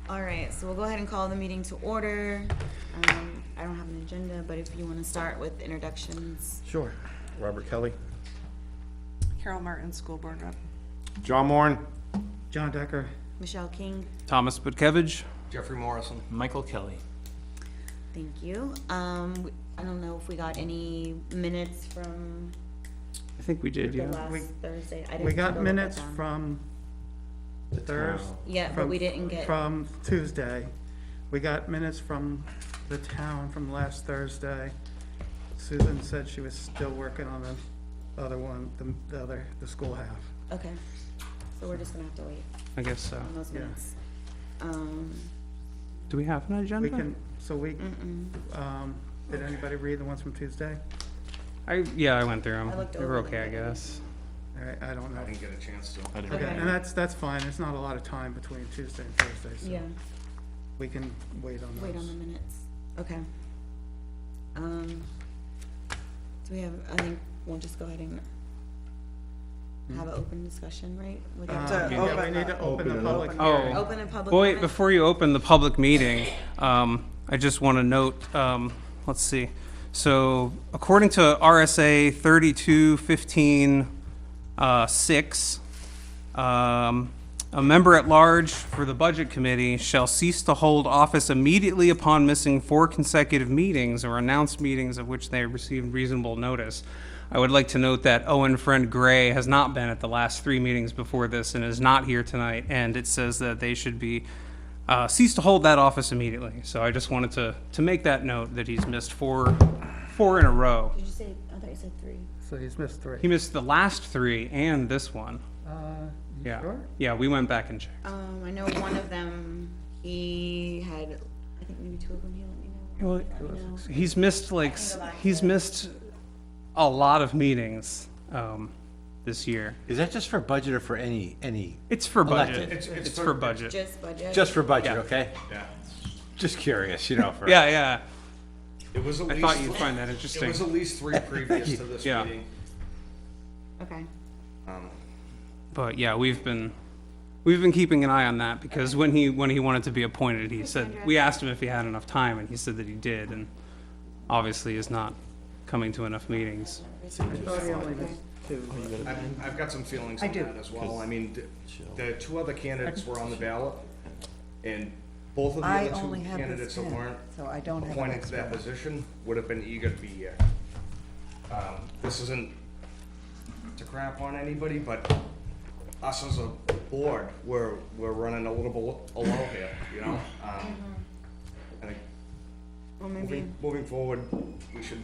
All right, so we'll go ahead and call the meeting to order. I don't have an agenda, but if you want to start with introductions. Sure. Robert Kelly. Carol Martin, School Board Rep. John Moran. John Decker. Michelle King, Thomas Butkevich. Jeffrey Morrison. Michael Kelly. thank you. I don't know if we got any minutes from I think we did, the yeah. last Thursday. I didn't We got go look at minutes them. from Thursday. Yeah, but we didn't get, From Tuesday. We got minutes from the town from last Thursday. Susan said she was still working on the other one, the school half. okay. So we're just gonna have to wait I guess so. on those Yeah. minutes. Do we have an agenda? We can, did anybody read the ones from Tuesday? Yeah, I went through them. I looked They were over okay, I them. guess. All right, I don't know. I didn't get a chance to. Okay, and that's fine. There's not a lot of time between Tuesday and Thursday, so Yeah, we can wait on those. wait on the minutes. Okay. Do we have, I think we'll just go ahead and have an open discussion, right? with everybody? Yeah, we need to open the public hearing. Oh, Open a public. wait, comment? before you open the public meeting, I just want to note, let's see. So according to RSA 3215, 6, a member at large for the Budget Committee shall cease to hold office immediately upon missing 4 consecutive meetings or announced meetings of which they have received reasonable notice. I would like to note that Owen Friend Gray has not been at the last 3 meetings before this and is not here tonight, and it says that they should be cease to hold that office immediately. So I just wanted to make that note that he's missed four in a row. Did you say, I thought you said 3. So he's missed 3. He missed the last 3 and this one. You Yeah. sure? Yeah, we went back and checked. I know one of them, he had, I think maybe 2 of them, he let me know. Well, Let me know. he's missed like, go back he's to- missed a lot of meetings this year. Is that just for budget or for any? It's for budget. Elected. It's for budget. Just budget? Just for budget, Yeah. okay? Yeah. Just curious, you know, for. Yeah, yeah. It was at I least. thought you'd find that It interesting. was at least 3 previous to this Yeah. meeting. Okay. But yeah, we've been keeping an eye on that because when he wanted to be appointed, he said, we asked him if he had enough time and he said that he did, and obviously is not coming to enough meetings. I've got some feelings on that as well. I mean, the 2 other candidates were on the ballot, and both of the I other 2 only have this candidates that pen, weren't so I don't have an appointed to that extra. position would have been eager to be here. This isn't to crap on anybody, but us as a board, we're running a little bit low here, you know? I think Well, maybe, moving forward, we should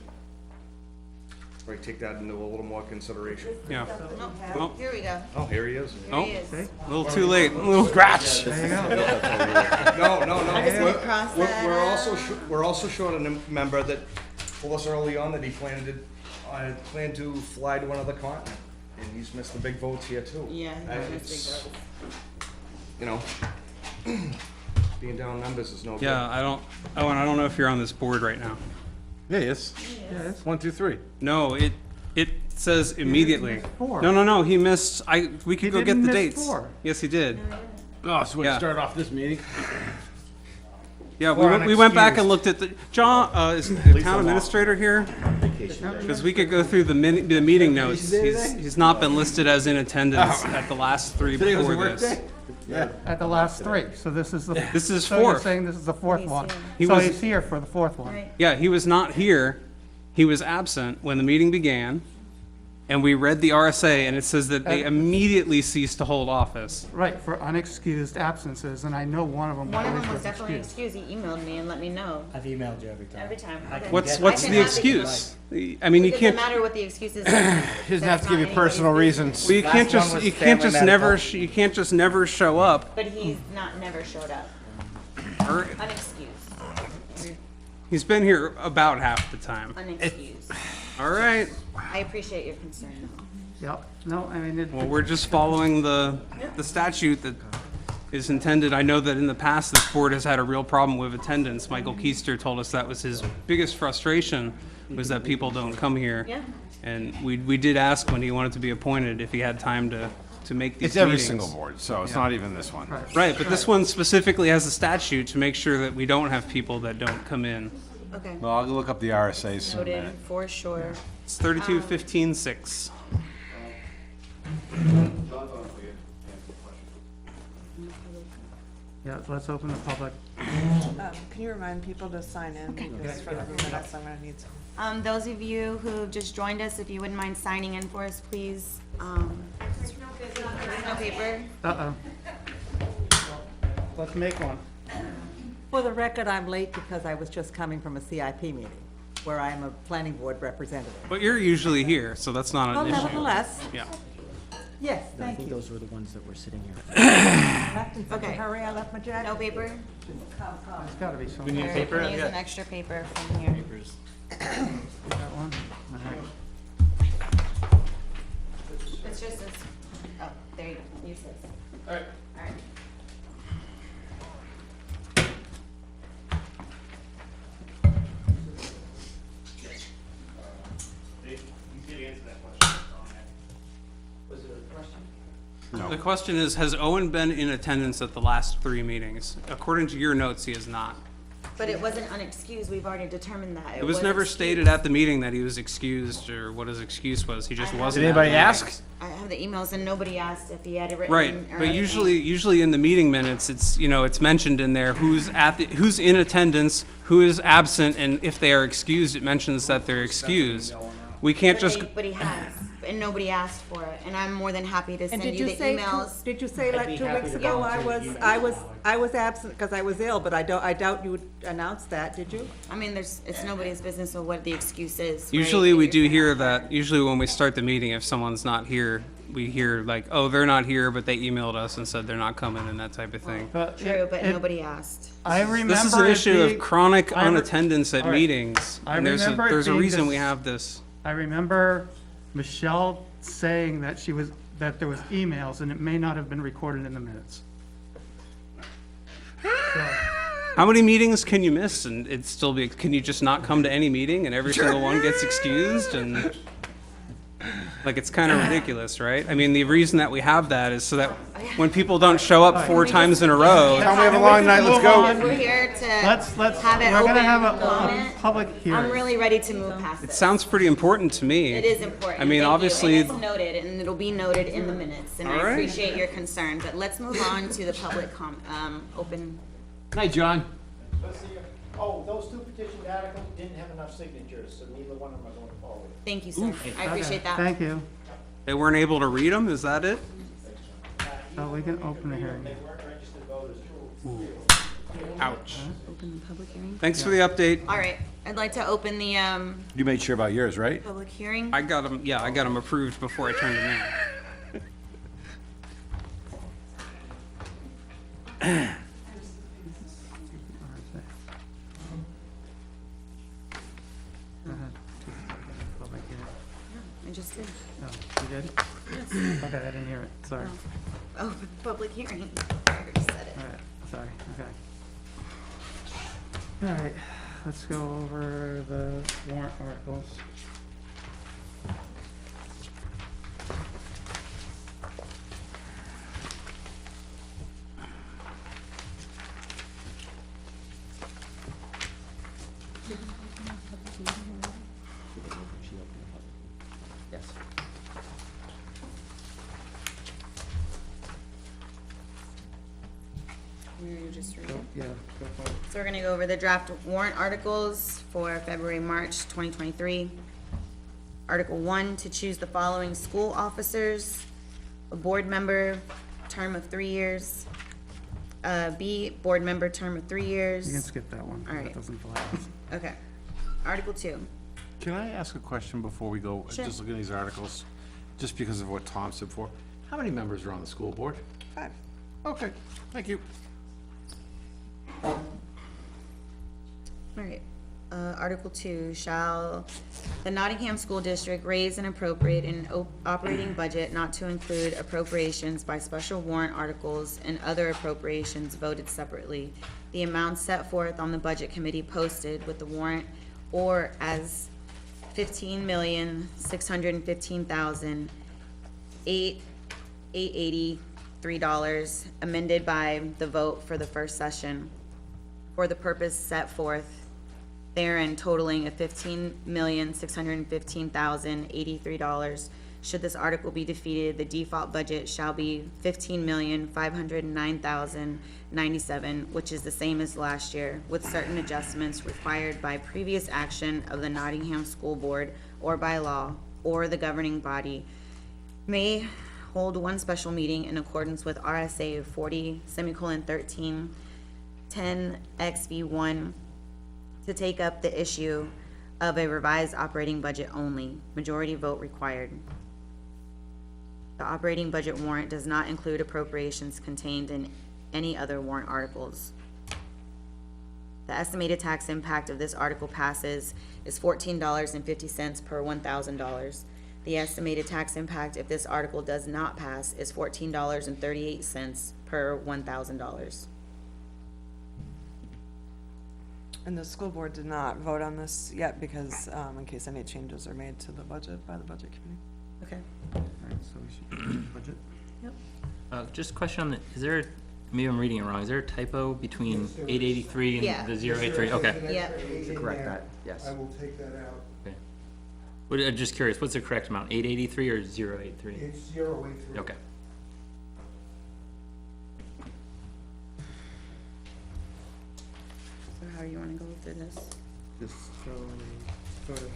probably take that into a little more consideration. Yeah. no, Oh. here we go. Oh, here he is. Here Oh. he is. A little too late, a little scratch. There you go. No. just gonna cross that We're out. also, we're also short a member that told us early on that he planned to fly to another continent, and he's missed the big votes here too. Yeah, he And missed big it's, votes. you know, being down numbers is no good. Yeah, I don't know if you're on this board right now. Yeah, yes. Yes. 1, 2, 3. No, it says immediately. missed 4. No, he missed, we could He go get didn't the miss dates. 4. Yes, he did. Oh, so we Yeah. started off this meeting? Yeah, Or we went back unexcused. and looked at the, John, is the town administrator here? Because we could go through the meeting notes. He's not been listed as in attendance at the last 3 Today was a before work this. day? Yeah. At the last 3, so this is the. This is So you're 4th. saying this is the 4th He's one? here. He So was- he's here for the 4th one? Right. Yeah, he was not here. He was absent when the meeting began, and we read the RSA, and it says that they immediately ceased to hold office. Right, for unexcused absences, and I know one of them One of always them was was definitely excused. excused. He emailed me and let me know I've emailed you every time. every time. Okay. What's I can the have excuse? I mean, you It doesn't can't. matter what the excuse is. He doesn't have to give you personal reasons. Well, you can't Last one just was you can't family just never medical. you can't just never show up. But he's not, never showed up. Or- Unexcused. He's been here about half the time. Unexcused. All right. I appreciate your concern. Yep, no, I mean, Well, we're just following the statute that is intended. I know that in the past, this board has had a real problem with attendance. Michael Keister told us that was his biggest frustration, was that people don't come here. Yeah. And we did ask when he wanted to be appointed if he had time to to make these It's every meetings. single board, so it's not even this one. Right, but this one specifically has a statute to make sure that we don't have people that don't come in. Okay, Well, I'll look up the RSA's in a noted, minute. for sure. It's 32-15-6. Yeah, let's open the public. Can you remind people to sign in, because for the minutes, I'm gonna need some. Those of you who've just joined us, if you wouldn't mind signing in for us, please. There's no paper. Uh-oh. Let's make one. For the record, I'm late because I was just coming from a CIP meeting, where I am a planning board representative. But you're usually here, so that's not Well, an issue. nevertheless, Yeah. yes, I thank think you. those were the ones that were sitting here. Left in such a Okay. hurry, I left my jacket. No paper? There's gotta be some. Here, paper? can I use Yeah. an extra paper from here? That one? All right. It's just this, oh, there you go, use this. Alright. Alright. The question is, has Owen been in attendance at the last 3 meetings? According to your notes, he has not. But it wasn't unexcused, we've already determined that. It was never excused. stated at the meeting that he was excused or what his excuse was. He just I wasn't. Did at the anybody meeting. ask? I have the emails and nobody asked if he had it written. Right, or but anything. usually in the meeting minutes, it's, it's mentioned in there who's who's in attendance, who is absent, and if they are excused, it mentions that they're excused. We can't just, But he has, and nobody asked for it, and I'm more than happy to And send did you you the say, emails. did you say like 2 weeks ago, I was absent because I was ill, but I doubt you would announce that, did you? I mean, it's nobody's business of what the excuse is. right? usually we You're do gonna hear have that, usually when we start the meeting, if someone's not here, we hear like, oh, they're not here, but they emailed us and said they're not coming and that type of thing. But True, but it- nobody asked. I remember. This is an it issue being- of chronic I re- unattendance at all right. meetings. I And remember it there's a being reason we dis- have this. I remember Michelle saying that that there was emails, and it may not have been recorded in the minutes. So, How many meetings can you miss and it still be, can you just not come to any meeting and every single one gets excused and? Like, it's kind of ridiculous, right? I mean, the reason that we have that is so that when people don't show up 4 times in a row, Tell me we have a long night, let's go. If we're here to Let's, have it we're open gonna have a comment, public I'm hearing. really ready to move past it this. sounds pretty important to me. It is important. I mean, thank you, obviously- and it's noted, and it'll be noted in the minutes, and All I right. appreciate your concern, but let's move on to the public open. Hi, John. Oh, those 2 petition articles didn't have enough signatures, so neither one of them are going forward. Thank you, sir. I appreciate that. Thank you. They weren't able to read them, is that it? So we can open the hearing. They weren't registered voters. Ouch. Open the public hearing. Thanks for the update. All right, I'd like to open the, You made sure about yours, right? public hearing. I got them approved before I turned them in. Public hearing. I just did. Oh, you did? Okay, I didn't hear it, sorry. Open public hearing. I already said it. All right, sorry, okay. All right, let's go over the warrant articles. Yes. You just read it. Yeah, go for it. So we're gonna go over the draft warrant articles for February, March 2023. Article 1, to choose the following school officers, a board member, term of 3 years. B, board member, term of 3 You can years. skip that one, 'cause All right. that doesn't fly. Okay. Article 2, Can I ask a question before we go? Sure. Just looking at these articles, just because of what Tom said before. How many members are on the school board? 5. Okay, thank you. all right. Article 2, shall the Nottingham School District raise and appropriate an operating budget not to include appropriations by special warrant articles and other appropriations voted separately, the amounts set forth on the budget committee posted with the warrant, or as 15,615,008 $883, amended by the vote for the first session, for the purpose set forth therein totaling of $15,615,083. Should this article be defeated, the default budget shall be $15,509,097, which is the same as last year, with certain adjustments required by previous action of the Nottingham School Board or by law, or the governing body may hold one special meeting in accordance with RSA 40:13 10 XV1 to take up the issue of a revised operating budget only, majority vote required. The operating budget warrant does not include appropriations contained in any other warrant articles. The estimated tax impact of this article passes is $14.50 per $1,000. The estimated tax impact if this article does not pass is $14.38 per $1,000. And the school board did not vote on this yet because, in case any changes are made to the budget by the budget committee. Okay. Alright, so we should, budget. Just a question on the, is there, maybe I'm reading it wrong, is there a typo between 883 Yeah. and the 083? Okay. Yeah. To correct that, yes. I will take that out. Okay. I'm just curious, what's the correct amount, 883 or 083? It's 083. Okay. So how do you wanna go through this? Just so, sort of,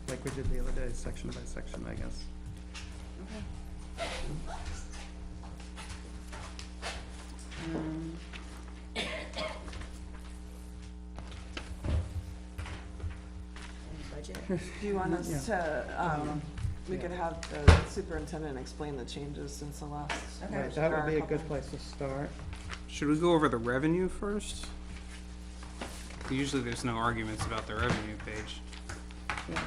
like we did the other day, section by section, I guess. Budget? Do you want us to, we could have the superintendent explain the changes since the last. Right, that would be a good place to start. Should we go over the revenue first? Usually there's no arguments about the revenue page. Yeah.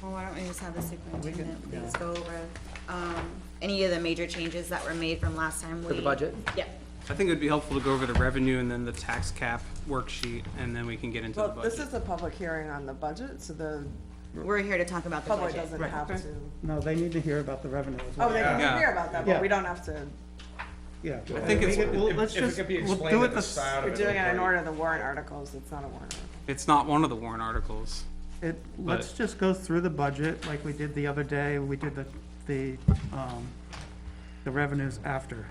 Well, why don't we just have the superintendent yeah. please go over, any of the major changes that were made from last time we. For the budget? Yep. I think it'd be helpful to go over the revenue and then the tax cap worksheet, and then we can get into the Well, budget. this is a public hearing on the budget, so the We're here to talk about the public budget. doesn't have to. No, they need to hear about the revenue as Oh, well. they can Yeah. hear about that, Yeah. but we don't have to, Yeah. I think it's, Let's If it just, could be we'll explained do at it the start we're of it. doing it in it'd be order of the warrant articles, it's not a warrant article. it's not one of the warrant articles. let's just go through the budget like we did the other day. We did the revenues after.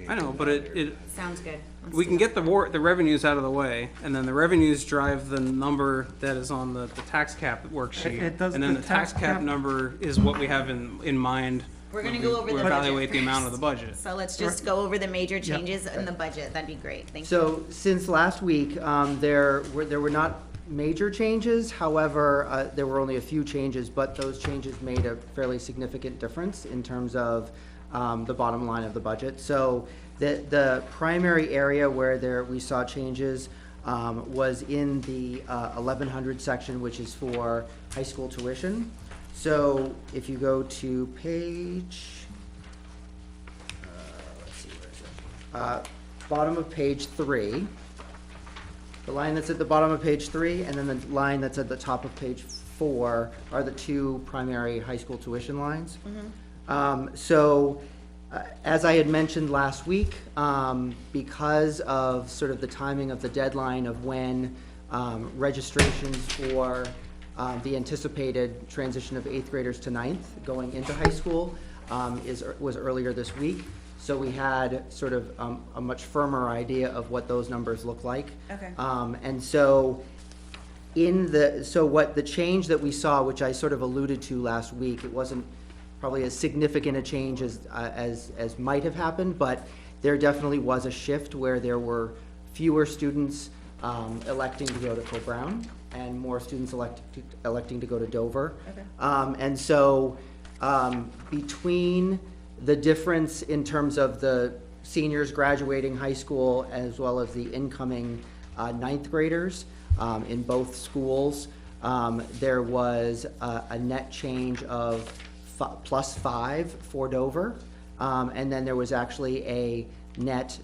I know, but it, Sounds good. Let's we do can that. get the revenues out of the way, and then the revenues drive the number that is on the tax cap worksheet. It does And then the the tax tax cap cap- number is what we have in mind. We're when gonna go over we the budget evaluate the amount of the first. budget. So let's just go over the major changes in the budget. That'd be great. Thank you. So, since last week, there were not major changes, however, there were only a few changes, but those changes made a fairly significant difference in terms of the bottom line of the budget. So, the primary area where we saw changes was in the 1100 section, which is for high school tuition. So, if you go to page, let's see, where is it? Bottom of page 3. The line that's at the bottom of page 3 and then the line that's at the top of page 4 are the two primary high school tuition lines. As I had mentioned last week, because of sort of the timing of the deadline of when registrations for the anticipated transition of 8th graders to 9th going into high school was earlier this week. So we had sort of a much firmer idea of what those numbers look like. Okay. And so what the change that we saw, which I sort of alluded to last week, it wasn't probably as significant a change as might have happened, but there definitely was a shift where there were fewer students electing to go to Co-Brown and more students electing to go to Dover. Okay. And so between the difference in terms of the seniors graduating high school as well as the incoming 9th graders in both schools, there was a net change of +5 for Dover. And then there was actually a net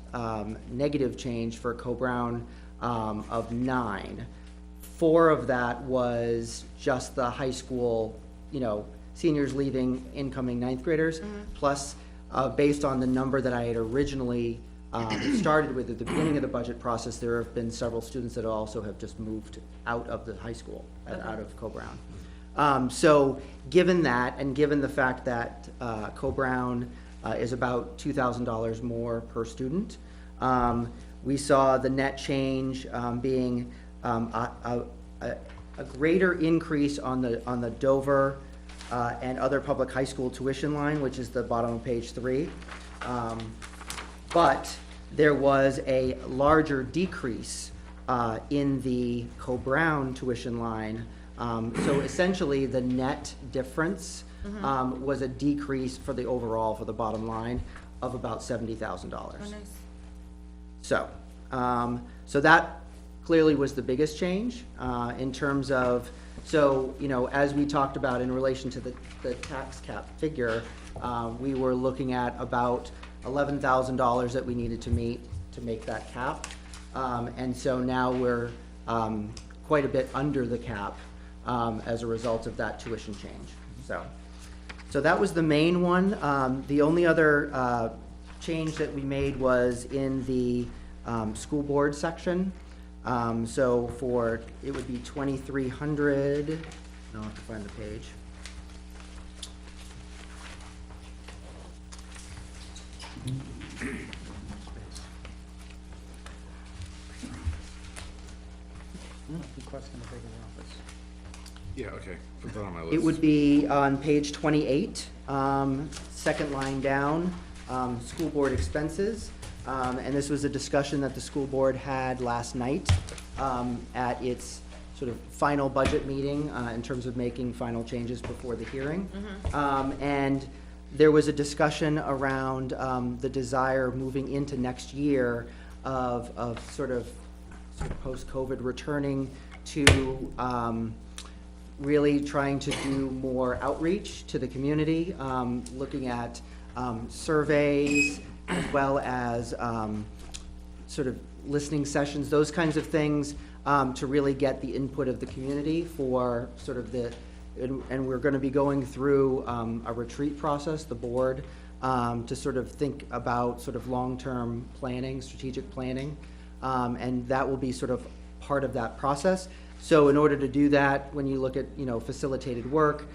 negative change for Co-Brown of 9. 4 of that was just the high school, seniors leaving, incoming 9th graders, plus based on the number that I had originally started with at the beginning of the budget process, there have been several students that also have just moved out of the high school, out of Co-Brown. So given that, and given the fact that Co-Brown is about $2,000 more per student, we saw the net change being a greater increase on the Dover and other public high school tuition line, which is the bottom of page 3. But there was a larger decrease in the Co-Brown tuition line. So essentially, the net difference was a decrease for the overall, for the bottom line, of about $70,000. Oh, nice. So, so that clearly was the biggest change in terms of, so, you know, as we talked about in relation to the tax cap figure, we were looking at about $11,000 that we needed to meet to make that cap. And so now we're quite a bit under the cap as a result of that tuition change. So that was the main one. The only other change that we made was in the school board section. So for, it would be 2,300, I'll have to find the page. Requesting a bigger office. Yeah, okay, put that on my list. It would be on page 28, second line down, school board expenses. And this was a discussion that the school board had last night at its sort of final budget meeting in terms of making final changes before the hearing. And there was a discussion around the desire moving into next year of sort of post-COVID returning to really trying to do more outreach to the community, looking at surveys as well as sort of listening sessions, those kinds of things, to really get the input of the community for sort of the, and we're going to be going through a retreat process, the board, to sort of think about sort of long-term planning, strategic planning, and that will be sort of part of that process. So in order to do that, when you look at, you know, facilitated work,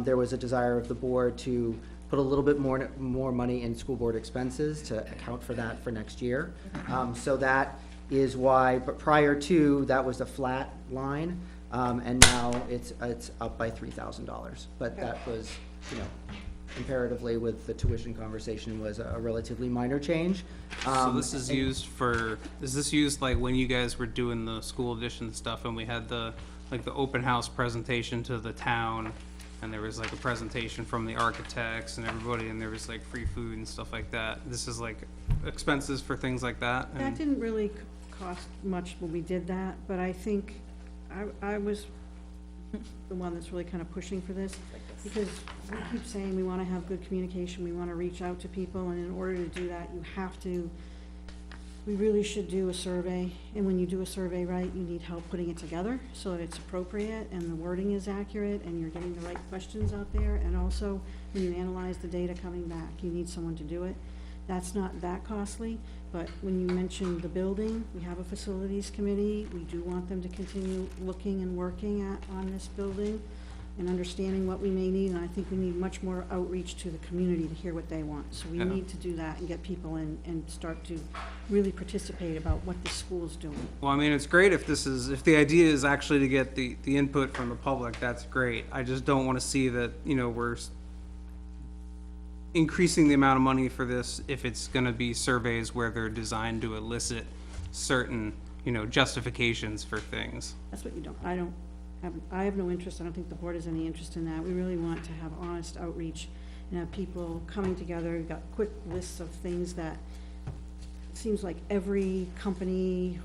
there was a desire of the board to put a little bit more money in school board expenses to account for that for next year. So that is why, but prior to, that was a flat line, and now it's up by $3,000. But that was, you know, comparatively with the tuition conversation, was a relatively minor change. So this is used for, is this used like when you guys were doing the school edition stuff and we had the, like the open house presentation to the town, and there was like a presentation from the architects and everybody, and there was like free food and stuff like that? This is like expenses for things like that? That didn't really cost much when we did that, but I think I was the one that's really kind of pushing for this, because we keep saying we want to have good communication, we want to reach out to people, and in order to do that, you have to, we really should do a survey, and when you do a survey right, you need help putting it together so that it's appropriate and the wording is accurate and you're getting the right questions out there, and also when you analyze the data coming back, you need someone to do it. That's not that costly, but when you mentioned the building, we have a facilities committee. We do want them to continue looking and working on this building and understanding what we may need, and I think we need much more outreach to the community to hear what they want. So we need to do that and get people in and start to really participate about what the school's doing. Well, I mean, it's great if this is, if the idea is actually to get the input from the public, that's great. I just don't want to see that, you know, we're increasing the amount of money for this if it's going to be surveys where they're designed to elicit certain, you know, justifications for things. That's what you don't, I have no interest, I don't think the board has any interest in that. We really want to have honest outreach and have people coming together. We've got quick lists of things that, it seems like every company,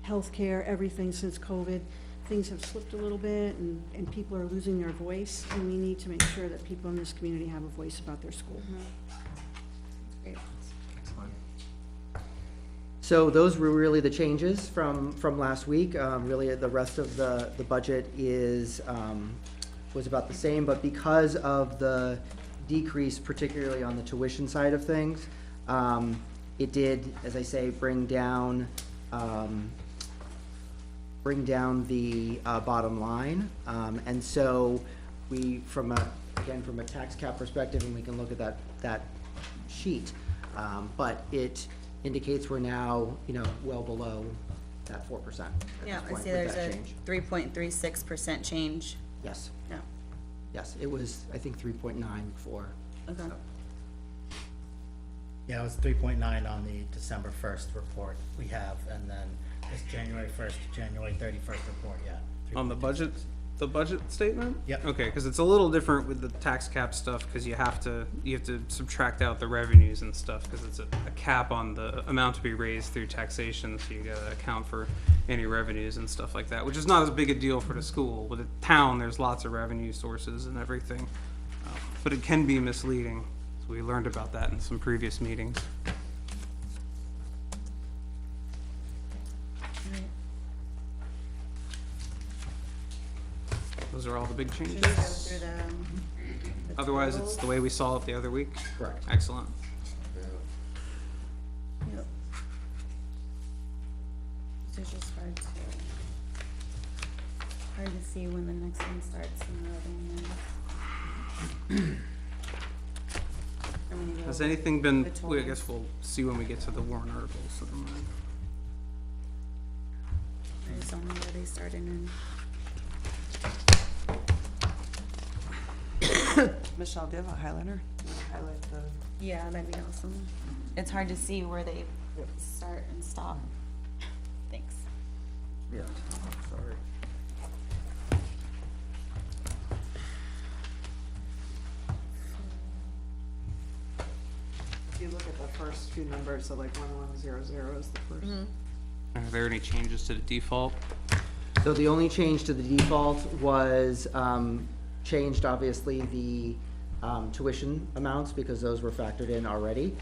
healthcare, everything since COVID, things have slipped a little bit and people are losing their voice, and we need to make sure that people in this community have a voice about their school. Great. So those were really the changes from last week. Really, the rest of the budget is, was about the same, but because of the decrease, particularly on the tuition side of things. It did, as I say, bring down the bottom line. And so we, from a tax cap perspective, and we can look at that sheet, but it indicates we're now, well below that 4%. Yeah, at this I point see with there's that a change. 3.36% change. Yes, Yeah, yes, it was, I think, 3.9 before. okay. Yeah, it was 3.9 on the December 1st report we have, and then this January 1st to January 31st report, yeah. On the budget statement? Yep. Okay, because it's a little different with the tax cap stuff, because you have to subtract out the revenues and stuff, because it's a cap on the amount to be raised through taxation, so you gotta account for any revenues and stuff like that, which is not as big a deal for the school. With a town, there's lots of revenue sources and everything, but it can be misleading. So we learned about that in some previous meetings. Those are all the big Should we changes. go through the Otherwise, it's totals? the way we saw it the other week. Correct. Excellent. Yep. So it's just hard to see when the next one starts and the other one ends. I'm gonna go Has over anything been, the I totals. guess we'll see when we get to the warrant articles. So never mind. I just don't know where they started in. Michelle, do you have a highlighter? You wanna highlight the, Yeah, that'd be awesome. It's hard to see where they start and stop. Thanks. Yeah, sorry. if you look at the first few numbers, so like 1100 is the first. Are there any changes to the default? So the only change to the default was, changed obviously the tuition amounts because those were factored in already.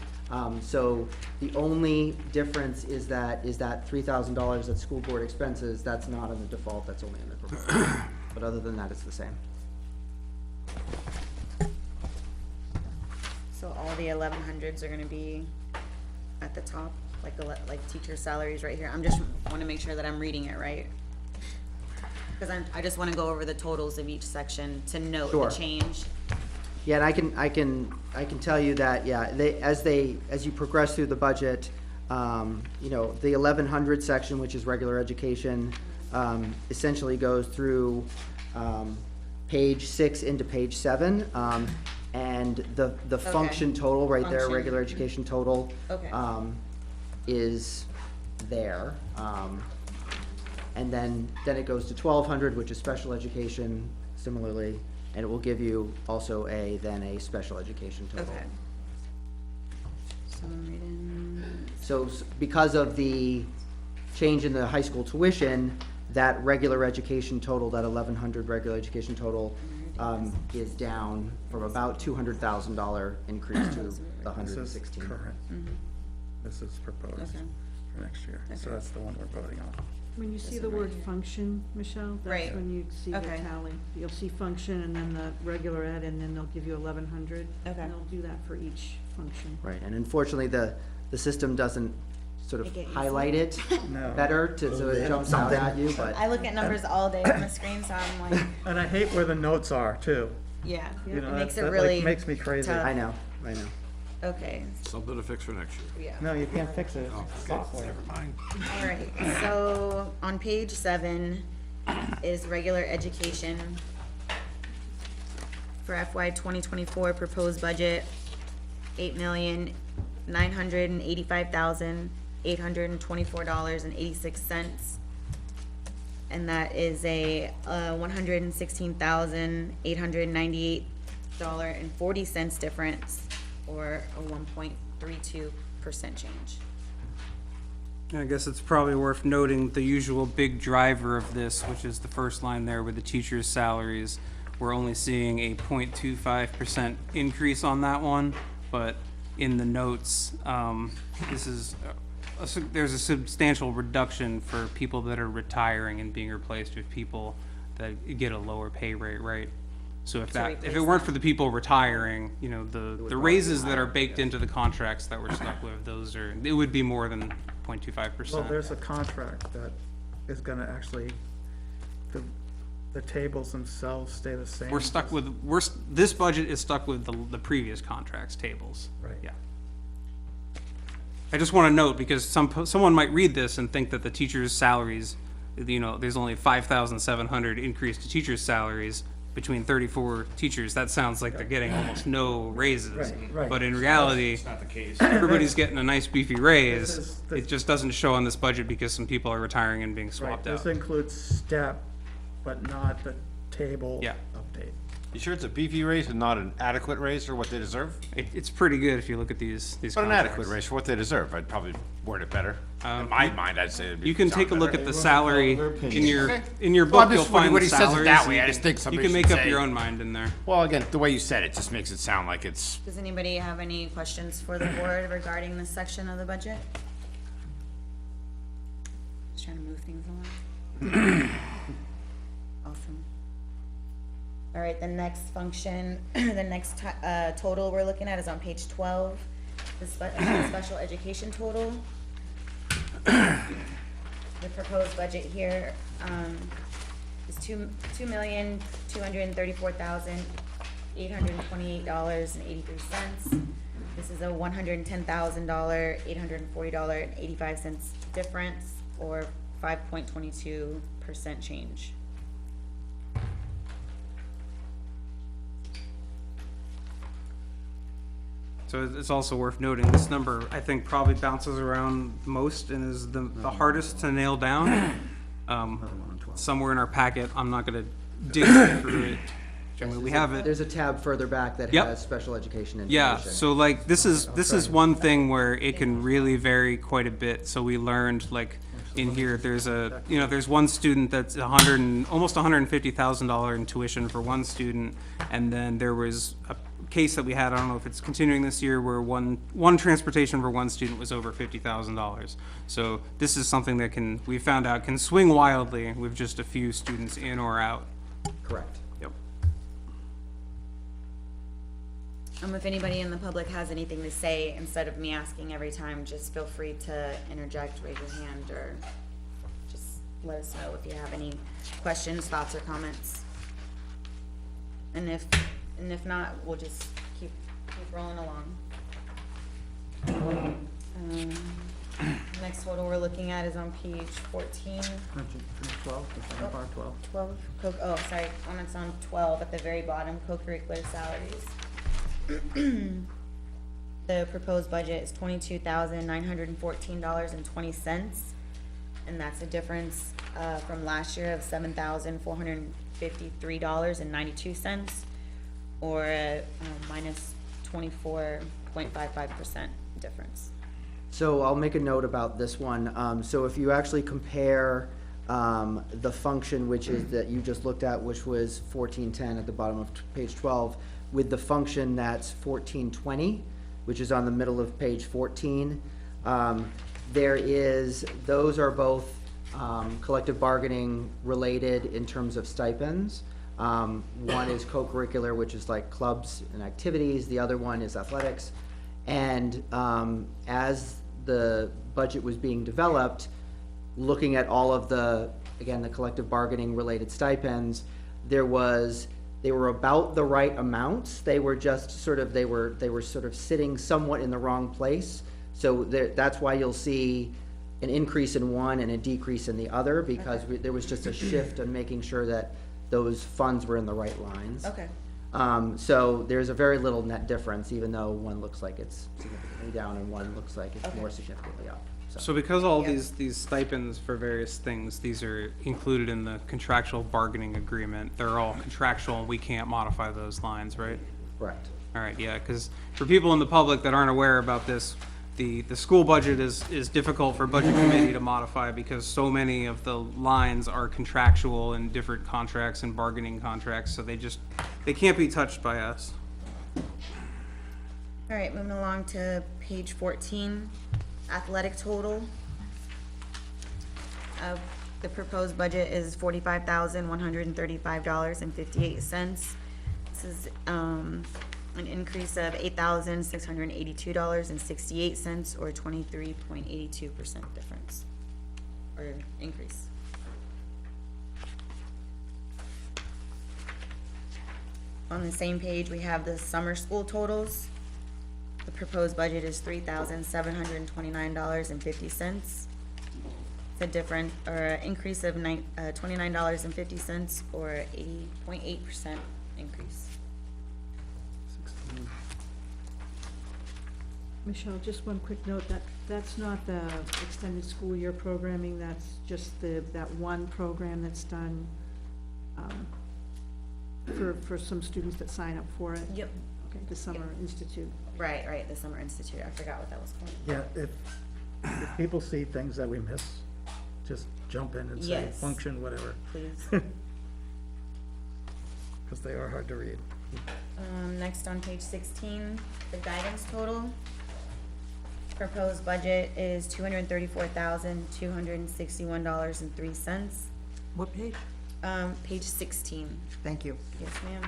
So the only difference is that $3,000 that's school board expenses, that's not in the default, that's only in the proposal. But other than that, it's the same. So all the 1100s are gonna be at the top, like teacher salaries right here. I'm just wanna make sure that I'm reading it right. Cause I just wanna go over the totals of each section to note the Sure. change. Yeah, and I can tell you that, yeah, as you progress through the budget, the 1100 section, which is regular education, essentially goes through, page 6 into page 7, and the function total right there, Function. regular education total, Okay. is there. And then it goes to 1200, which is special education, similarly, and it will give you also then a special education total. Okay. So I'm reading, So because of the change in the high school tuition, that regular education total, that 1100 regular education total, is down from about $200,000 increase to the This is 116. current. This is proposed Okay. for next year, so Okay. that's the one we're voting on. When you see This the one right word here. function, Michelle, Right. that's when you see the Okay. tally. You'll see function and then the regular ed, and then they'll give you 1100. Okay. And they'll do that for each function. Right, and unfortunately, the system doesn't sort of Make it easy. highlight it No. better so it jumps out at you, but. I look at numbers all day on the screen, so I'm like, And I hate where the notes are too. yeah, You it know, makes it that, really like, makes me crazy. tough. I know. Okay, Something to fix for next year. yeah. No, you can't fix it, Oh, it's okay, software. never mind. All right, so on page 7 is regular education for FY 2024 proposed budget, $8,985,824.86. And that is a $116,898.40 difference, or a 1.32% change. I guess it's probably worth noting the usual big driver of this, which is the first line there with the teachers' salaries. We're only seeing a 0.25% increase on that one, but in the notes, this is, there's a substantial reduction for people that are retiring and being replaced with people that get a lower pay rate, right? So if To if it replace weren't that. for the people retiring, you know, the raises that are baked into the contracts that we're stuck with, it would be more than 0.25%. Well, there's a contract that is gonna actually, the tables themselves stay the same. We're stuck with, this budget is stuck with the previous contracts tables. Right. Yeah. I just want to note, because someone might read this and think that the teachers' salaries, you know, there's only 5,700 increase to teachers' salaries between 34 teachers. That sounds like they're getting almost no raises. Right. But in reality, It's not the case. everybody's getting a nice beefy raise. This is- It just doesn't show on this budget because some people are retiring and being Right, swapped out. this includes step, but not the table Yeah. update. You sure it's a beefy raise and not an adequate raise for what they deserve? It's pretty good if you look at these But an contracts. adequate raise for what they deserve. I'd probably word it better. In my mind, I'd say it'd be. You can take a look at the salary in your, Okay. in your Well, I'm book, you'll just wondering find what the he says it salaries. that and way. you I just think you somebody can make should up your say- own mind in there. Well, again, the way you said it just makes it sound like it's. Does anybody have any questions for the board regarding this section of the budget? Just trying to move things along. Awesome. All right, the next function, the next total we're looking at is on page 12, the special education total. The proposed budget here is $2,234,828.83. This is a $110,000, $840.85 difference, or 5.22% change. So it's also worth noting, this number, I think, probably bounces around most and is the hardest to nail down. Somewhere in our packet, I'm not gonna dig through it. I mean, we have it. There's a tab further back that Yep. has special education information. Yeah, so like, this is one thing where it can really vary quite a bit. So we learned, like, in here, there's one student that's almost $150,000 in tuition for one student. And then there was a case that we had, I don't know if it's continuing this year, where one transportation for one student was over $50,000. So this is something that we found out can swing wildly with just a few students in or out. Correct. Yep. If anybody in the public has anything to say, instead of me asking every time, just feel free to interject, raise your hand, or just let us know if you have any questions, thoughts, or comments. And if not, we'll just keep rolling along. Next total we're looking at is on page 14. 12, the second part, 12. 12, sorry, it's on 12 at the very bottom, co-curricular salaries. The proposed budget is $22,914.20, and that's a difference from last year of $7,453.92, or a minus 24.55% difference. So I'll make a note about this one. So if you actually compare the function, which is that you just looked at, which was 1410 at the bottom of page 12, with the function that's 1420, which is on the middle of page 14, those are both collective bargaining related in terms of stipends. One is co-curricular, which is like clubs and activities. The other one is athletics. And as the budget was being developed, looking at all of the collective bargaining related stipends, they were about the right amounts. They were just sort of, they were sort of sitting somewhat in the wrong place. So that's why you'll see an increase in one and a decrease in the other, because there was just a shift in making sure that those funds were in the right lines. Okay. So there's a very little net difference, even though one looks like it's significantly down and one looks like it's more significantly up. So because all these stipends for various things, these are included in the contractual bargaining agreement, they're all contractual, and we can't modify those lines, right? Correct. All right, yeah, because for people in the public that aren't aware about this, the school budget is difficult for budget committee to modify because so many of the lines are contractual in different contracts and bargaining contracts, so they can't be touched by us. All right, moving along to page 14, athletic total. The proposed budget is $45,135.58. This is, an increase of $8,682.68, or 23.82% difference, or increase. On the same page, we have the summer school totals. The proposed budget is $3,729.50. The different, or an increase of $29.50, or 80.8% increase. Michelle, just one quick note, that's not the extended school year programming, that's just that one program that's done, for some students that sign up for it. Yep. Okay, the Summer Institute. Right, the Summer Institute, I forgot what that was called. Yeah, if people see things that we miss, just jump in and say, Yes. function, whatever, Please. because they are hard to read. Next on page 16, the guidance total. Proposed budget is $234,261.03. What page? Page 16. Thank you. Yes, ma'am.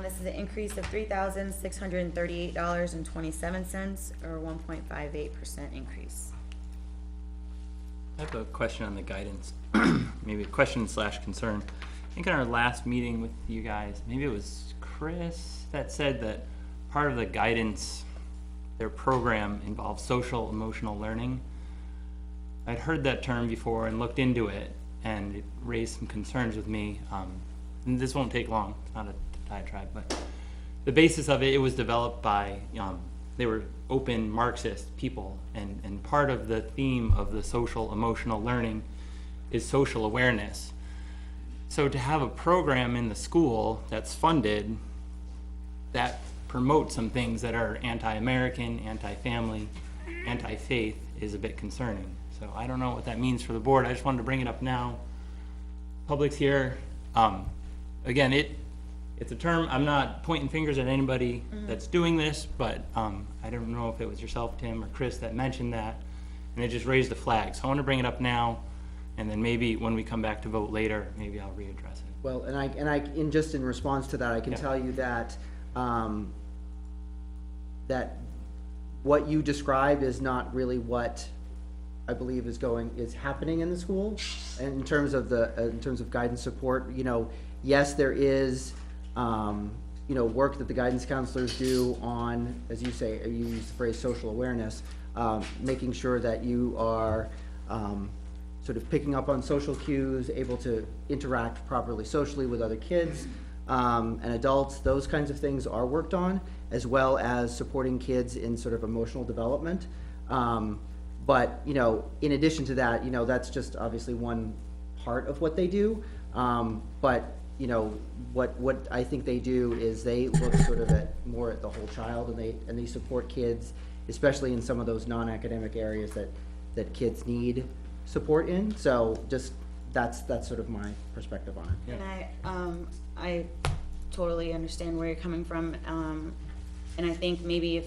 This is an increase of $3,638.27, or 1.58% increase. I have a question on the guidance, maybe a question slash concern. I think in our last meeting with you guys, maybe it was Chris that said that part of the guidance, their program involves social emotional learning. I'd heard that term before and looked into it, and it raised some concerns with me. And this won't take long, it's not a diatribe, but the basis of it, it was developed by, they were open Marxist people, and part of the theme of the social emotional learning is social awareness. So to have a program in the school that's funded that promotes some things that are anti-American, anti-family, anti-faith is a bit concerning. So I don't know what that means for the board. I just wanted to bring it up now. Public's here. Again, it's a term, I'm not pointing fingers at anybody that's doing this, but I don't know if it was yourself, Tim, or Chris that mentioned that, and it just raised a flag. So I want to bring it up now, and then maybe when we come back to vote later, maybe I'll readdress it. Well, and just in response to that, I can Yeah. tell you that, that what you described is not really what I believe is happening in the school. And in terms of guidance support, yes, there is, work that the guidance counselors do on, as you say, you use the phrase social awareness, making sure that you are, sort of picking up on social cues, able to interact properly socially with other kids and adults. Those kinds of things are worked on, as well as supporting kids in sort of emotional development. But, in addition to that, that's just obviously one part of what they do. But, what I think they do is they look sort of more at the whole child, and they support kids, especially in some of those non-academic areas that kids need support in. So just that's sort of my perspective on it. And I totally understand where you're coming from, and I think maybe if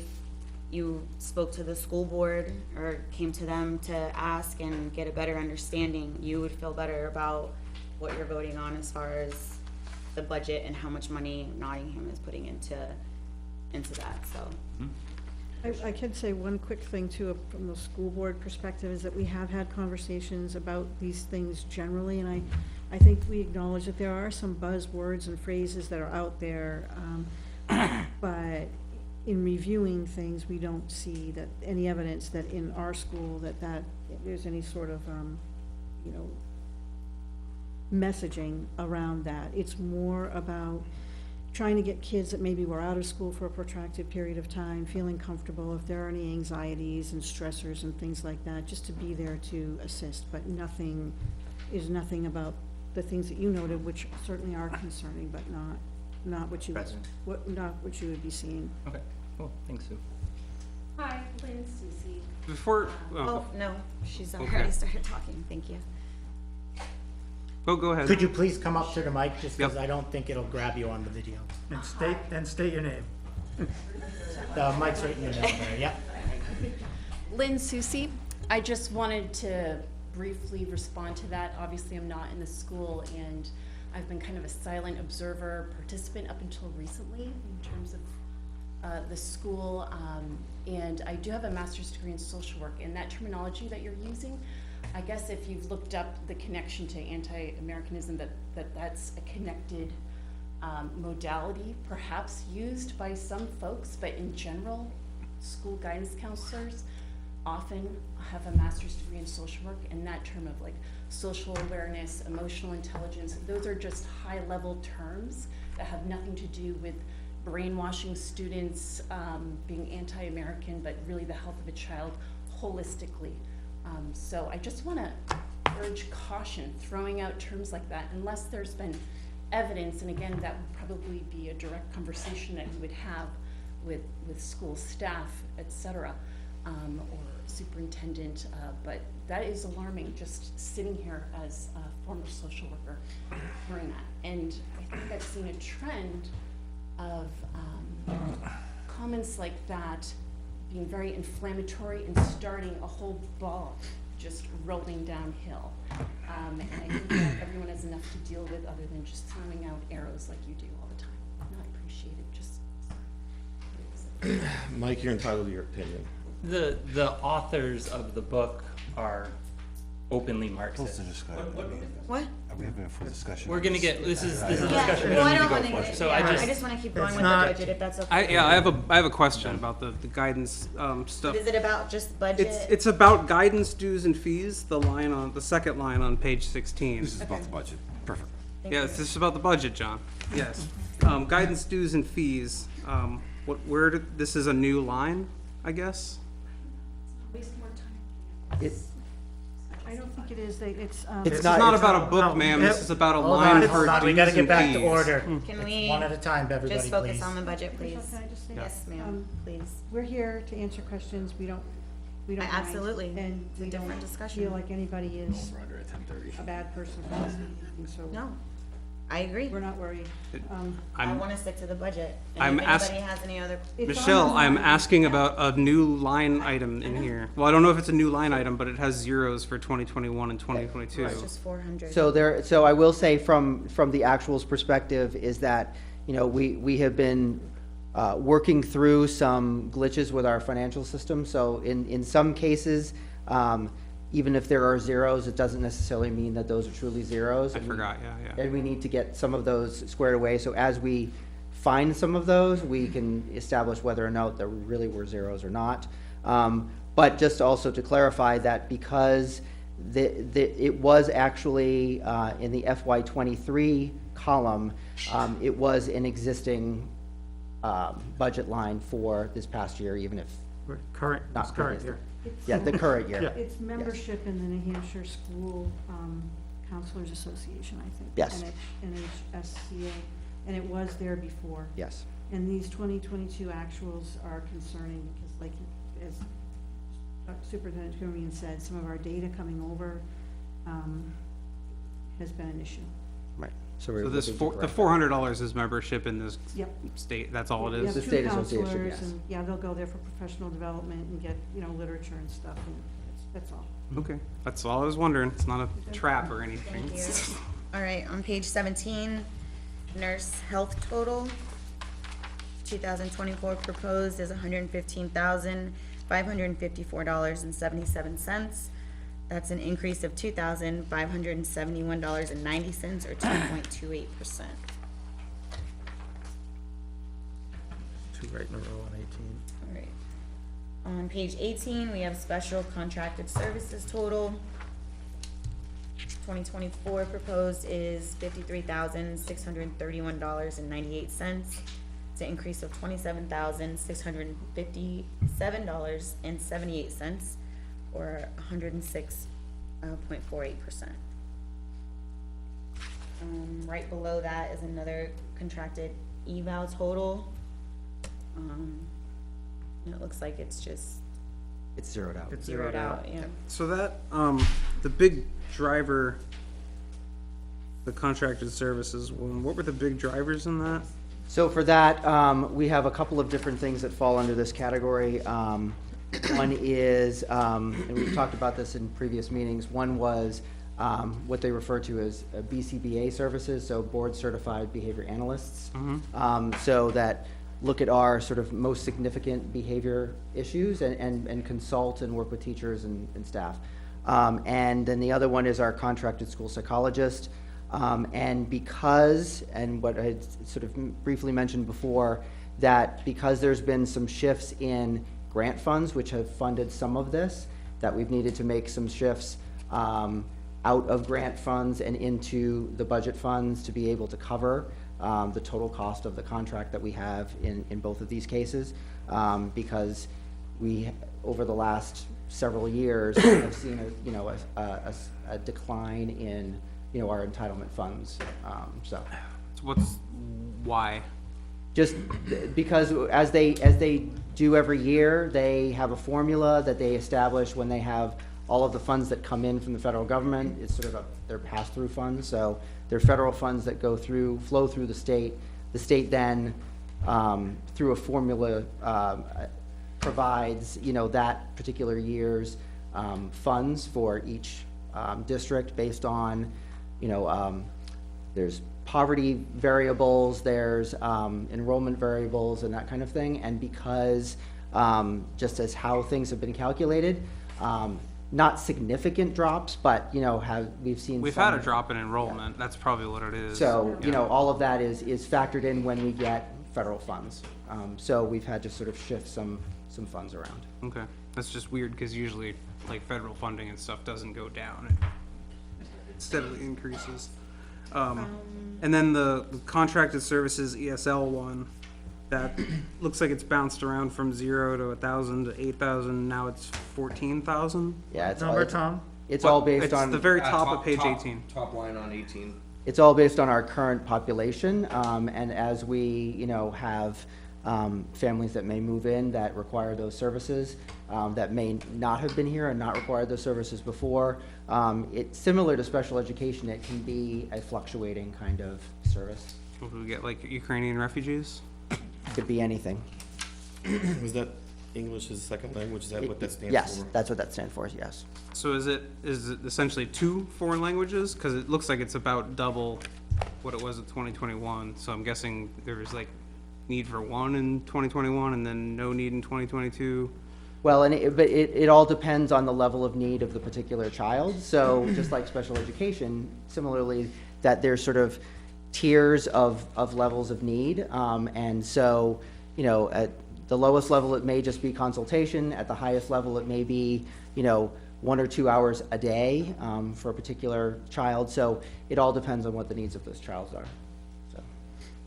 you spoke to the school board or came to them to ask and get a better understanding, you would feel better about what you're voting on as far as the budget and how much money Nottingham is putting into that, so. I can say one quick thing too, from the school board perspective, is that we have had conversations about these things generally, and I think we acknowledge that there are some buzzwords and phrases that are out there, but in reviewing things, we don't see that any evidence that in our school that there's any sort of, messaging around that. It's more about trying to get kids that maybe were out of school for a protracted period of time, feeling comfortable if there are any anxieties and stressors and things like that, just to be there to assist, but nothing about the things that you noted, which certainly are concerning, but not what you would be seeing. Okay, cool, thanks, Sue. Hi, Lynn Susie. Before, Oh, no, she's Okay. already started talking, thank you. go ahead. Could you please come up to the mic, just because Yep. I don't think it'll grab you on the video. And state your name. The mic's right in your middle there, yeah. Lynn Susie. I just wanted to briefly respond to that. Obviously, I'm not in the school, and I've been kind of a silent observer participant up until recently in terms of the school, and I do have a master's degree in social work, and that terminology that you're using, I guess if you've looked up the connection to anti-Americanism, that's a connected modality, perhaps used by some folks, but in general, school guidance counselors often have a master's degree in social work, and that term of like social awareness, emotional intelligence, those are just high-level terms that have nothing to do with brainwashing students, being anti-American, but really the health of a child holistically. So I just want to urge caution throwing out terms like that unless there's been evidence, and again, that would probably be a direct conversation that you would have with school staff, et cetera, or superintendent, but that is alarming, just sitting here as a former social worker hearing that. And I think I've seen a trend of comments like that being very inflammatory and starting a whole ball just rolling downhill. And I think that everyone has enough to deal with other than just throwing out arrows like you do all the time. No, I appreciate it, just. Mike, you're entitled to your opinion. The authors of the book are openly Marxist. What? Are we having a full discussion? We're gonna get, this is Yeah, discussion. well, I we don't need wanna to go get, for. So yeah, I just wanna keep going with the not- budget, if that's okay. I have a question about the guidance stuff. Is it about just budget? It's about guidance dues and fees, the second line on page 16. This is about the budget. Perfect. Yeah, it's just about the budget, John. Yes. Guidance dues and fees, this is a new line, I guess? Waste more time. It, I don't think it is, It's It's not- not it's about not- a book, no, ma'am, yep. this is about a Hold line on, for hold on, we dues gotta and get back to fees. order. Can It's we one at a time, everybody, just focus please. on the budget, please? Can I just say? Yes, ma'am, please. We're here to answer questions, we don't mind. Absolutely. And It's a we don't different discussion. feel like anybody is We're under at 10:30. a bad person for this meeting, so No, I agree. we're not worried. I wanna stick to the budget. I'm And if ask- anybody has any other, It's Michelle, on I'm the- asking about a new line item in here. Well, I don't know if it's a new line item, but it has zeros for 2021 and 2022. it's just 400. so I will say from the actuals perspective is that, you know, we have been working through some glitches with our financial system. So in some cases, even if there are zeros, it doesn't necessarily mean that those are truly zeros. I forgot, yeah. And we need to get some of those squared away. So as we find some of those, we can establish whether or not there really were zeros or not. But just also to clarify that because it was actually in the FY '23 column, it was an existing budget line for this past year, even if Current, not current previously. year. Yeah, the current year. It's membership in the New Hampshire School Counselors Association, I think. Yes. NHSCA, and it was there before. Yes. And these 2022 actuals are concerning because like, as Superintendent Kumian said, some of our data coming over has been an issue. Right. So we're So this, looking to the correct $400 is membership in this Yep. state, that's all it We is? have The two state association, counselors, yes. and, yeah, they'll go there for professional development and get, literature and stuff, and that's all. Okay, that's all I was wondering. It's not a trap or anything. Thank you. All right, on page 17, nurse health total. 2024 proposed is $115,554.77. That's an increase of $2,571.90, or 2.28%. Two right in a row on 18. All right. On page 18, we have special contracted services total. 2024 proposed is $53,631.98. It's an increase of $27,657.78, or 106.48%. Right below that is another contracted eval total. And it looks like it's just It's zeroed out. It's zeroed out, yeah. So that, the big driver, the contracted services one, what were the big drivers in that? So for that, we have a couple of different things that fall under this category. One is, and we've talked about this in previous meetings, one was what they refer to as BCBA services, so Board Certified Behavior Analysts. So that look at our sort of most significant behavior issues and consult and work with teachers and staff. And then the other one is our contracted school psychologist. And because, and what I had sort of briefly mentioned before, that because there's been some shifts in grant funds, which have funded some of this, that we've needed to make some shifts out of grant funds and into the budget funds to be able to cover the total cost of the contract that we have in both of these cases. Because we, over the last several years, have seen a decline in, our entitlement funds, so. Why? Just because as they do every year, they have a formula that they establish when they have all of the funds that come in from the federal government. It's sort of their pass-through funds, so they're federal funds that flow through the state. The state then, through a formula, provides, that particular year's funds for each district based on, there's poverty variables, there's enrollment variables and that kind of thing. And because just as how things have been calculated, not significant drops, but we've had a drop in enrollment. That's probably what it is. So all of that is factored in when we get federal funds. So we've had to sort of shift some funds around. Okay, that's just weird because usually like federal funding and stuff doesn't go down; it steadily increases. And then the contracted services ESL one, that looks like it's bounced around from 0 to 1,000 to 8,000. Now it's 14,000. Yeah, it's Number, Tom? It's all based It's on the very top of page 18. Top line on 18. It's all based on our current population, and as we, have families that may move in that require those services, that may not have been here and not required those services before. It's similar to special education. It can be a fluctuating kind of service. Will we get like Ukrainian refugees? Could be anything. Was that English as a second language? Is that what that stands for? Yes, that's what that stands for, yes. So is it essentially 2 foreign languages? Because it looks like it's about double what it was in 2021. So I'm guessing there was like need for 1 in 2021 and then no need in 2022. Well, and it all depends on the level of need of the particular child. So just like special education, similarly, that there's sort of tiers of levels of need. And so, at the lowest level, it may just be consultation. At the highest level, it may be, 1 or 2 hours a day for a particular child. So it all depends on what the needs of those child are. So.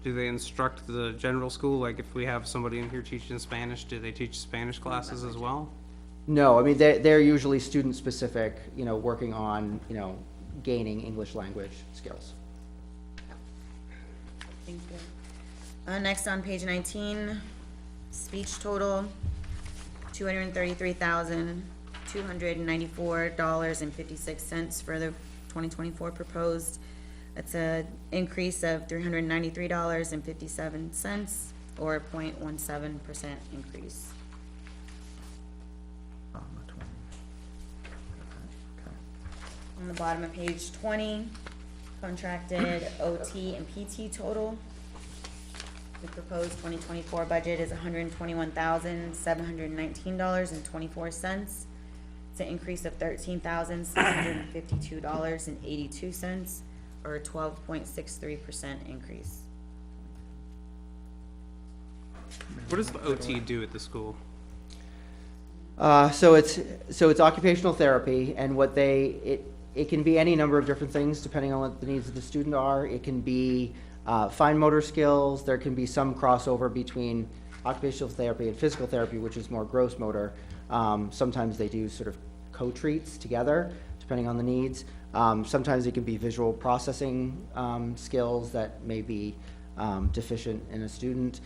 Do they instruct the general school? Like if we have somebody in here teaching Spanish, do they teach Spanish classes as well? No, I mean, they're usually student-specific, working on, gaining English language skills. Thank you. Next on page 19, speech total, $233,294.56 for the 2024 proposed. That's a increase of $393.57, or a 0.17% increase. On the bottom of page 20, contracted OT and PT total. The proposed 2024 budget is $121,719.24. It's an increase of $13,652.82, or a 12.63% increase. What does the OT do at the school? So it's occupational therapy, and it can be any number of different things depending on what the needs of the student are. It can be fine motor skills. There can be some crossover between occupational therapy and physical therapy, which is more gross motor. Sometimes they do sort of co-treats together, depending on the needs. Sometimes it can be visual processing skills that may be deficient in a student.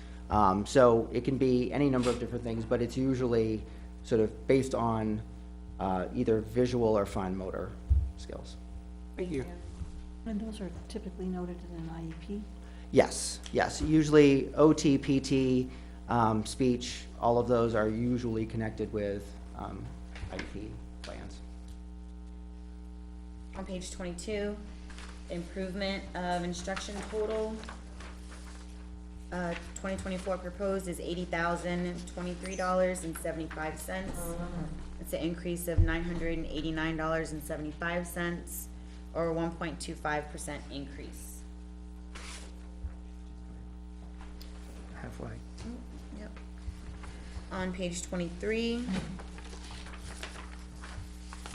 So it can be any number of different things, but it's usually sort of based on either visual or fine motor skills. Thank you. And those are typically noted in an IEP? Yes, usually OT, PT, speech, all of those are usually connected with IEP plans. On page 22, improvement of instruction total. 2024 proposed is $80,023.75. It's an increase of $989.75, or a 1.25% increase. Halfway. Yep. On page 23,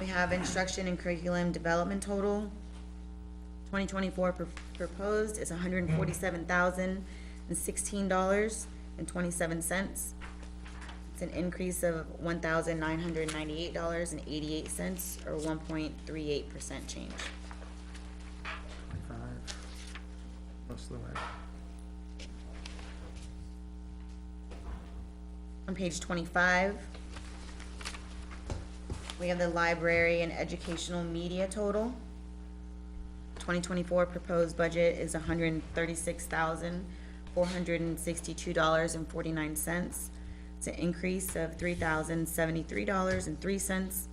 we have instruction and curriculum development total. 2024 proposed is $147,016.27. It's an increase of $1,998.88, or 1.38% change. 25, most of the way. On page 25, we have the library and educational media total. 2024 proposed budget is $136,462.49. It's an increase of $3,073.03,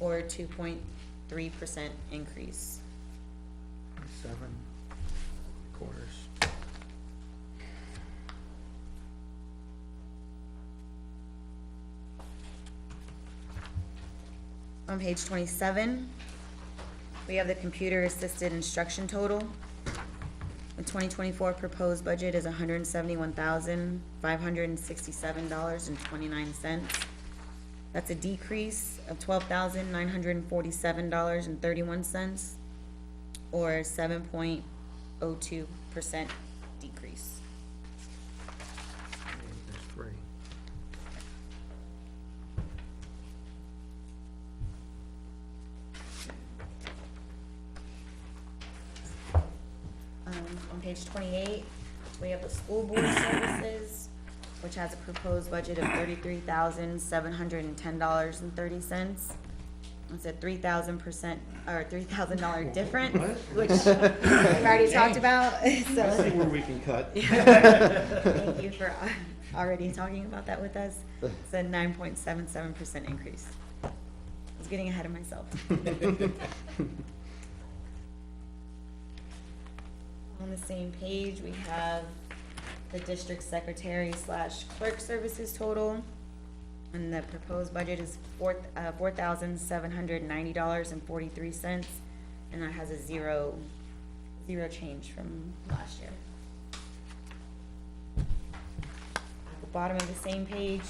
or a 2.3% increase. 7 quarters. On page 27, we have the computer-assisted instruction total. The 2024 proposed budget is $171,567.29. That's a decrease of $12,947.31, or 7.02% decrease. There's 3. On page 28, we have the school board services, which has a proposed budget of $33,710.30. It's a 3,000%, or $3,000 difference, which we've already talked about, I see so. where we can cut. Thank you for already talking about that with us. It's a 9.77% increase. I was getting ahead of myself. On the same page, we have the district secretary / clerk services total. And the proposed budget is $4,790.43, and that has a zero change from last year. At the bottom of the same page,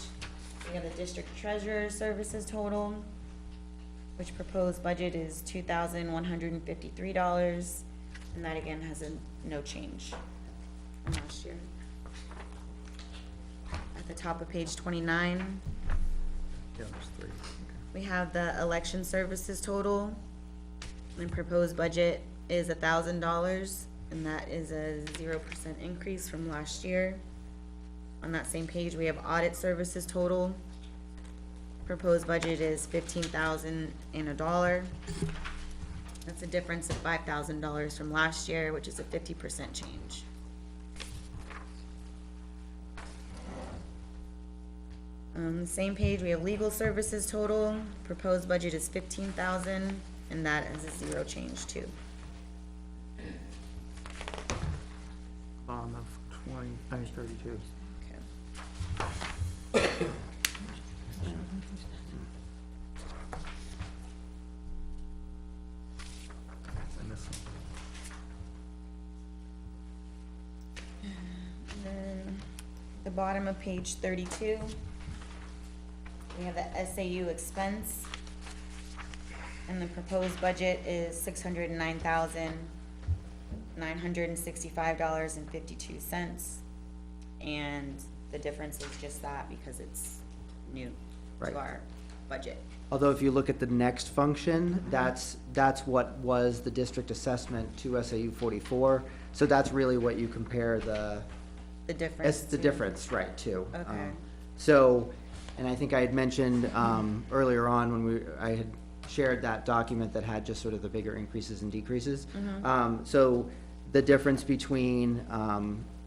we have the district treasurer services total, which proposed budget is $2,153, and that again has no change from last year. At the top of page 29, Yeah, there's 3. Okay. we have the election services total, and proposed budget is $1,000, and that is a 0% increase from last year. On that same page, we have audit services total. Proposed budget is $15,001. That's a difference of $5,000 from last year, which is a 50% change. On the same page, we have legal services total. Proposed budget is $15,000, and that is a 0 change too. Bottom of 32. Okay. I missed something. And then the bottom of page 32, we have the SAU expense, and the proposed budget is $609,965.52, and the difference is just that because it's new Right. to our budget. Although if you look at the next function, that's what was the district assessment to SAU 44. So that's really what you compare the. The difference. It's the to- difference, right, too. Okay. So, and I think I had mentioned, earlier on when I had shared that document that had just sort of the bigger increases and decreases. So the difference between,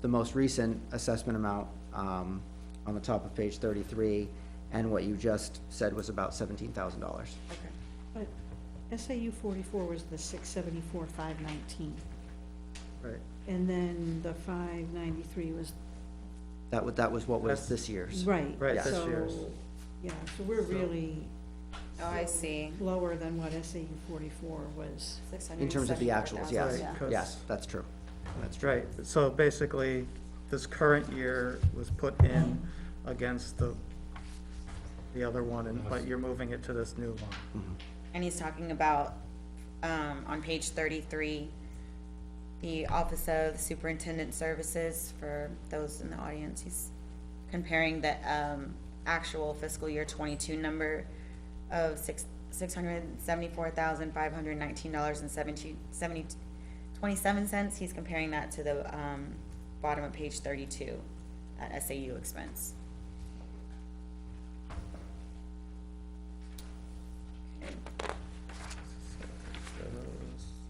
the most recent assessment amount, on the top of page 33 and what you just said was about $17,000. Okay. But SAU 44 was the 674, 519. Right. And then the 593 was, That was what was That's- this year's. right. Right, this so, year's. Yeah, so we're really Oh, I see. lower than what SAU 44 was. In terms of the actuals, yes. Right, 'cause- Yes, that's true. That's true. Right, so basically, this current year was put in against the other one, but you're moving it to this new one. And he's talking about, on page 33, the Office of Superintendent Services, for those in the audience, he's comparing the, actual fiscal year 22 number of $674,519.27. He's comparing that to the, bottom of page 32, at SAU expense.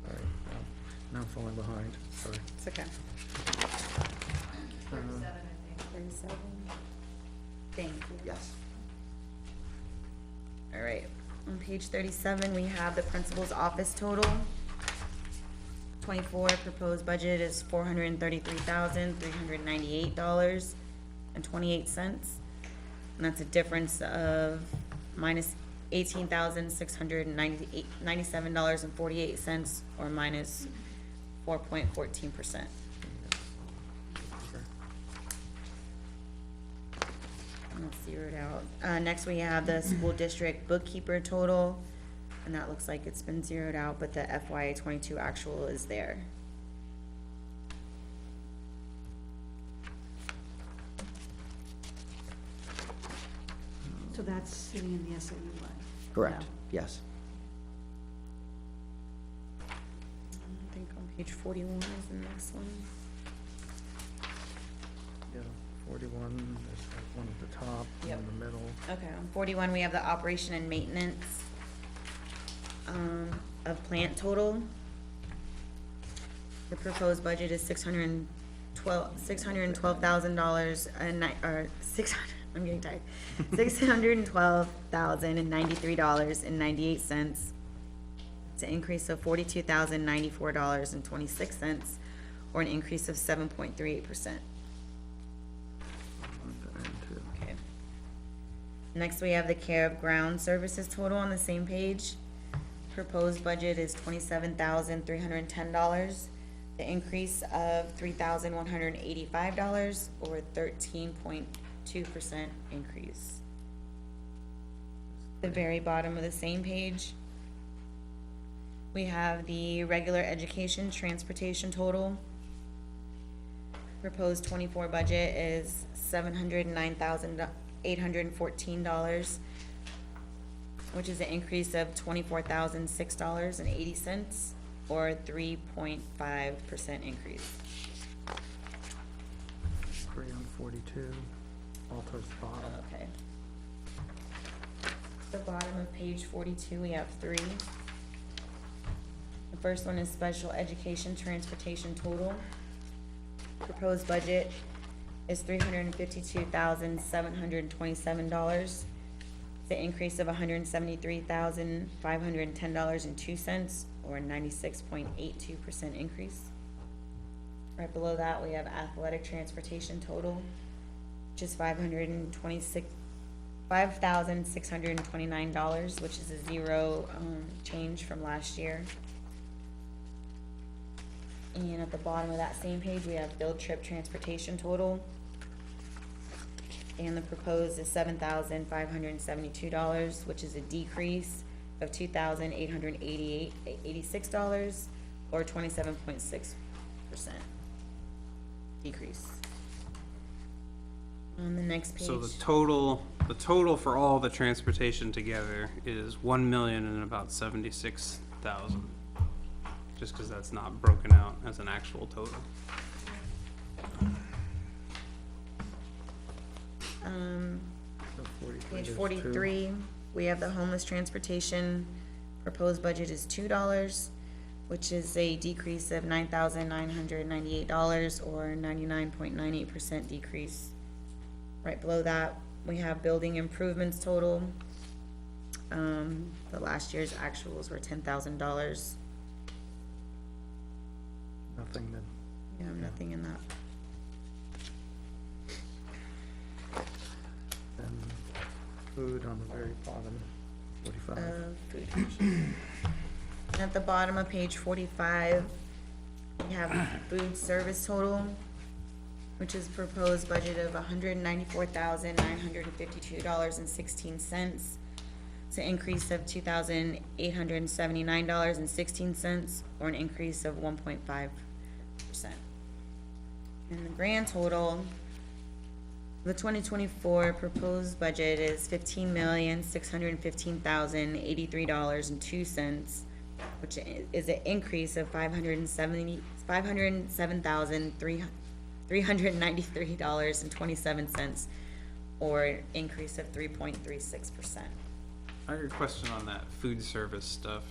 Sorry, now I'm falling behind, sorry. It's okay. 37. Thank you. Yes. All right, on page 37, we have the principal's office total. 24 proposed budget is $433,398.28. And that's a difference of minus $18,697.48, or minus 4.14%. That's zeroed out. Next, we have the school district bookkeeper total, and that looks like it's been zeroed out, but the FY 22 actual is there. So that's sitting in the SAU line. Correct, No. yes. I think on page 41 is the next one. Yeah, 41, there's like one at the top, one Yep. in the middle. Okay, on 41, we have the operation and maintenance of plant total. The proposed budget is $612,000 or I'm getting tired. $612,093.98. It's an increase of $42,094.26, or an increase of 7.38%. Okay. Next, we have the care of ground services total on the same page. Proposed budget is $27,310. The increase of $3,185, or 13.2% increase. The very bottom of the same page, we have the regular education transportation total. Proposed 24 budget is $709,814, which is an increase of $24,006.80, or 3.5% increase. 3 on 42, all towards the bottom. Okay. The bottom of page 42, we have 3. The first one is special education transportation total. Proposed budget is $352,727. The increase of $173,510.02, or 96.82% increase. Right below that, we have athletic transportation total, which is $5,629, which is a zero change from last year. And at the bottom of that same page, we have field trip transportation total. And the proposed is $7,572, which is a decrease of $2,886, or 27.6% decrease. On the next page. So the total for all the transportation together is 1,000,000 and about 76,000. Just because that's not broken out as an actual total. So 43 Page is 2. 43, we have the homeless transportation, proposed budget is $2, which is a decrease of $9,998, or 99.98% decrease. Right below that, we have building improvements total, The last year's actuals were $10,000. Nothing then. Yeah, nothing in that. And food on the very bottom, 45. Food. At the bottom of page 45, we have food service total, which is proposed budget of $194,952.16. It's an increase of $2,879.16, or an increase of 1.5%. And the grand total, the 2024 proposed budget is $15,615,083.02, which is an increase of $507,393.27, or an increase of 3.36%. I have a question on that food service stuff.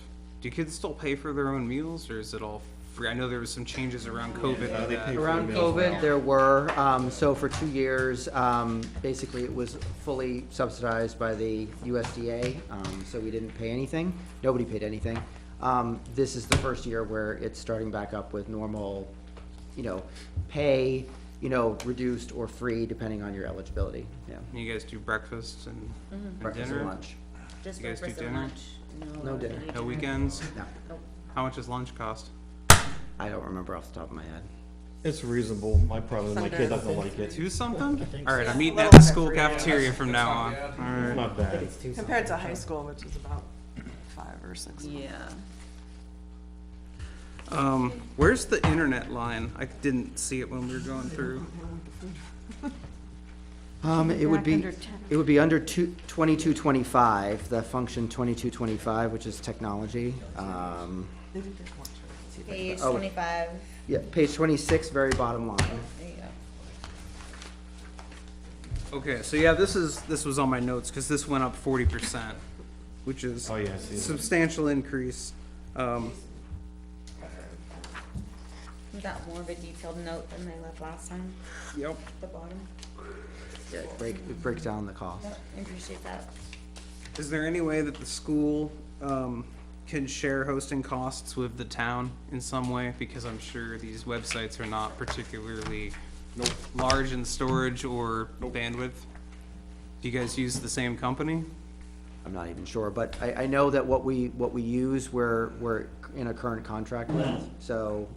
Do kids still pay for their own meals, or is it all free? I know there was some changes around COVID. with that. Around COVID, there were, so for 2 years, basically it was fully subsidized by the USDA, so we didn't pay anything. Nobody paid anything. This is the first year where it's starting back up with normal, pay, reduced or free, depending on your eligibility, yeah. You guys do breakfast and Breakfast dinner? and lunch. Just You guys do breakfast and dinner? lunch. No dinner. No weekends? No, How much does lunch cost? I don't remember off the top of my head. It's reasonable. My problem, my kid doesn't like it. 2 something? think Alright, so. I'm eating A at little the bit school for you. cafeteria from now on. It's Alright. not bad. It's too Compared to high school, which is about 5 or 6. Yeah. Where's the internet line? I didn't see it when we were going through. It would Back be, under 10. it would be under 2225, the function 2225, which is technology. Page Oh. 25. Yeah, page 26, very bottom line. There you go. Okay, so yeah, this was on my notes, cause this went up 40%, which is Oh, yeah, I see that. substantial increase. We got more of a detailed note than they left last time, Yep. at the bottom. Yeah, it breaks down the cost. Yep, I appreciate that. Is there any way that the school, can share hosting costs with the town in some way? Because I'm sure these websites are not particularly large in storage or bandwidth. Do you guys use the same company? I'm not even sure, but I know that what we use, we're in a current contract with, so,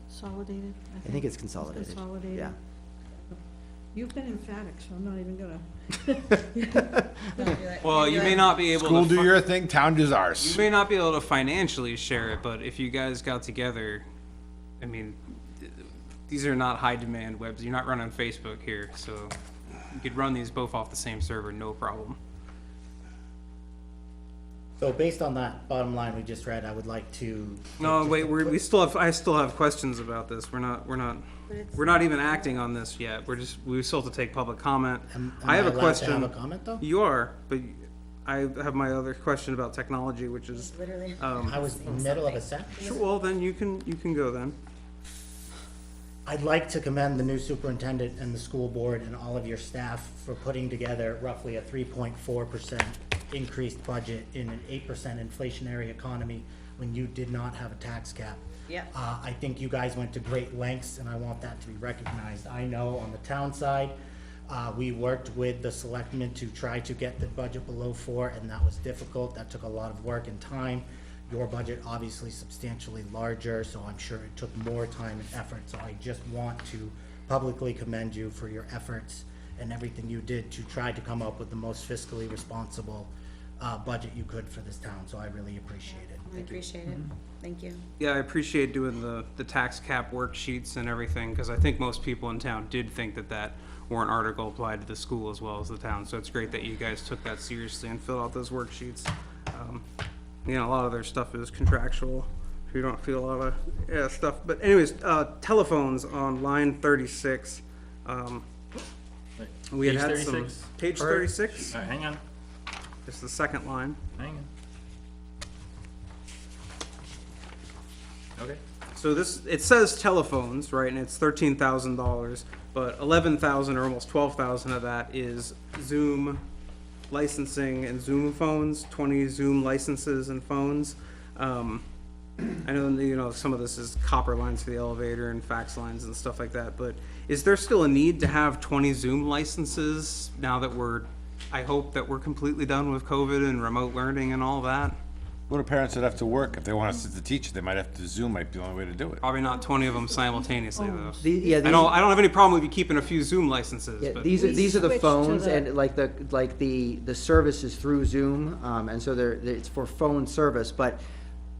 Consolidated, I think it's consolidated. Consolidated. Yeah. You've been emphatic, so I'm not even gonna. Well, you may not be able School to. do your thing, town does ours. You may not be able to financially share it, but if you guys got together, I mean, these are not high demand webs. You're not running Facebook here, so you could run these both off the same server, no problem. So based on that bottom line we just read, I would like to. No, wait, we still have, I still have questions about this. We're not even acting on this yet. We still have to take public comment. Am I have a allowed to question. have a comment, though? You are, but I have my other question about technology, which is, Literally. I was in the middle of a sentence. sure, well, then you can go then. I'd like to commend the new superintendent and the school board and all of your staff for putting together roughly a 3.4% increased budget in an 8% inflationary economy when you did not have a tax cap. Yep. I think you guys went to great lengths, and I want that to be recognized. I know on the town side, we worked with the selectmen to try to get the budget below 4, and that was difficult. That took a lot of work and time. Your budget obviously substantially larger, so I'm sure it took more time and effort. So I just want to publicly commend you for your efforts and everything you did to try to come up with the most fiscally responsible budget you could for this town. So I really appreciate it. I appreciate it. Thank you. Yeah, I appreciate doing the tax cap worksheets and everything, because I think most people in town did think that warrant article applied to the school as well as the town, so it's great that you guys took that seriously and filled out those worksheets. A lot of their stuff is contractual, if you don't feel a lot of, stuff, but anyways, telephones on line 36, we had Page had some. 36? Page 36, All right, hang on, it's the second line. hang on. Okay. So it says telephones, right, and it's $13,000, but 11,000 or almost 12,000 of that is Zoom licensing and Zoom phones, 20 Zoom licenses and phones. I know, you know, some of this is copper lines for the elevator and fax lines and stuff like that, but is there still a need to have 20 Zoom licenses now that I hope that we're completely done with COVID and remote learning and all that? What do parents that have to work? If they want us to teach, they might have to Zoom, might be the only way to do it. Probably not 20 of them simultaneously, though. Yeah, I don't have any problem with you keeping a few Zoom licenses, Yeah, but. these are the switched to phones, the- and like the service is through Zoom, and so it's for phone service, but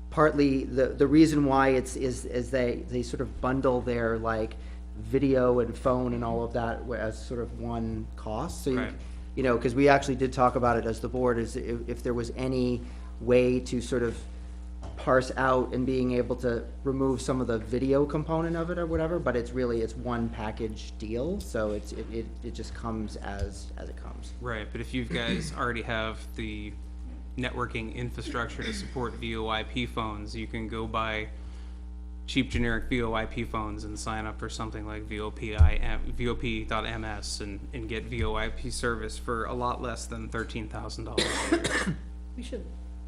partly the reason why is they sort of bundle their like video and phone and all of that as sort of one cost, so Right. you know, because we actually did talk about it as the board, is if there was any way to sort of parse out and being able to remove some of the video component of it or whatever, but it's one package deal, so it just comes as it comes. Right, but if you guys already have the networking infrastructure to support VoIP phones, you can go buy cheap generic VoIP phones and sign up for something like VoP.ms and get VoIP service for a lot less than $13,000 a year. We should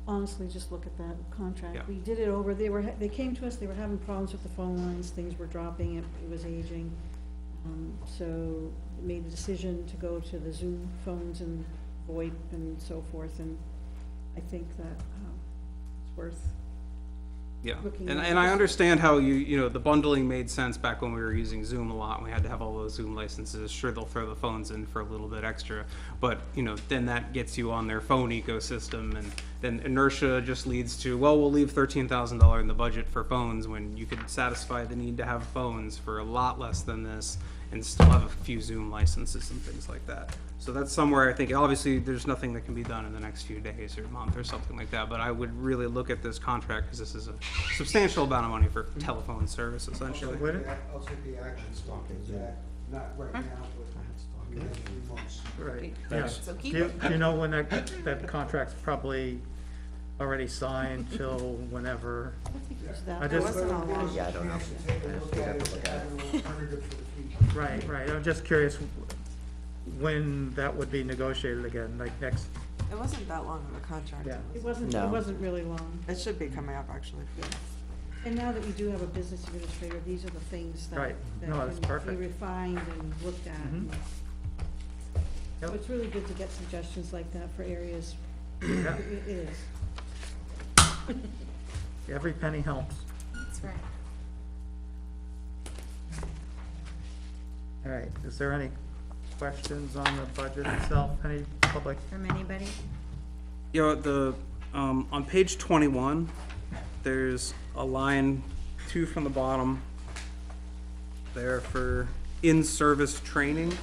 honestly just look at that contract. Yeah. We did it over, they came to us, they were having problems with the phone lines, things were dropping, it was aging. So made the decision to go to the Zoom phones and VoIP and so forth, and I think that, it's worth, Yeah, looking and at I this. understand how you know, the bundling made sense back when we were using Zoom a lot, and we had to have all those Zoom licenses. Sure, they'll throw the phones in for a little bit extra, but, you know, then that gets you on their phone ecosystem, and then inertia just leads to, well, we'll leave $13,000 in the budget for phones when you could satisfy the need to have phones for a lot less than this and still have a few Zoom licenses and things like that. So that's somewhere I think, obviously, there's nothing that can be done in the next few days or month or something like that, but I would really look at this contract, because this is a substantial amount of money for telephone service, essentially. Would it? I'll take the action stock of that, not right now, but in the next few months. Right, Yeah. yeah. So keep Do you, it. do you know when that contract's probably already signed till whenever? I just, Yeah, I don't know. Take a look at it, have an alternative for the future. right, I'm just curious when that would be negotiated again, like next, It wasn't that long of a contract. Yeah. it wasn't No. really long. It should be coming up, actually. And now that we do have a business administrator, these are the things that, Right. that No, that's can be perfect. refined and looked at. Mhm. So Yep. it's really good to get suggestions like that for areas, yeah, it is. every penny helps. That's right. All right, is there any questions on the budget itself, any public? From anybody? You know, on page 21, there's a line 2 from the bottom there for in-service training.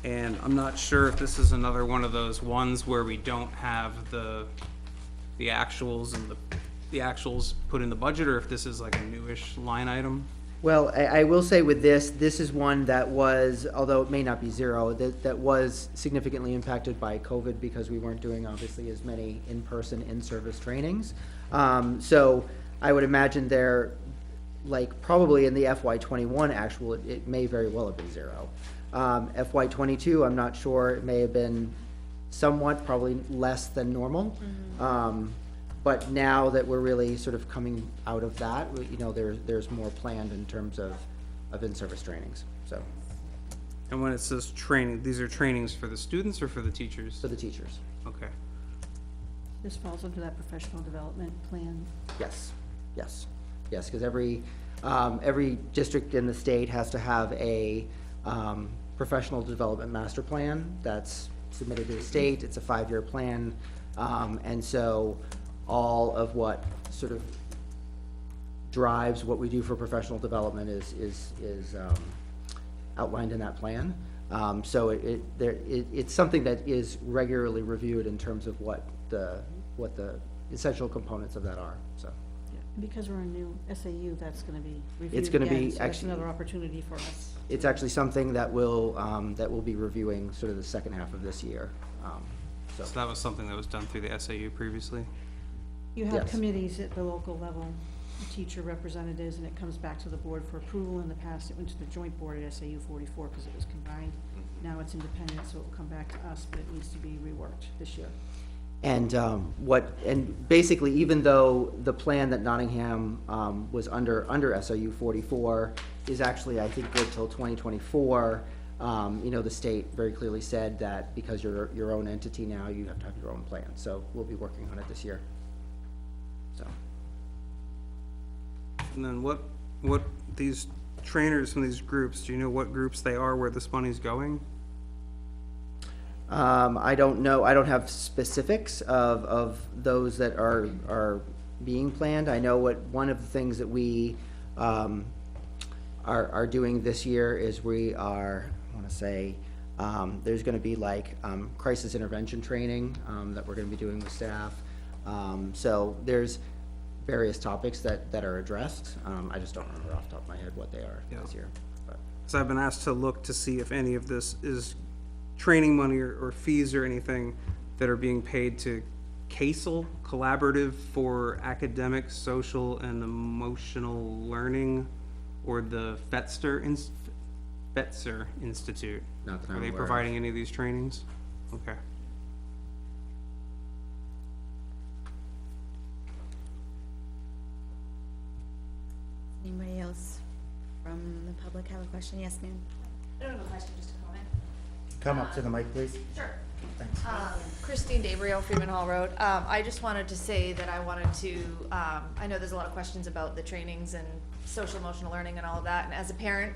And I'm not sure if this is another one of those ones where we don't have the actuals and the actuals put in the budget, or if this is like a newish line item. Well, I will say with this is one that was, although it may not be zero, that was significantly impacted by COVID because we weren't doing obviously as many in-person, in-service trainings. So I would imagine they're, like, probably in the FY '21 actual, it may very well have been zero. FY '22, I'm not sure, it may have been somewhat, probably less than normal. But now that we're really sort of coming out of that, you know, there's more planned in terms of in-service trainings, so, And when it says training, these are trainings for the students or for the teachers? for the teachers, Okay. This falls under that professional development plan. yes, because every district in the state has to have a, professional development master plan that's submitted to the state, it's a 5-year plan, and so all of what sort of drives what we do for professional development is outlined in that plan. So it's something that is regularly reviewed in terms of what the essential components of that are, so. Because we're a new SAU, that's gonna be reviewed It's gonna be again, so that's actually- another opportunity for us. It's actually something that we'll be reviewing sort of the second half of this year, So that was something that was done through the SAU previously? You have Yes. committees at the local level teacher representatives, and it comes back to the board for approval. In the past, it went to the joint board at SAU 44 because it was combined. Now it's independent, so it will come back to us, but it needs to be reworked this year. And and basically, even though the plan that Nottingham was under SOU 44 is actually, I think, good till 2024, you know, the state very clearly said that because you're your own entity now, you have to have your own plan. So we'll be working on it this year. So. And then what these trainers from these groups, do you know what groups they are, where this money's going? I don't know, I don't have specifics of those that are being planned. I know what, one of the things that we, are doing this year is we are, I wanna say, there's gonna be like, crisis intervention training, that we're gonna be doing with staff. So there's various topics that are addressed. I just don't remember off the top of my head what they are this year. But. So I've been asked to look to see if any of this is training money or fees or anything that are being paid to CASEL, Collaborative for Academic, Social, and Emotional Learning, or the Fetzer Institute. Not that I'm Are they aware of. providing any of these trainings? Okay. Anybody else from the public have a question? Yes, ma'am? I don't have a question, just a comment. Come up to the mic, please. Sure. Thanks. Christine DeBrio, Freeman Hall Road. I just wanted to say that I wanted to, I know there's a lot of questions about the trainings and social emotional learning and all of that, and as a parent,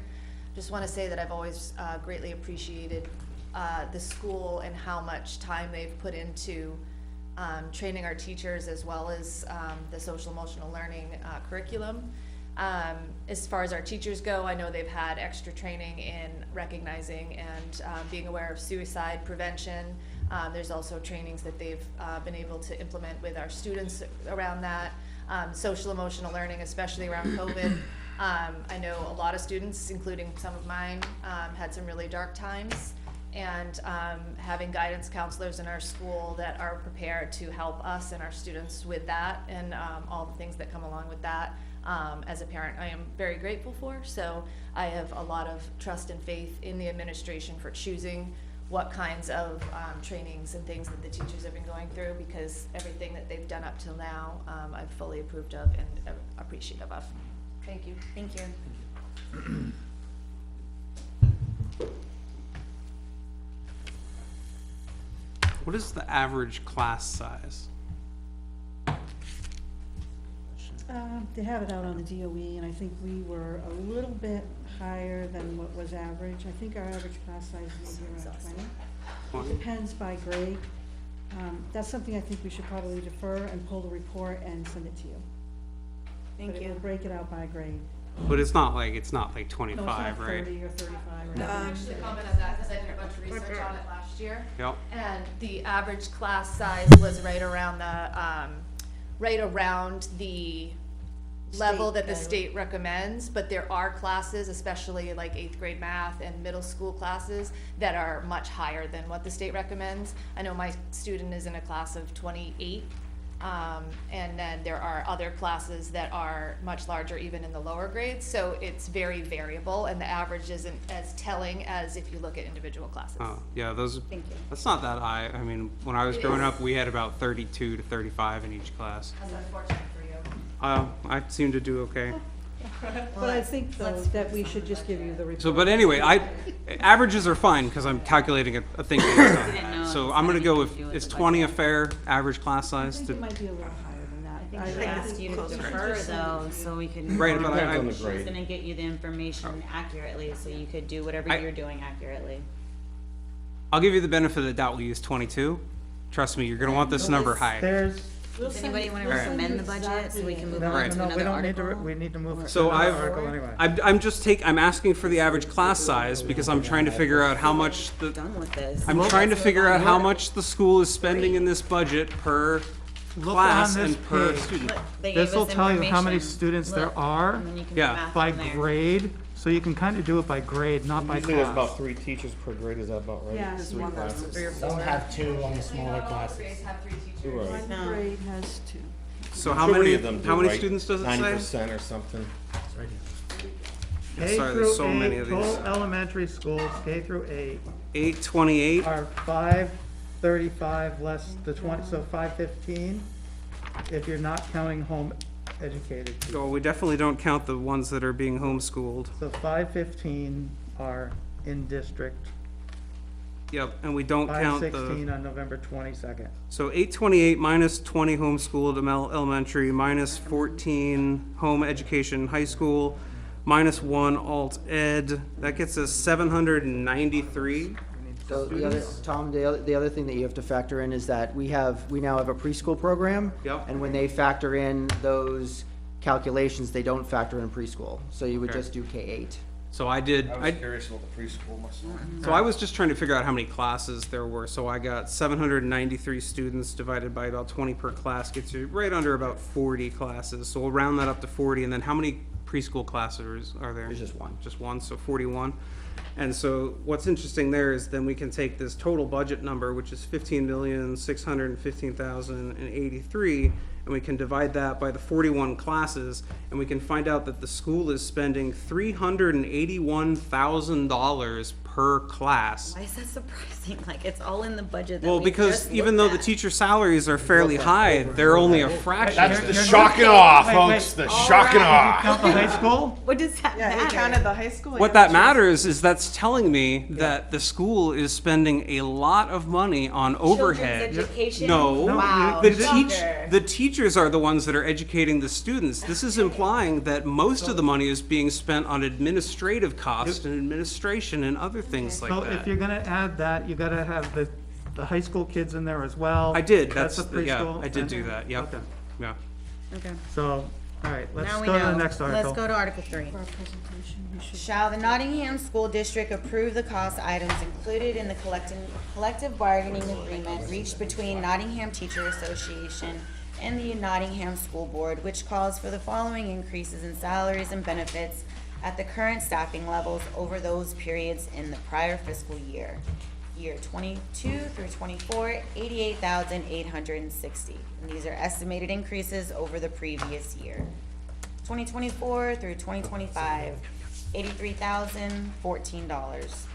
just want to say that I've always greatly appreciated the school and how much time they've put into training our teachers as well as the social emotional learning curriculum. As far as our teachers go, I know they've had extra training in recognizing and being aware of suicide prevention. There's also trainings that they've been able to implement with our students around that. Social emotional learning, especially around COVID. I know a lot of students, including some of mine, had some really dark times. And having guidance counselors in our school that are prepared to help us and our students with that and all the things that come along with that. As a parent, I am very grateful for. So I have a lot of trust and faith in the administration for choosing what kinds of trainings and things that the teachers have been going through, because everything that they've done up till now, I've fully approved of and appreciative of. Thank you. Thank you. What is the average class size? They have it out on the DOE, and I think we were a little bit higher than what was average. I think our average class size is maybe around 20. It depends by grade. That's something I think we should probably defer and pull the report and send it to you. Thank But it you. will break it out by grade. But it's not like 25, No, it's not right? 30 or 35 or I anything. actually comment on that because I did a bunch of research on it last year. Yep. And the average class size was right around the level that the state recommends, but there are classes, especially like 8th grade math and middle school classes, that are much higher than what the state recommends. I know my student is in a class of 28, and then there are other classes that are much larger even in the lower grades, so it's very variable, and the average isn't as telling as if you look at individual classes. Oh, yeah, those, Thank you. that's not that high. I mean, when I was It growing is. up, we had about 32 to 35 in each class. That's unfortunate for you. I seem to do okay. But I think though that we should just give you the report. So, but anyway, averages are fine because I'm calculating a thing based on that. So I'm gonna go with, is 20 a fair average class I size? think it might be a little higher than that. I asked you to defer though, so we could. Right, but I- Depends on the She's grade. gonna get you the information accurately, so you could do whatever you're doing accurately. I'll give you the benefit of the doubt, we use 22. Trust me, you're gonna want this number high. There's, Does anybody wanna recommend the budget, so we can move No, on to no, another we don't need to, article? we need to move. So to another I've, article anyway. I'm asking for the average class size because I'm trying to figure out how much the, Done with this. I'm trying to figure out how much the school is spending in this budget per Look class on this and per page. student. They gave This will us tell you how many information. students there Look, are and then you can do Yeah. math by from there. grade, so you can kind of do it by grade, not by Usually there's about class. 3 teachers per grade, is that about right? Yeah, There's three one classes. class. some have two on the smaller Not all classes. grades have 3 teachers. Right. One No. grade has two. So how Majority many, of them do, how many right? students does it say? 90% or something. K Sorry, through there's so many 8, of these. total elementary schools, K through 8, 828, are 535 less the 20, so 515, if you're not counting home educated. so we definitely don't count the ones that are being homeschooled. So 515 are in district, Yep, and we don't count 516 the, on November 22nd. so 828 minus 20 homeschooled elementary, minus 14 home education high school, minus 1 alt ed, that gets us 793. So the other, Tom, the other thing that you have to factor in is that we now have a preschool program. Yep. And when they factor in those calculations, they don't factor in preschool. So you would Okay. just do K-8. So I was curious about the preschool myself. So I was just trying to figure out how many classes there were. So I got 793 students divided by about 20 per class gets you right under about 40 classes. So we'll round that up to 40. And then how many preschool classes are there? There's just one. Just one, so 41. And so what's interesting there is then we can take this total budget number, which is 15,615,083, and we can divide that by the 41 classes, and we can find out that the school is spending $381,000 per class. Why is that surprising? Like, it's all in the budget that Well, we because just even looked though the at. teacher salaries are fairly high, they're only a fraction. That's the You're- shocking awe, Wait, folks, wait. the shocking awe. Count the high school? What does that Yeah, he matter? counted the high school. What that matters is that's telling me that the school is spending a lot of money on overhead. Children's education? No, Wow, the teachers are the ones that are educating the students. This is implying that most of the money is being spent on administrative costs and administration and other things like So if that. you're gonna add that, you gotta have the high school kids in there as well. I did, That's that's, a yeah, preschool. I did do that, yep, Okay. yeah. Okay. So, all right, let's Now we go to know. the next article. Let's go to Article 3. For our presentation, we should. Shall the Nottingham School District approve the cost items included in the collective bargaining agreement reached between Nottingham Teacher Association and the Nottingham School Board, which calls for the following increases in salaries and benefits at the current staffing levels over those periods in the prior fiscal year. Year 22 through 24, 88,860. And these are estimated increases over the previous year. 2024 through 2025, $83,014.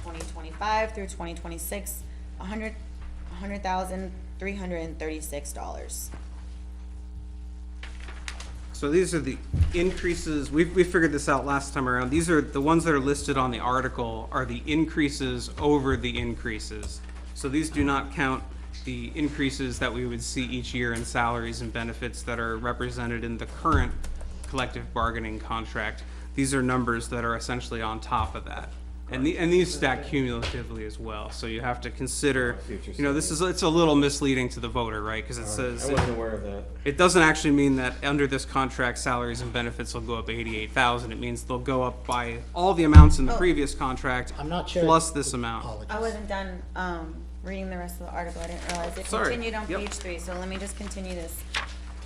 2025 through 2026, $100,336. So these are the increases, we figured this out last time around. These are, the ones that are listed on the article are the increases over the increases. So these do not count the increases that we would see each year in salaries and benefits that are represented in the current collective bargaining contract. These are numbers that are essentially on top of that. And these stack cumulatively as well, so you have to consider, you know, it's a little misleading to the voter, right? Because it says, I wasn't aware of that. it doesn't actually mean that under this contract, salaries and benefits will go up 88,000. It means they'll go up by all the amounts in the previous contract, I'm not sure. plus this amount. I wasn't done, reading the rest of the article, I didn't realize it Sorry. continued on Yep. page 3, so let me just continue this.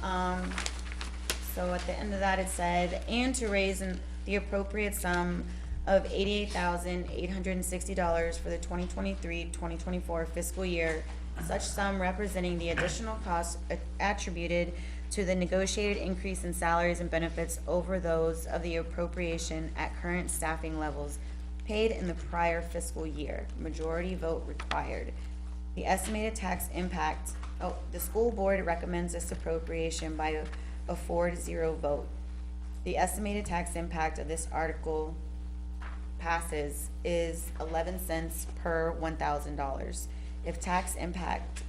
So at the end of that, it said, and to raise the appropriate sum of $88,860 for the 2023-2024 fiscal year, such sum representing the additional costs attributed to the negotiated increase in salaries and benefits over those of the appropriation at current staffing levels paid in the prior fiscal year, majority vote required. The estimated tax impact, the school board recommends this appropriation by a 4-0 vote. The estimated tax impact of this article passes is 11 cents per $1,000. The tax impact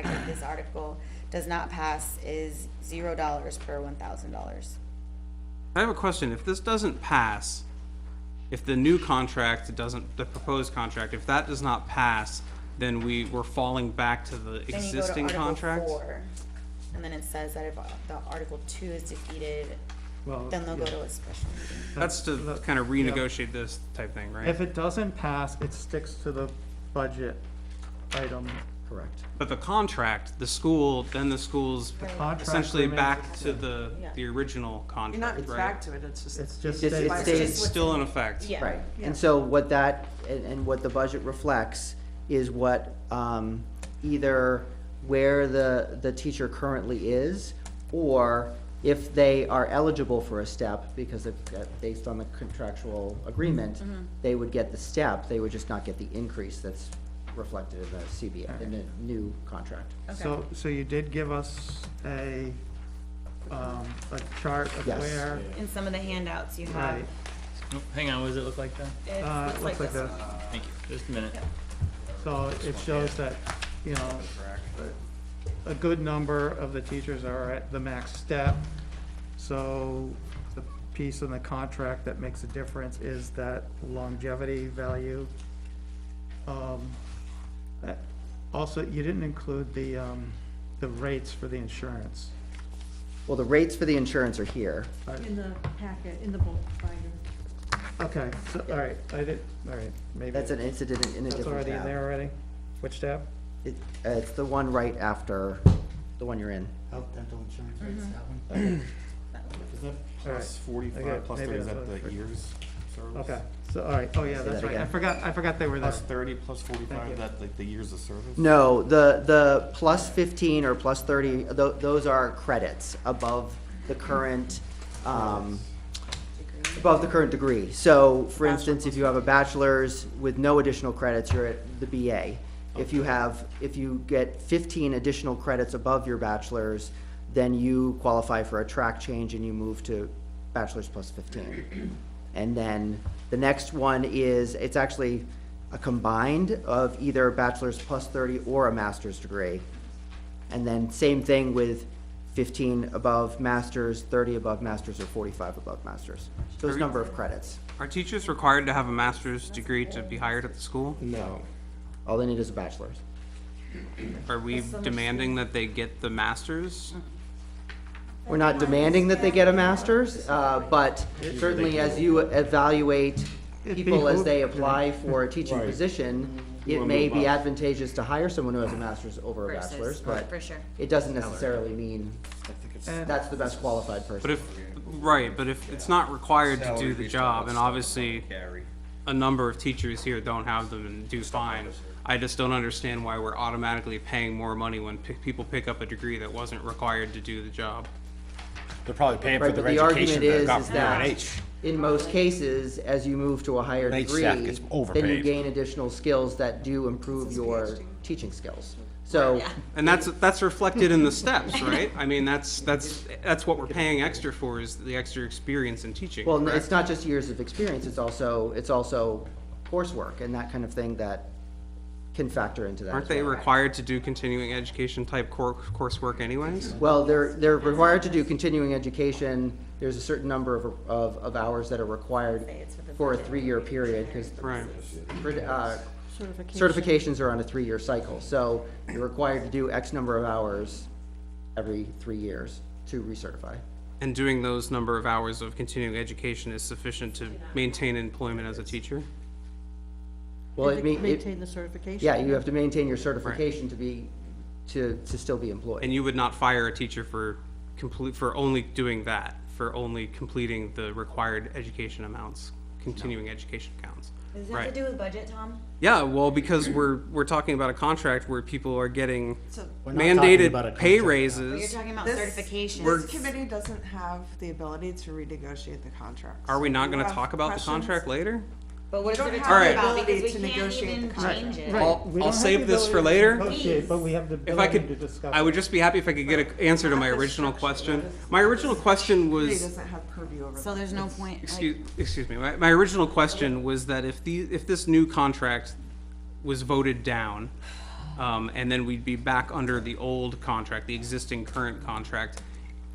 of this article does not pass is $0 per $1,000. I have a question. If this doesn't pass, if the new contract doesn't, the proposed contract, if that does not pass, then we're falling back to the Then you go to existing Article contract? 4, and then it says that if the Article 2 is defeated, Well, then they'll go yeah. to a special meeting. That's to kind of renegotiate this type thing, right? If it doesn't pass, it sticks to the budget item. Correct. But the contract, the school's Contract essentially remains back the to Yeah. the original You're not contract, right? back to it, it's just. It's just. It By- stays, It's still in effect. Yeah. right. And so what that, and what the budget reflects is what either where the teacher currently is, or if they are eligible for a step, because based on the contractual agreement, they would get the step, they would just not get the increase that's reflected in the CBA, in the new contract. So you did give us a chart of Yes. where, In some of the handouts you have, right, Oh, hang on, what does it look like then? it looks like this. this. Thank you, just a minute. So it shows that, you know, a good number of the teachers are at the max step. So the piece in the contract that makes a difference is that longevity value. Also, you didn't include the rates for the insurance. Well, the rates for the insurance are here. In the packet, in the bulk binder. Okay, so, all right, maybe. That's an incident in a That's different already in tab. there already? Which tab? It's the one right after the one you're in. Health, dental insurance rates, that one. Is that All plus right. 45, Okay, plus maybe 30, is that's that what- the years service? Okay, so, all right, oh yeah, Say that's that right, again. I forgot they were there. Plus 30, plus Thank 45, you. that like the years of service? No, the plus 15 or plus 30, those are credits above the current, above the current degree. So, for instance, if you have a bachelor's with no additional credits, you're at the BA. If you get 15 additional credits above your bachelor's, then you qualify for a track change and you move to bachelor's plus 15. And then the next one is, it's actually a combined of either a bachelor's plus 30 or a master's degree. And then same thing with 15 above masters, 30 above masters, or 45 above masters. Those number of credits. Are teachers required to have a master's degree to be hired at the school? No. All they need is a bachelor's. Are we demanding that they get the master's? We're not demanding that they get a master's, but certainly as you evaluate people as they apply for a teaching Right. position, it Wanna may move be up. advantageous to hire someone who has a master's over a Versus, bachelor's, but for sure. it doesn't necessarily mean I think it's, that's the best qualified person. But if it's not required to do the job, and obviously Carry. a number of teachers here don't have them and do fine, I just don't understand why we're automatically paying more money when people pick up a degree that wasn't required to do the job. They're probably paying for Right, but their the education argument they got is from that UNH. in most cases, as you move to a higher UNH degree, staff gets then you overpaid. gain additional skills that do improve your teaching skills. So, And that's reflected in the steps, right? I mean, that's what we're paying extra for, is the extra experience in teaching, well, correct? it's not just years of experience, it's also coursework and that kind of thing that can factor into that Aren't as they well. required to do continuing education type coursework anyways? Well, they're required to do continuing education. There's a certain number of hours that are required for a 3-year period, because Right. certifications are on a 3-year cycle. So you're required to do X number of hours every 3 years to recertify. And doing those number of hours of continuing education is sufficient to maintain employment as a teacher? Well, And it to mean, maintain the certification. yeah, you have to maintain your certification to still be employed. And you would not fire a teacher for only doing that, for only completing the required education amounts, continuing education counts? Does it have to Right. do with budget, Tom? Yeah, well, because we're talking about a contract where people are getting We're not talking about a mandated pay contract. But you're raises. talking about This- certification. This committee doesn't have the ability to renegotiate the contract. Are we So not if you gonna have talk about the questions- contract later? But what is We it don't talking have the about? ability Because to we can't negotiate even the contract. change it. Right. I'll We don't have save the this for ability to later. negotiate, but we have the If I ability to could, discuss. I would just be happy if I could get an answer to my original question. My original question Committee was, doesn't have purview over. So there's no point, like, excuse me, my original question was that if this new contract was voted down, and then we'd be back under the old contract, the existing current contract,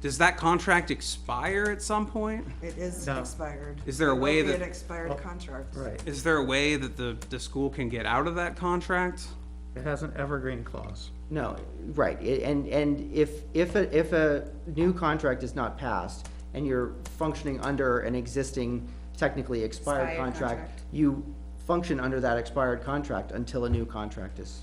does that contract expire at some point? It is No. expired. Is there a It will way be that- an expired contract. Right, Is there a way that the school can get out of that contract? it has an evergreen clause. No, right, and if a new contract is not passed, and you're functioning under an existing technically expired Expired contract, contract. you function under that expired contract until a new contract is.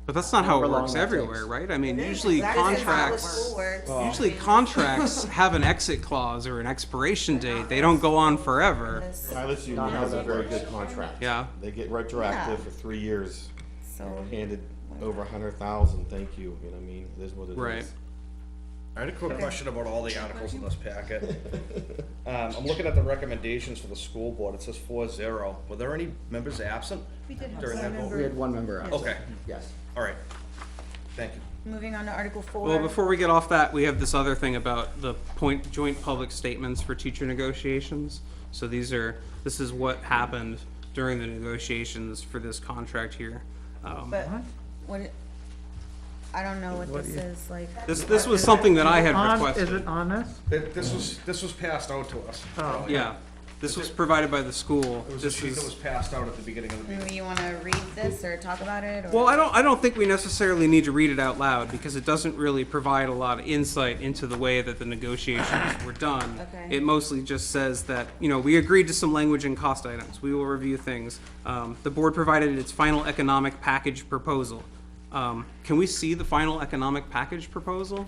But that's not how it However long works that everywhere, takes. right? I mean, It is. usually That is how it contracts, school works. usually contracts have an exit clause or an expiration date. They don't go on forever. Silas Union has a very good contract. Yeah. They get retroactive for 3 years, So, handed over 100,000, thank you, you know what I mean, it is what it is. Right. I had a quick question about all the articles in this packet. I'm looking at the recommendations for the school board, it says 4-0. Were there any members absent? We did have During one that vote. We had one member out. Okay, Yes. all right, thank you. Moving on to Article 4. Well, before we get off that, we have this other thing about the joint public statements for teacher negotiations. So this is what happened during the negotiations for this contract here. But I don't know what What this is- is, like. This was something that I had Is requested. it on this? This was passed out to us. Oh. Yeah, this was provided by the school. It was a This sheet that was passed out at the beginning of the meeting. Maybe you wanna read this or talk about it, or? Well, I don't think we necessarily need to read it out loud because it doesn't really provide a lot of insight into the way that the negotiations were done. Okay. It mostly just says that, we agreed to some language and cost items. We will review things. The board provided its final economic package proposal. Can we see the final economic package proposal?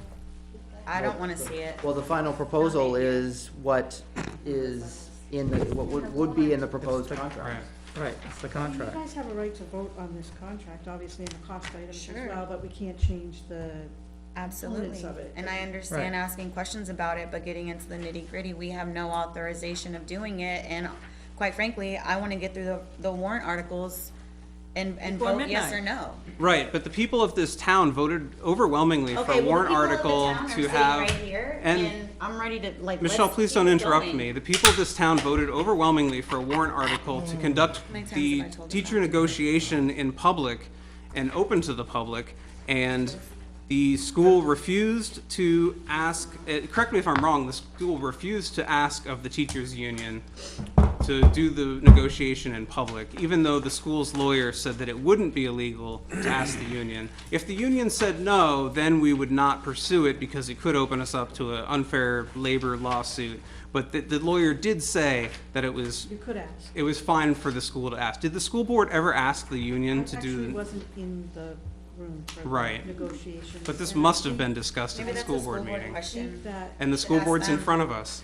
I don't wanna see it. Well, the final proposal is what is in the, what would be in the proposed contract. Right, it's the You contract. guys have a right to vote on this contract, obviously, and the cost items as Sure. well, but we can't change the Absolutely. components of it. And I understand Right. asking questions about it, but getting into the nitty gritty, we have no authorization of doing it. And quite frankly, I wanna get through the warrant articles and Before vote yes or midnight. no. Right, but the people of this town voted overwhelmingly for Okay, a well, warrant the people of the article town are to sitting have. right here, and- and I'm ready to, like, Michelle, let's please keep don't it interrupt going. me. The people of this town voted overwhelmingly for a warrant article to conduct many times the have I told you teacher negotiation in public and open to the public, and the school refused to ask, correct me if I'm wrong, the school refused to ask of the teachers' union to do the negotiation in public, even though the school's lawyer said that it wouldn't be illegal to ask the union. If the union said no, then we would not pursue it because it could open us up to an unfair labor lawsuit. But the lawyer did say that it was You could ask. fine for the school to ask. Did the school board ever ask the union to Actually, do? wasn't in the room for the Right. negotiations. But this and I must have think- been discussed at Maybe the that's a school school board board meeting. I question. think that, And the Should school ask board's in them. front of us.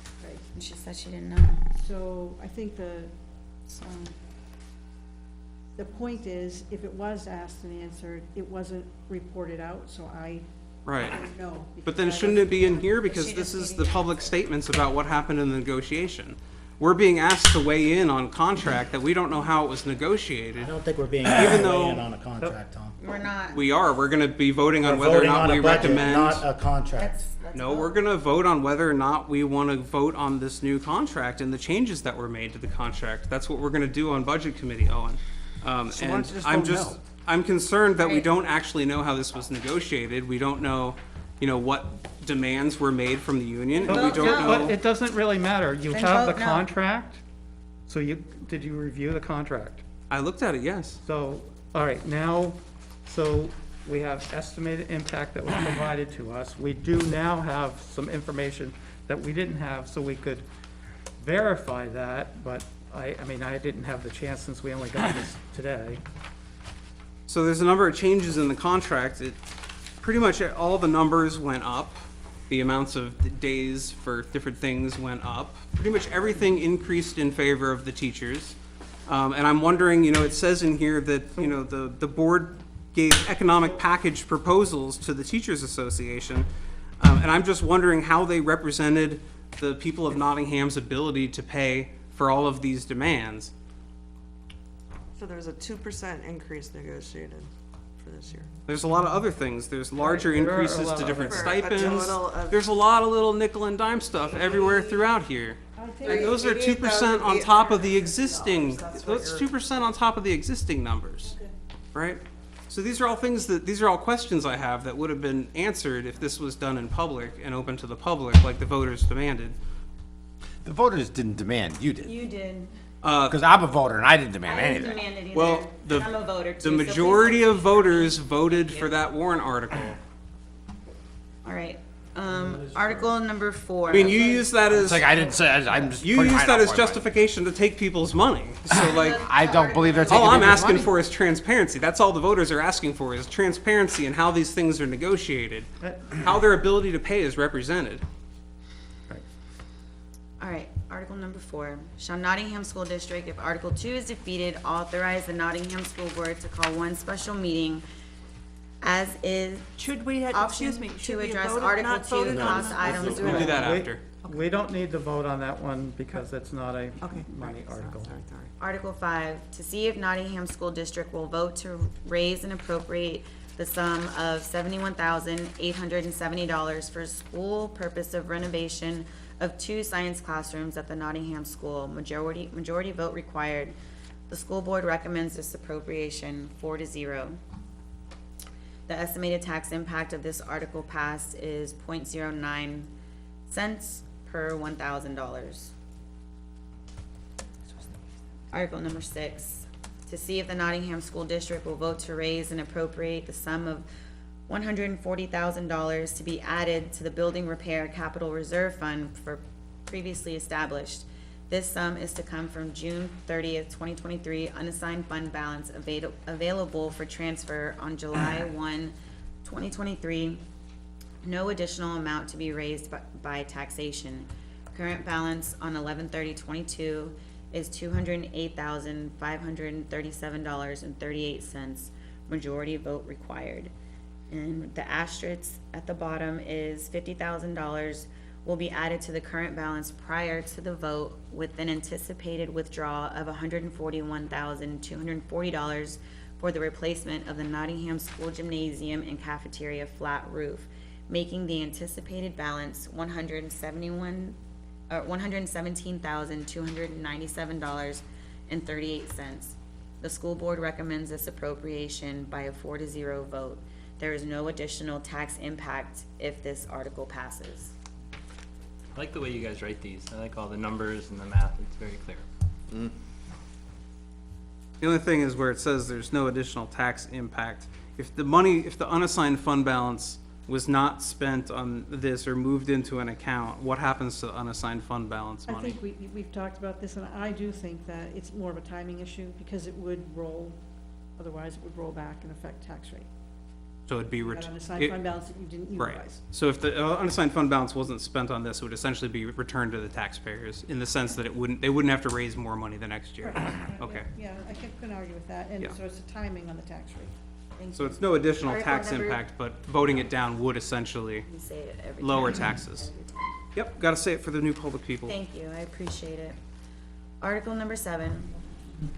And she said she didn't know, so I think so. the point is, if it was asked and answered, it wasn't reported out, so I Right. don't know. But then because I shouldn't it be in here? Because she this just is needed the to public statements about what happened in the negotiation. We're being asked to weigh in on contract that we don't know how it was I negotiated. don't think we're being Even asked to though- weigh in on a contract, Tom. We're not. We are, we're gonna be voting on We're whether or voting not on we a budget, recommend. not a contract. Let's No, vote. we're gonna vote on whether or not we wanna vote on this new contract and the changes that were made to the contract. That's what we're gonna do on budget committee, Owen. So why And don't you just I'm vote just, no? I'm concerned that we Right. don't actually know how this was negotiated. We don't know, what demands were made from the union, and we Vote don't no. But know. it doesn't really matter. You Then have the vote no. contract, so did you review the contract? I looked at it, yes. So, all right, now, so we have estimated impact that was provided to us. We do now have some information that we didn't have, so we could verify that, but I mean, I didn't have the chance since we only got this today. So there's a number of changes in the contract. Pretty much all the numbers went up. The amounts of days for different things went up. Pretty much everything increased in favor of the teachers. And I'm wondering, it says in here that, the board gave economic package proposals to the Teachers Association. And I'm just wondering how they represented the people of Nottingham's ability to pay for all of these demands. So there's a 2% increase negotiated for this year. There's a lot of other things. There's larger Right, there are a increases lot to of different other things. stipends. Total of- There's a lot of little nickel and dime stuff everywhere throughout here. And those are 2% on top of the existing, that's 2% on top of the existing numbers, right? So these are all these are all questions I have that would have been answered if this was done in public and open to the public like the voters demanded. The voters didn't demand, you did. You did. Because I'm a voter and I didn't demand I didn't anything. demand it either. Well, and I'm a voter too. the so please majority don't- of voters voted for that warrant article. All right, article number 4. I mean, you use that as. It's like I didn't say, I'm just. You putting use mine that out as for justification to take people's money. So like, I don't believe they're taking all I'm people's asking money. for is transparency. That's all the voters are asking for is transparency in how these things are negotiated, how their ability to pay is represented. All right, article number 4. Shall Nottingham School District, if Article 2 is defeated, authorize the Nottingham School Board to call one special meeting As is Should we, have option excuse me, to should we have address voted, Article not 2 voted on cost this? items. We'll do that after. We don't need to vote on that one because it's not a Okay. money article. Sorry. Article 5, to see if Nottingham School District will vote to raise and appropriate the sum of $71,870 for school purpose of renovation of 2 science classrooms at the Nottingham School. Majority vote required. The school board recommends this appropriation 4-0. The estimated tax impact of this article passed is 0.09 cents per $1,000. Article number 6, to see if the Nottingham School District will vote to raise and appropriate the sum of $140,000 to be added to the Building Repair Capital Reserve Fund for previously established. This sum is to come from June 30th, 2023 unassigned fund balance available for transfer on July 1, 2023. No additional amount to be raised by taxation. Current balance on 11/30/22 is $208,537.38. Majority vote required. And the asterisk at the bottom is $50,000 will be added to the current balance prior to the vote with an anticipated withdrawal of $141,240 for the replacement of the Nottingham School Gymnasium and Cafeteria flat roof, making the anticipated balance $117,297.38. The school board recommends this appropriation by a 4-0 vote. There is no additional tax impact if this article passes. I like the way you guys write these. I like all the numbers and the math. It's very clear. The only thing is where it says there's no additional tax impact. If the unassigned fund balance was not spent on this or moved into an account, what happens to the unassigned fund balance I money? think we've talked about this, and I do think that it's more of a timing issue, because it would roll, otherwise it would roll back and affect tax rate. So it'd be, You got unassigned fund balance that you didn't right. utilize. So if the unassigned fund balance wasn't spent on this, it would essentially be returned to the taxpayers in the sense that they wouldn't have to raise more money the next year. Right. Okay. Yeah, I can argue with that, and Yeah. so it's the timing on the tax rate. So it's no additional Article tax number- impact, but voting it down would essentially You say it every lower time. taxes. Yep, gotta say it for the new public people. Thank you, I appreciate it. Article number 7,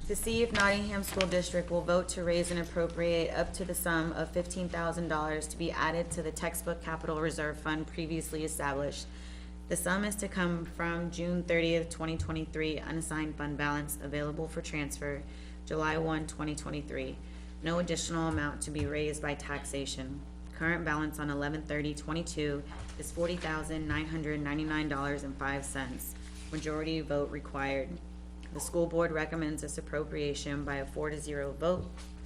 to see if Nottingham School District will vote to raise and appropriate up to the sum of $15,000 to be added to the textbook capital reserve fund previously established. The sum is to come from June 30th, 2023 unassigned fund balance available for transfer, July 1, 2023. No additional amount to be raised by taxation. Current balance on 11/30/22 is $40,999.05. Majority vote required. The school board recommends this appropriation by a 4-0 vote.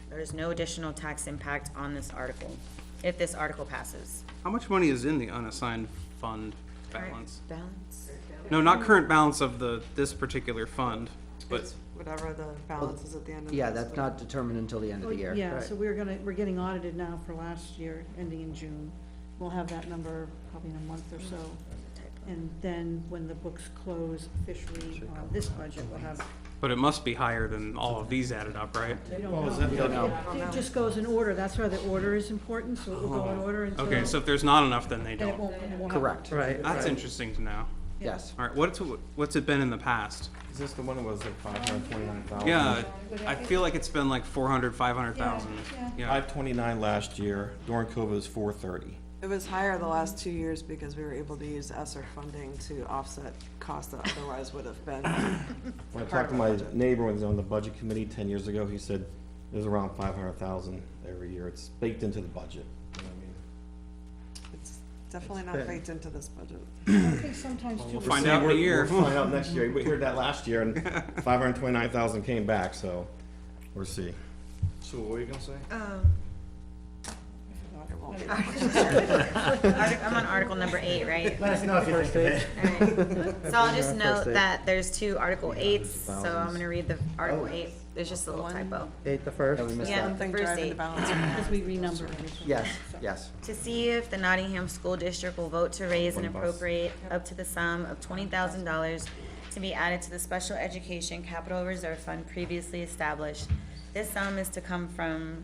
There is no additional tax impact on this article, if this article passes. How much money is in the unassigned fund balance? Balance? No, not current balance of this particular fund, but It's whatever the balance is at the end of the Yeah, fiscal that's not determined until the end of the year. Yeah, so we're getting audited now for last year, ending in June. We'll have that number probably in a month or so. And then when the books close officially on this budget, we'll have, but it must be higher than all of these added up, right? we don't know. It just goes in order, that's why the order is important, so it will go in order until. Okay, so if there's not enough, then they And it don't. won't happen. Correct. Right. That's interesting to know. Yes. All right, what's it been in the past? Is this the one that was like 529,000? Yeah, I feel like it's been like 400, 500,000. Yeah. 529 last year, during COVID it was 430. It was higher the last 2 years because we were able to use ESSER funding to offset costs that otherwise would have been. When I talked to my neighbor when he was on the budget committee 10 years ago, he said it was around 500,000 every year. It's baked into the budget. You know what I mean? It's definitely not baked into this budget. I think sometimes too. We'll find out in a year. We'll find out next year. We heard that last year, and 529,000 came back, so we'll see. So what were you gonna say? I'm on article number 8, right? Let us know if you think of it. Alright, so I'll just note that there's 2 Article 8s, so I'm gonna read the Article 8, there's just a little typo. 8 the first. Yeah, we missed Yeah. that. One thing First driving the aid. balance. Because we renumbered everything. Yes, yes. To see if the Nottingham School District will vote to raise and appropriate up to the sum of $20,000 to be added to the Special Education Capital Reserve Fund previously established. This sum is to come from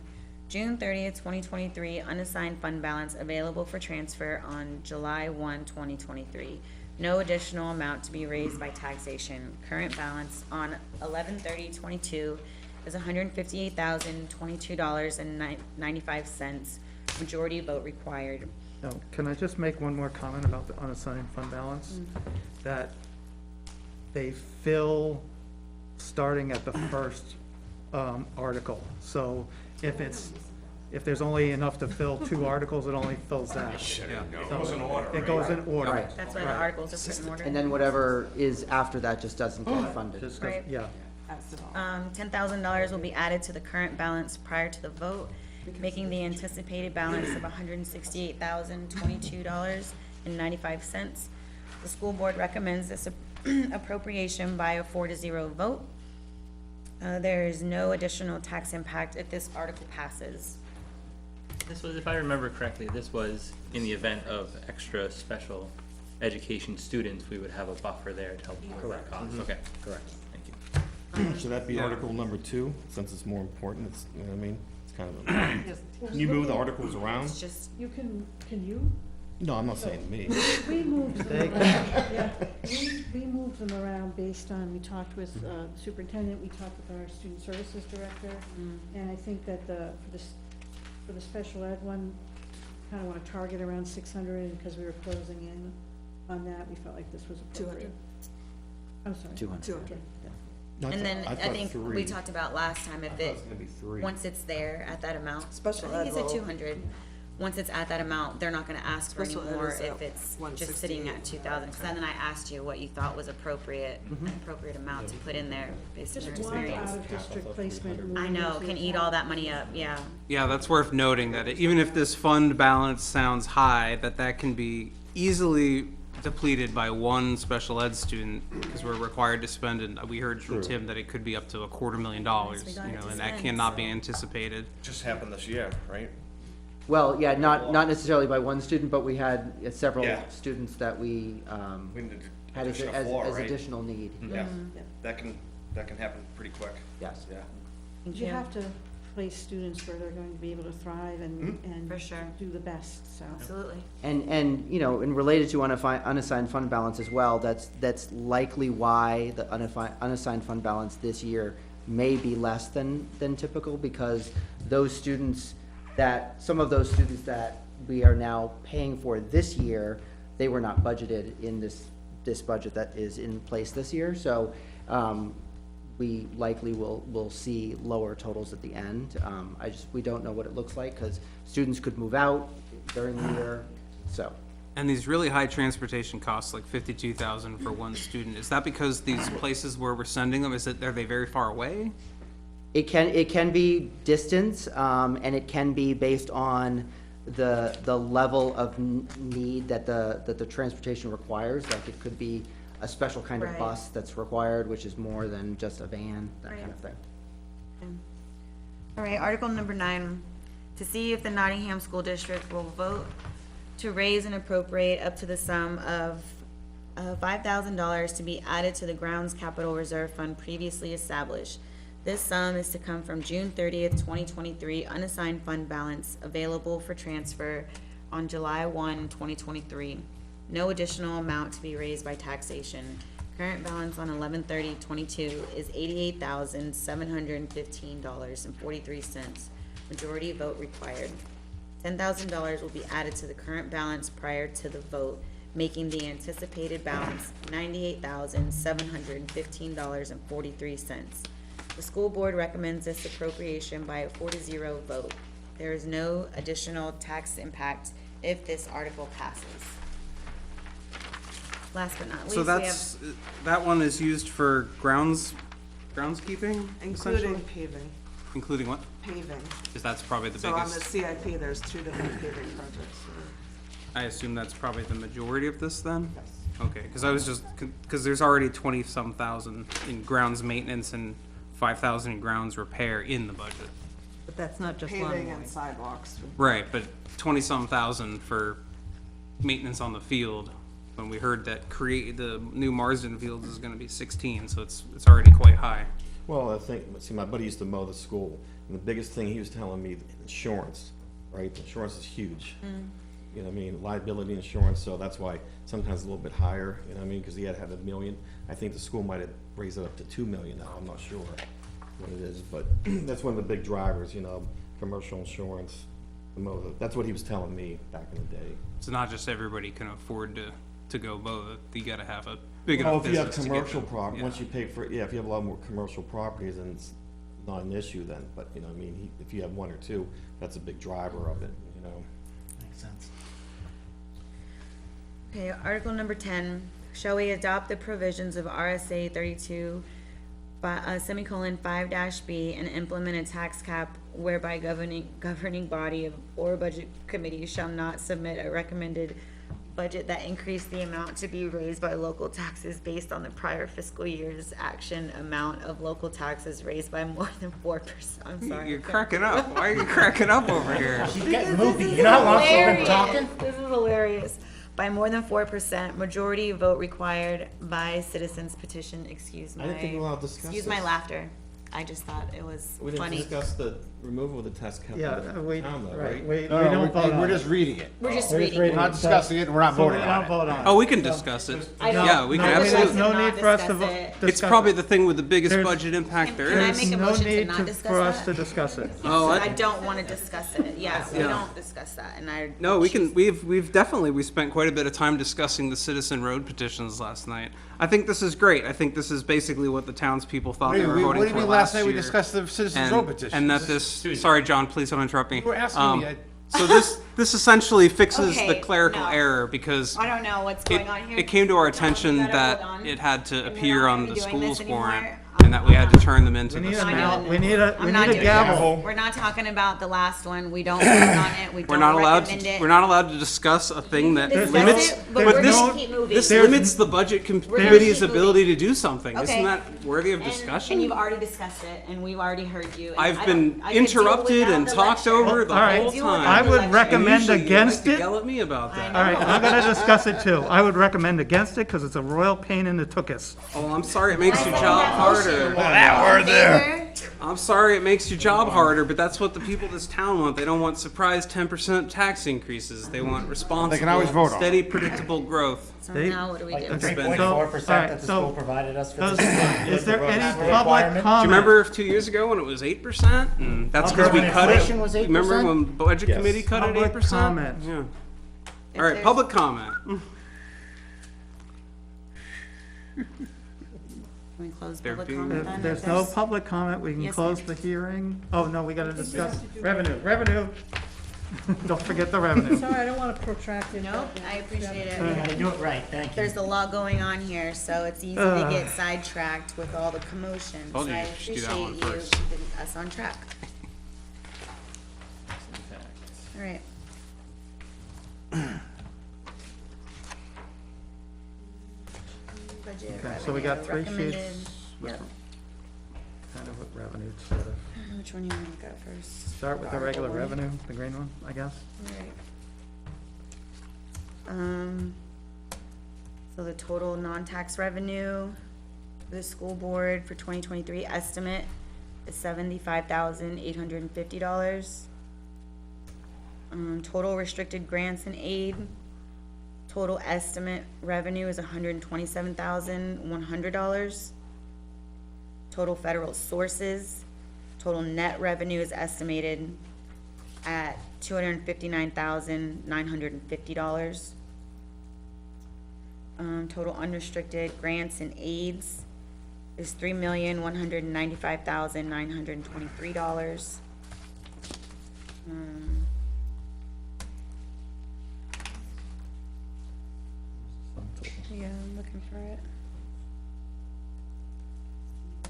June 30th, 2023, unassigned fund balance available for transfer on July 1, 2023. No additional amount to be raised by taxation. Current balance on 11/30/22 is $158,022.95. Majority vote required. Now, can I just make one more comment about the unassigned fund balance? That they fill starting at the first article. So if there's only enough to fill 2 articles, it only fills that. It goes in order, It goes in order. Right. That's why the articles are put in order. And then whatever is after that just doesn't get funded. Just 'cause- Right. Yeah. $10,000 will be added to the current balance prior to the vote, making the anticipated balance of $168,022.95. The school board recommends this appropriation by a 4-0 vote. There is no additional tax impact if this article passes. This was, if I remember correctly, this was in the event of extra special education students, we would have a buffer there to help cover that cost. Okay, Correct. thank you. Should that be Article number 2, since it's more important, it's, you know what I mean? It's kind of, can you move the articles around? It's just, You can you? No, I'm not saying me. We moved them, yeah, we moved them around based on, we talked with the superintendent, we talked with our student services director, and I think that for the special ed one, kind of want to target around 600, and because we were closing in on that, we felt like this was appropriate. 200. I'm sorry. 200. No, and then I thought think we 3. talked about last time, if I thought it, it was gonna be 3. once it's there at that amount. Special I think ed he said will- 200. Once it's at that amount, they're not gonna ask for any Special ed more is if at it's just sitting at 2,000. Cause then I asked you what you thought was appropriate, an appropriate amount to put in there based on your Just one experience. out-of-district placement. I moving know, into can the eat account. all that money up, yeah. Yeah, that's worth noting that even if this fund balance sounds high, that can be easily depleted by one special ed student, because we're required to spend, and we heard from Tim that it could be up to $250,000, we got it to and that spend, cannot be so. anticipated. Just happened this year, right? Well, yeah, not necessarily by one student, but we had several Yeah. students that we We need had as additional 4, as right? additional need. Yeah, that can happen pretty quick. Yes. Yeah. Thank You have to place students where they're going to be able to thrive and For sure. do the best, so. Absolutely. And, you know, and related to unassigned fund balance as well, that's likely why the unassigned fund balance this year may be less than typical, because those students some of those students that we are now paying for this year, they were not budgeted in this budget that is in place this year, so, we likely will see lower totals at the end. We don't know what it looks like, because students could move out during the year, so. And these really high transportation costs, like $52,000 for one student, is that because these places where we're sending them, are they very far away? It can be distance, and it can be based on the level of need that the transportation requires, like it could be a special kind of Right. bus that's required, which is more than just a van, that kind of thing. All right, Article number 9, to see if the Nottingham School District will vote to raise and appropriate up to the sum of $5,000 to be added to the Grounds Capital Reserve Fund previously established. This sum is to come from June 30th, 2023 unassigned fund balance available for transfer on July 1, 2023. No additional amount to be raised by taxation. Current balance on 11/30/22 is $88,715.43. Majority vote required. $10,000 will be added to the current balance prior to the vote, making the anticipated balance $98,715.43. The school board recommends this appropriation by a 4-0 vote. There is no additional tax impact if this article passes. Last but not least, So we have. that one is used for groundskeeping, Including essentially? paving, Including what? paving. Because that's probably the So on the biggest. CIP, there's 2 different paving projects. I assume that's probably the majority of this then? Yes. Okay, because I was because there's already 20-some thousand in grounds maintenance and 5,000 in grounds repair in the budget. But that's not just lawn Paving mowing. and sidewalks. Right, but 20-some thousand for maintenance on the field. When we heard that the new Marsden Fields is gonna be 16, so it's already quite high. Well, I think, see, my buddy used to mow the school, and the biggest thing he was telling me, insurance, right? Insurance is huge. You know what I mean, liability insurance, so that's why sometimes a little bit higher, you know what I mean, because he had $1 million. I think the school might have raised it up to $2 million now, I'm not sure what it is, but that's one of the big drivers, you know, commercial insurance. That's what he was telling me back in the day. It's not just everybody can afford to go mow it. You gotta have a big Well, enough if you have business to get commercial them. property, Yeah. once you pay for, yeah, if you have a lot more commercial properties, then it's not an issue then, but, you know, I mean, if you have one or two, that's a big driver of it, you know. Makes sense. Okay, Article number 10, shall we adopt the provisions of RSA 32, semicolon 5-B and implement a tax cap whereby governing body or budget committee shall not submit a recommended budget that increased the amount to be raised by local taxes based on the prior fiscal year's action amount of local taxes raised by more than 4%. I'm sorry. You're cracking up. Why are you cracking up over here? She's getting movie. You know how long she's been talking? This is hilarious. By more than 4%, majority vote required by citizens petition, excuse I didn't think we were allowed to discuss excuse this. my laughter. I just thought it was We didn't funny. discuss the removal of the test cap Yeah, in the we, town though, right, right? we No, no, don't vote on we're it. just reading it. We're just We're just reading. reading. We're not discussing it, we're not So we voting don't on it. vote on it. Oh, we can discuss it. I don't- Yeah, we can I would like absolutely. to No not need for us to discuss vote. it. It's probably the thing with the biggest There's- budget impact there Can I is. make a No motion to need not to, discuss for us that? to discuss it. Oh, I don't wanna discuss it, yes, we Yeah. don't discuss that, and I. No, we can, we've definitely, we spent quite a bit of time discussing the citizen road petitions last night. I think this is great. I think this is basically what the townspeople thought Wait, they were what voting do you for mean last last night we year. discussed the citizens' And- road petition? And that this, sorry, John, please don't interrupt me. You were asking me, So this essentially fixes the Okay, clerical no. error because I don't know what's going on here. it came to our No, attention you gotta that hold on. it had to And we're appear not on gonna the be doing this school's warrant anymore. and that we had to turn them into We the need a school. mal- doing we this. need a, I'm we not need a doing gavel. that. We're not talking about the last one. We don't vote on it. We We're don't not allowed recommend to, it. we're not allowed to discuss a thing that Discuss limits, it, but but we're this, gonna keep moving. this There's- limits the budget gonna committee's keep ability to do something. Okay. Isn't that worthy of And discussion? you've already discussed it, and we've already heard you. and I've I been don't- I could do interrupted without and the talked lecture. over the All right. whole do time. without I the would lecture. recommend Usually you against like to it. yell at me about that. All right, I'm gonna discuss it too. I would recommend against it because it's a royal pain in the tuchus. Oh, I'm sorry, it makes your I job second that motion. harder. that word there. I'm sorry, it makes your job harder, but that's what the people of this town want. They don't want surprise 10% tax increases. They want responsible, always vote on it. steady, predictable growth. So They- now what do we do? Like the Okay, 3.4% so- all right, that the so school provided us for Does, this. is there any Requirement? public Do you comment? remember 2 years ago when it was 8%? And that's because we When cut it. inflation was 8%? Remember when budget Yes. committee cut it Public 8%? comment. Yeah. If All right, there's- public comment. Can we close There public being- comment If then? there's If no public comment, we can Yes, close ma'am. the hearing. Oh, no, we gotta discuss revenue. Don't forget the revenue. Sorry, I don't wanna protract it. Nope, but- I appreciate You it. gotta do it right, thank you. There's a lot going on here, so it's easy to get sidetracked with all the commotion. So Told you I you should do that one appreciate you first. keeping us on track. All right. Budget Okay, so we got revenue 3 recommended. sheets. Yep. Kind of what revenue, sort of. Which one do you want to look at first? Start with the regular Article one? revenue, the green one, I guess. Alright. So the total non-tax revenue for the school board for 2023 estimate is $75,850. Total restricted grants and aid, total estimate revenue is $127,100. Total federal sources, total net revenue is estimated at $259,950. Total unrestricted grants and aids is $3,195,923. Yeah, I'm looking for it.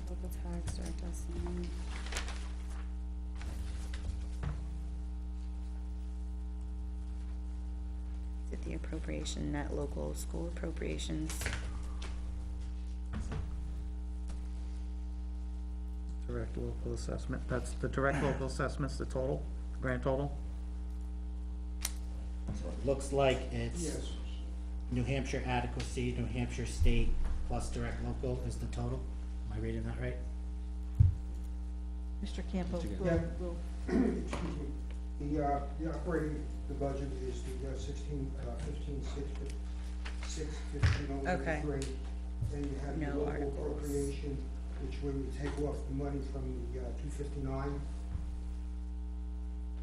Local tax direct estimate. Is it the appropriation, net local school appropriations? Direct local assessment, that's the direct local assessments, the total, grand total? So it looks like it's New Hampshire adequacy, New Hampshire state plus direct local is the total. Am I reading that right? Mr. Campo Yeah. will, Excuse me. The operating, the budget is the 15, 6, 15, Okay. Then you have No the local articles. appropriation, which when you take off the money from the 259,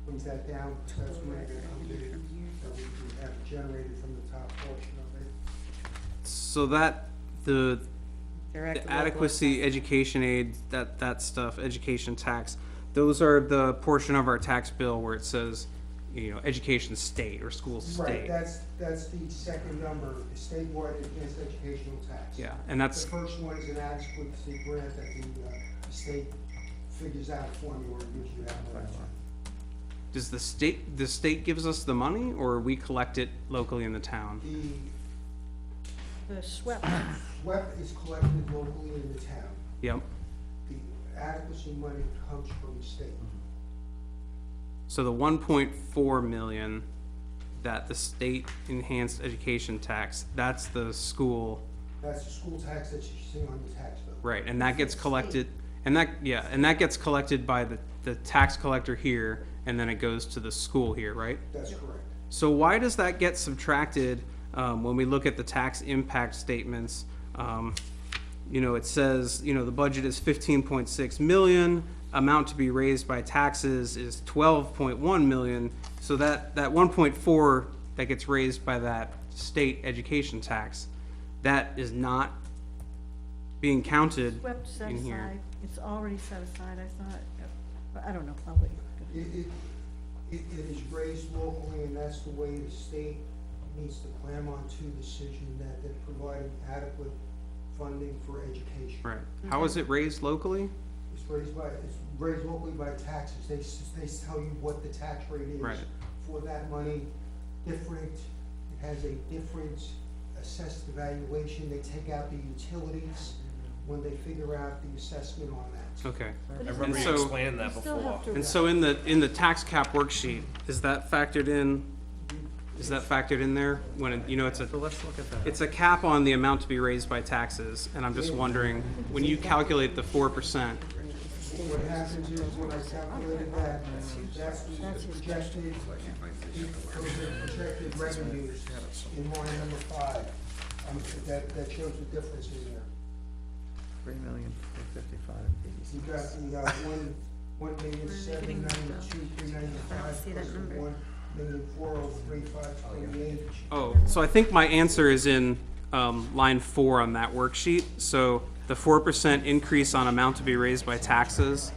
brings that down, that's money that comes in, that we have generated from the top portion of it. So that, the Direct the local adequacy, education aid, that stuff, education tax, those are the portion of our tax bill where it says, you know, education state or school Right, state. that's the second number, the statewide advanced educational tax. Yeah, and that's, The first one is an adequacy grant that the state figures out a formula and gives you that money. does the state gives us the money, or we collect it locally in the town? The the SWEP, SWEP is collected locally in the town. Yep. The adequacy money comes from the state. So the 1.4 million that the state enhanced education tax, that's the school, That's the school tax that you see on the tax bill. right, and that gets collected, and that gets collected by the tax collector here, and then it goes to the school here, right? That's correct. So why does that get subtracted, when we look at the tax impact statements? You know, it says, you know, the budget is 15.6 million, amount to be raised by taxes is 12.1 million. So that 1.4 that gets raised by that state education tax, that is not being counted SWEP set in here. aside, it's already set aside, I thought, but I don't know, I'll let you. It is raised locally, and that's the way the state needs to clam on to the decision that they're providing adequate funding for education. Right. How is it raised locally? It's raised locally by taxes. They tell you what the tax rate is Right. for that money. Different, it has a different assessed evaluation. They take out the utilities when they figure out the assessment on that. Okay. I And remember you so- explaining that You still before. have to- And so in the tax cap worksheet, is that factored in? Is that factored in there? When, you know, it's So let's look at that. a cap on the amount to be raised by taxes, and I'm just wondering, when you calculate the 4%, What happens is when I calculated that, that's the projected, those are projected revenues in line number 5. That shows the difference in there. 3,455,000. You got the 1,792,395 see that plus the number. 1,403,528. oh, so I think my answer is in line 4 on that worksheet. So the 4% increase on amount to be raised by taxes,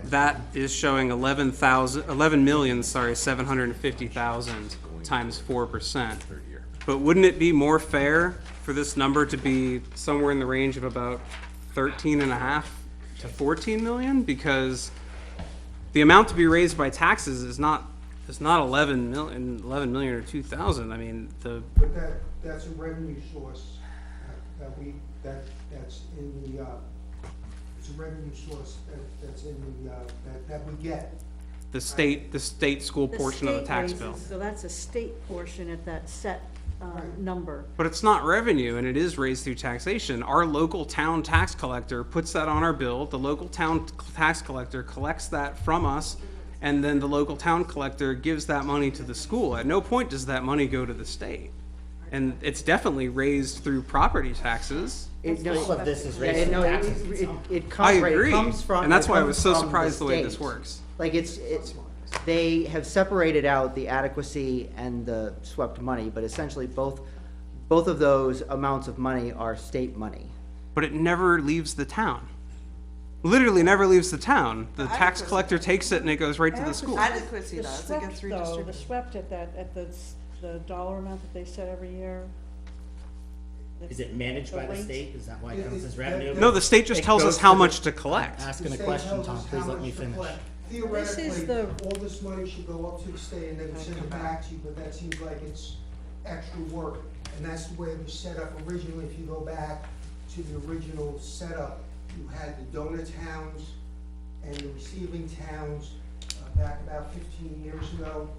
that is showing 11,750,000 times 4%. But wouldn't it be more fair for this number to be somewhere in the range of about 13.5 to 14 million? Because the amount to be raised by taxes is not 11 million or 2,000. I mean, But that's a revenue source that's in the, it's a revenue source that's in the, that we get. the state school portion of the state tax raises, bill. So that's a state portion at that set, number. But it's not revenue, and it is raised through taxation. Our local town tax collector puts that on our bill. The local town tax collector collects that from us, and then the local town collector gives that money to the school. At no point does that money go to the state. And it's definitely raised through property taxes. All of this is raised raised through taxes. I It agree, comes from. and that's it why I comes was so from surprised the way this state. works. Like they have separated out the adequacy and the swept money, but essentially both of those amounts of money are state money. But it never leaves the town. Literally never leaves the town. The tax collector takes it and it goes right to the school. Adequacy The does, it SWEP gets though, redistributed. the SWEP at the dollar amount that they set every year. Is it managed by the rate? state? Is that why it comes as revenue? No, the state just It tells us goes how to the- much to collect. Asking The a state question, tells Tom, us please how let me much to finish. collect. This Theoretically, is the- all this money should go up to the state and they would send it back to you, but that seems like it's extra work. And that's the way it was set up originally. If you go back to the original setup, you had the donor towns and the receiving towns back about 15 years ago.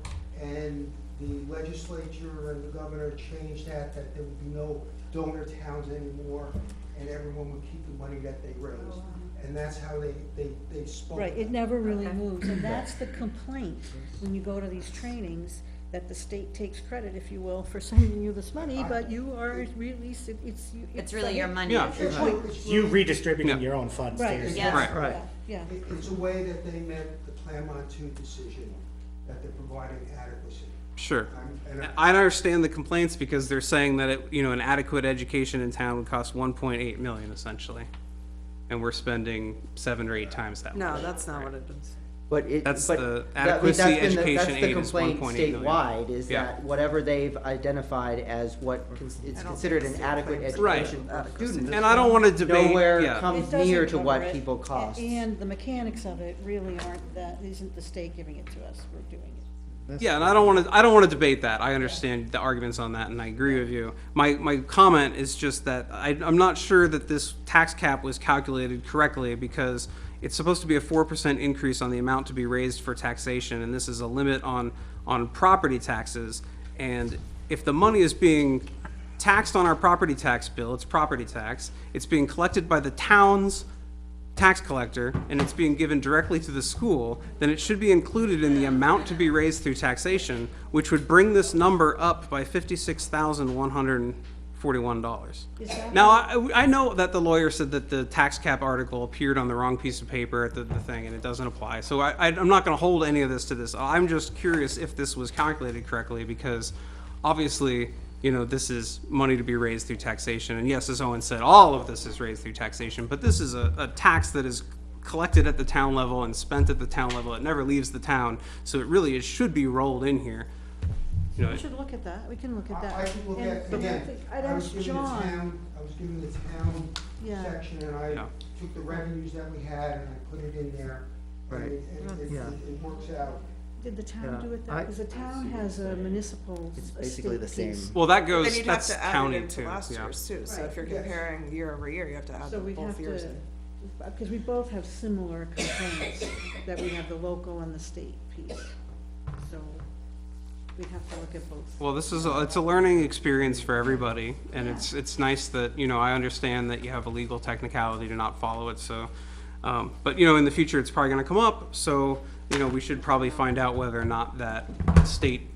And the legislature and the governor changed that there would be no donor towns anymore, and everyone would keep the money that they raised. And that's how they spoke. Right, it never really moves, and that's the complaint, when you go to these trainings, that the state takes credit, if you will, for sending you this money, but you are really, It's really your money. Yeah. You redistributing Yeah. your own funds to Right, yourself. Yeah. Right. Right. Yeah, It's a way that they meant the Claremont 2 decision, that they're providing adequacy. Sure. And I understand the complaints because they're saying that it, you know, an adequate education in town would cost 1.8 million essentially. And we're spending 7 or 8 times that much. No, that's not what it is. But it, That's but the that- I mean, adequacy that's been the- education that's the aid is complaint 1.8 million. statewide, is Yeah. that whatever they've identified as what is considered an adequate Right. education for students. And I don't wanna debate, Nowhere yeah. comes It doesn't near to cover what it, people cost. And the mechanics of it really aren't that, isn't the state giving it to us, we're doing it. Yeah, and I don't want to debate that. I understand the arguments on that, and I agree with you. My comment is just that I'm not sure that this tax cap was calculated correctly because it's supposed to be a 4% increase on the amount to be raised for taxation, and this is a limit on property taxes. And if the money is being taxed on our property tax bill, it's property tax. It's being collected by the town's tax collector, and it's being given directly to the school, then it should be included in the amount to be raised through taxation, which would bring this number up by $56,141. Now, I know that the lawyer said that the tax cap article appeared on the wrong piece of paper at the thing, and it doesn't apply. So I'm not gonna hold any of this to this. I'm just curious if this was calculated correctly, because obviously, you know, this is money to be raised through taxation. And yes, as Owen said, all of this is raised through taxation, but this is a tax that is collected at the town level and spent at the town level. It never leaves the town, so it should be rolled in here. You know, We should look at that, we can look at that. I could look And- at, but I again, think I'd I was ask given the John, town, Yeah. section, and Yeah. I took the revenues that we had and I put it in there. And Right. Yeah. it works out. did the town Yeah, do it I- because the town has a municipal It's basically the estate same. piece. well, that And goes, you'd have that's to add it county into too, last yeah. year's too, so Right. if you're Yes. comparing year over year, you have to add So we'd have both years to, in. because we both have similar complaints, that we have the local and the state piece. So we'd have to look at both. Well, it's a learning experience for everybody, and it's nice that, you know, I understand that you have a legal technicality to not follow it, so, but, you know, in the future, it's probably gonna come up, so, you know, we should probably find out whether or not that state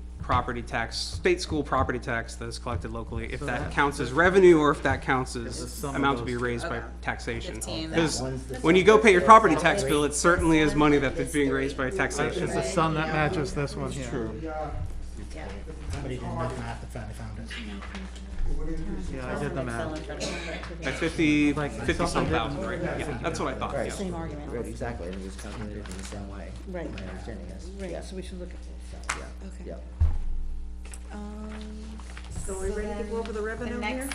school property tax that is collected locally, if that counts as revenue, or if that counts the as sum of amount to those be two. raised by taxation. 15. Because when you go pay your property tax bill, it certainly is money that is being raised by taxation. It's the sum that matches this one here. Somebody did not math, finally found it. Yeah, I did the math. By 50-some thousand, right? Yeah, that's what I thought, yeah. Same argument. Right, exactly, and it was calculated in the same way. Right. My understanding is. Right, so we should look at both. Yeah, yeah. So are we ready to go over the revenue here?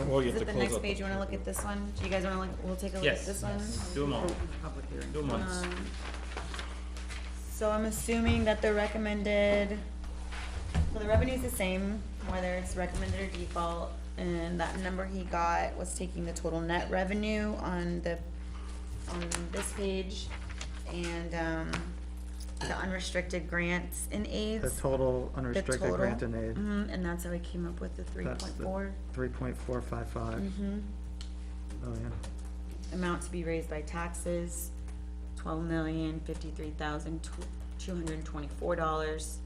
Well, you Is have it to the close next up page? You wanna look at this one? Do you guys wanna look, we'll take a look at Yes. this one? Do them all. Public hearing. Do them once. So I'm assuming that the recommended, so the revenue's the same, whether it's recommended or default, and that number he got was taking the total net revenue on this page, and, the unrestricted grants and The aids. total the unrestricted total, grant and aid, and that's how he came up with the 3.4 3.455 million. amount to be raised by taxes, $12,053,224.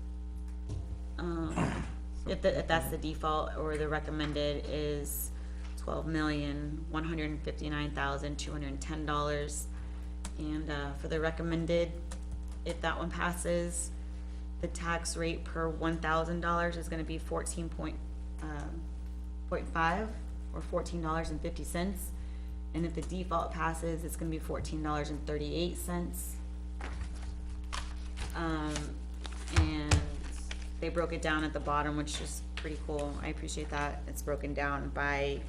If that's the default, or the recommended is $12,159,210. And, for the recommended, if that one passes, the tax rate per $1,000 is gonna be 14.5 or $14.50. And if the default passes, it's gonna be $14.38. And they broke it down at the bottom, which is pretty cool. I appreciate that. It's broken down by,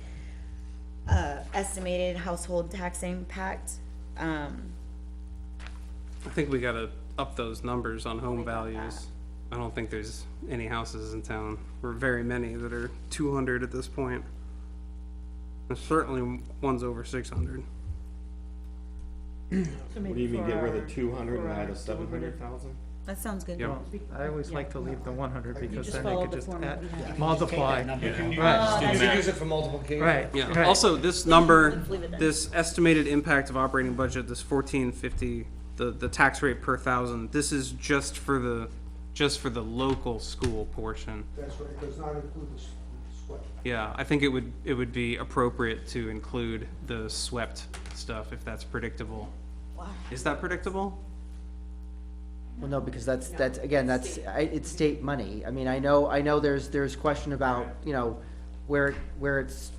estimated household tax impact. I think we gotta up those numbers on home We got values. I don't think there's any houses in town, or very many, that are 200 at this point. There's certainly ones over 600. So What do maybe you mean, for get rid our- of 200 for and add our a 700,000? That sounds good. Yeah. I always like to leave the 100 because just then they follow could the just format we have. multiply. Take that number down. Right, You could use it for multiplication. right. Yeah, right. also, this number, this estimated impact of operating budget, this 1450, the tax rate per thousand, this is just for the local school portion. That's right, it does not include the sweat. Yeah, I think it would be appropriate to include the swept stuff if that's predictable. Is that predictable? Well, no, because again, it's state money. I mean, I know there's question about, you know, where it's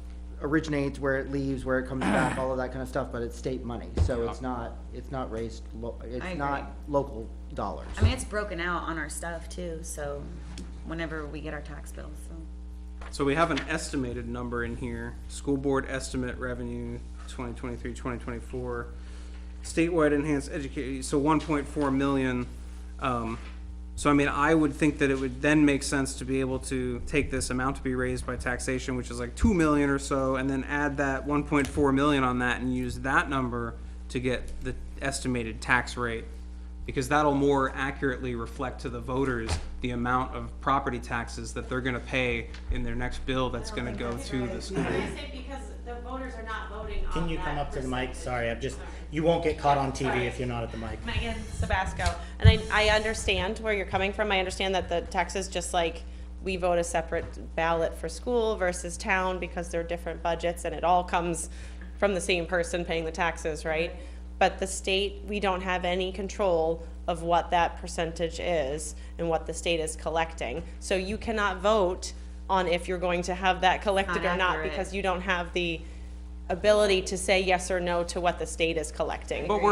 originates, where it leaves, where it comes back, all of that kind of stuff, but it's state money, so it's not raised, it's not local dollars. I mean, it's broken out on our stuff too, so whenever we get our tax bills, so. So we have an estimated number in here, school board estimate revenue, 2023, 2024. Statewide enhanced education, so 1.4 million. So I mean, I would think that it would then make sense to be able to take this amount to be raised by taxation, which is like 2 million or so, and then add that 1.4 million on that and use that number to get the estimated tax rate. Because that'll more accurately reflect to the voters the amount of property taxes that they're gonna pay in their next bill that's gonna go to the school. Because the voters are not voting on Can you come up to the mic? Sorry, you won't get caught on TV if you're not at the mic. Megan Sabasco, and I understand where you're coming from. I understand that the taxes, just like we vote a separate ballot for school versus town because they're different budgets and it all comes from the same person paying the taxes, right? But the state, we don't have any control of what that percentage is and what the state is collecting. So you cannot vote on if you're going to have that collected or not, accurate. because you don't have the ability to say yes or no to what the state is collecting. But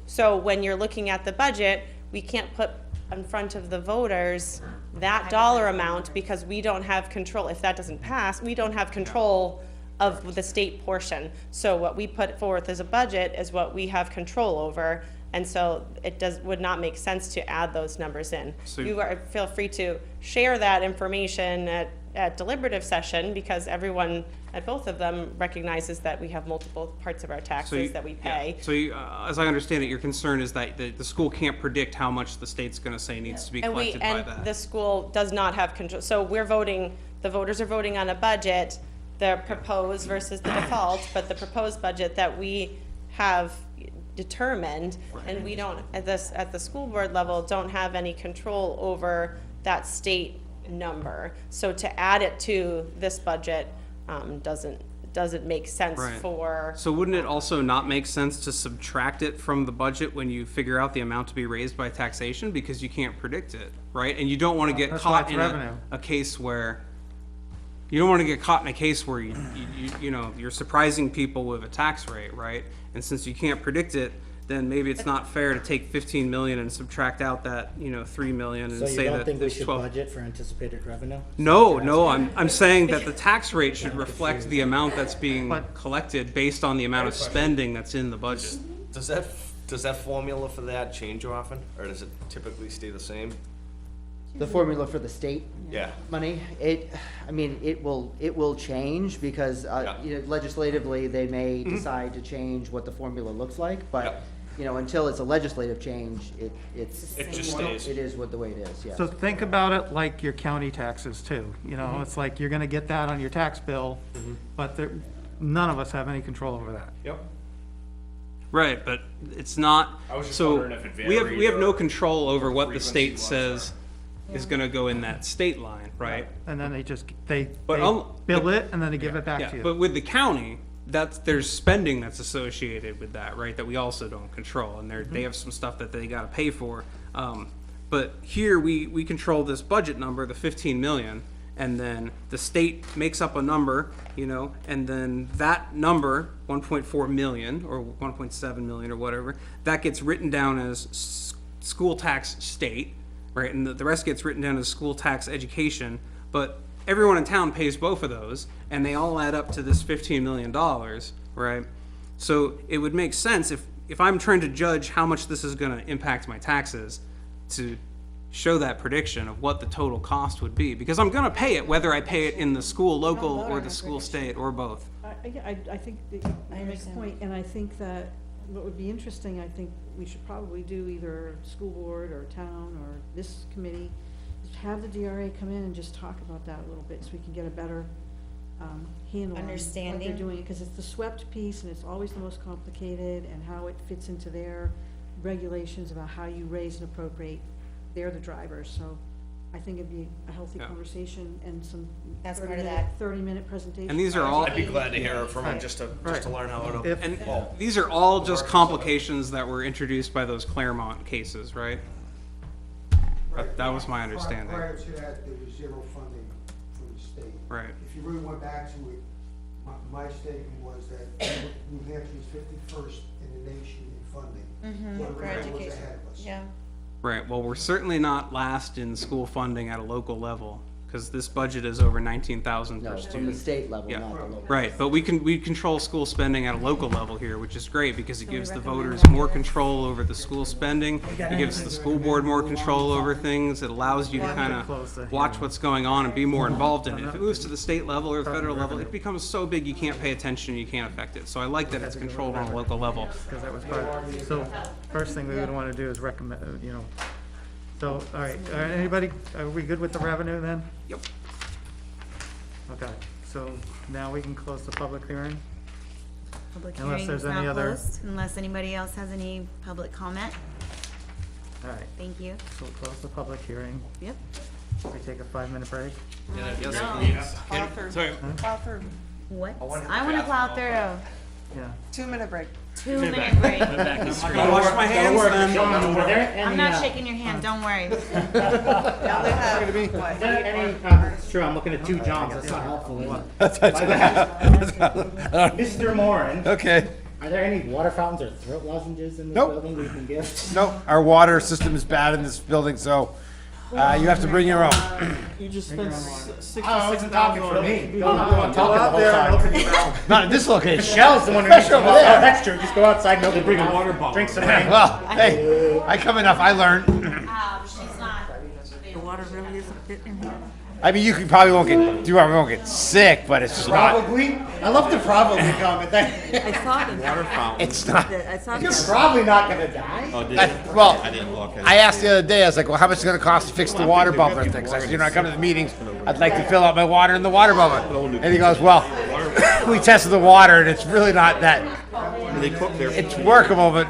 So when you're looking at the budget, we can't put in front of the voters that dollar amount because we don't have control. If that doesn't pass, we don't have control of the state portion. So what we put forth as a budget is what we have control over. And so it would not make sense to add those numbers in. So- Feel free to share that information at deliberative session, because everyone at both of them recognizes that we have multiple parts of our taxes that we pay. So you, as I understand it, your concern is that the school can't predict how much the state's gonna say needs to be collected by that. And the school does not have control, so we're voting, the voters are voting on a budget, the proposed versus the default, but the proposed budget that we have determined, and we don't, at the school board level, don't have any control over that state number. So to add it to this budget, doesn't make sense Right. for. So wouldn't it also not make sense to subtract it from the budget when you figure out the amount to be raised by taxation, because you can't predict it, right? And you don't wanna get That's why caught it's in revenue. a case where, you don't wanna get caught in a case where you know, you're surprising people with a tax rate, right? And since you can't predict it, then maybe it's not fair to take 15 million and subtract out that, 3 million and So say you don't that think we there's should 12. budget for anticipated revenue? No, I'm saying that the tax rate should reflect the amount that's being collected based on the amount of spending that's in the budget. Does that formula for that change often, or does it typically stay the same? The formula for the state Yeah. money, it will change because, legislatively, they may decide to change what the formula looks like, but, until it's a legislative change, It just stays. it is the way it is, yeah. So think about it like your county taxes too, it's like you're gonna get that on your tax bill, but none of us have any control over that. Yep. Right, but it's not, I was just so wondering if it we varied have no or control over what the frequency state was, says is gonna go in that state line, right? And then they But, bill it and then they give it back Yeah, to you. but with the county, there's spending that's associated with that, right, that we also don't control, and they have some stuff that they gotta pay for. But here, we control this budget number, the 15 million, and then the state makes up a number, and then that number, 1.4 million, or 1.7 million, or whatever, that gets written down as school tax state, right, and the rest gets written down as school tax education, but everyone in town pays both of those, and they all add up to this $15 million, right? So it would make sense if I'm trying to judge how much this is gonna impact my taxes, to show that prediction of what the total cost would be, because I'm gonna pay it whether I pay it in the school local or the school state or both. I think that you make a point, and I think that what would be interesting, I think we should probably do either school board or town or this committee, is have the DRA come in and just talk about that a little bit, so we can get a better, handle on what Understanding. they're doing, because it's the swept piece, and it's always the most complicated, and how it fits into their regulations about how you raise and appropriate, they're the drivers, so I think it'd be a healthy Yeah. conversation and some That's part of that. 30-minute presentation. And these are all, I'd be glad to hear it from him, just to learn how it'll. If- and these are all just complications that were introduced by those Claremont cases, right? That was my understanding. Prior to that, there was zero funding from the state. Right. If you really went back to it, my statement was that New Hampshire is 51st in the nation in funding. Puerto for Rico was education. ahead of us. Yeah. Right, well, we're certainly not last in school funding at a local level, because this budget is over 19,000 No, per from the student. state level, Yeah. not the local. Right, but we control school spending at a local level here, which is great, because it So we gives the recommend voters that. more control over the school spending. It gives the school board more control over things. It allows you to kind Close the of watch hearing. what's going on and be more involved in it. If it moves to the state level or the federal level, it becomes so big you can't pay attention, you can't affect it. So I like that it's controlled on a local level. Because that was part, so first thing we would want to do is recommend, so, all right, anybody, are we good with the revenue then? Yep. Okay, so now we can close the public hearing? Public Unless hearing there's is any now other- closed, unless anybody else has any public comment. All right, Thank you. so we'll close the public hearing. Yep. We take a 5-minute break? Sorry. What? I wanna plow through. Yeah. 2-minute break. 2-minute break. Gotta wash my hands then. I'm not shaking your hand, don't worry. Now they have, what, It's true, I'm looking at two Johns, that's not helpful. Mr. Moran, Okay. are there any water fountains or throat lozenges in this Nope. building we can give? Nope, our water system is bad in this building, so you have to bring your own. You just spent $66,000. I wasn't talking for me. I'm talking the whole time. Not in this location. Michelle's the one who needs to. Oh, that's true, just go outside, nobody bring a water bottle. Drink some rain. Well, hey, I come enough, I learn. She's not. The water really is a bit in here. I mean, you probably won't get sick, but it's just not, Probably, I love the probably comment, I thought it. Water fountain. it's not. I thought you're probably not gonna die. Oh, did Well, I didn't look. I asked the other day, I was like, well, how much is it gonna cost to fix the water bumper and things? I said, I come to the meetings, I'd like to fill out my water in the water bumper. And he goes, well, we tested the water and it's really not that, They cook there. it's workable, but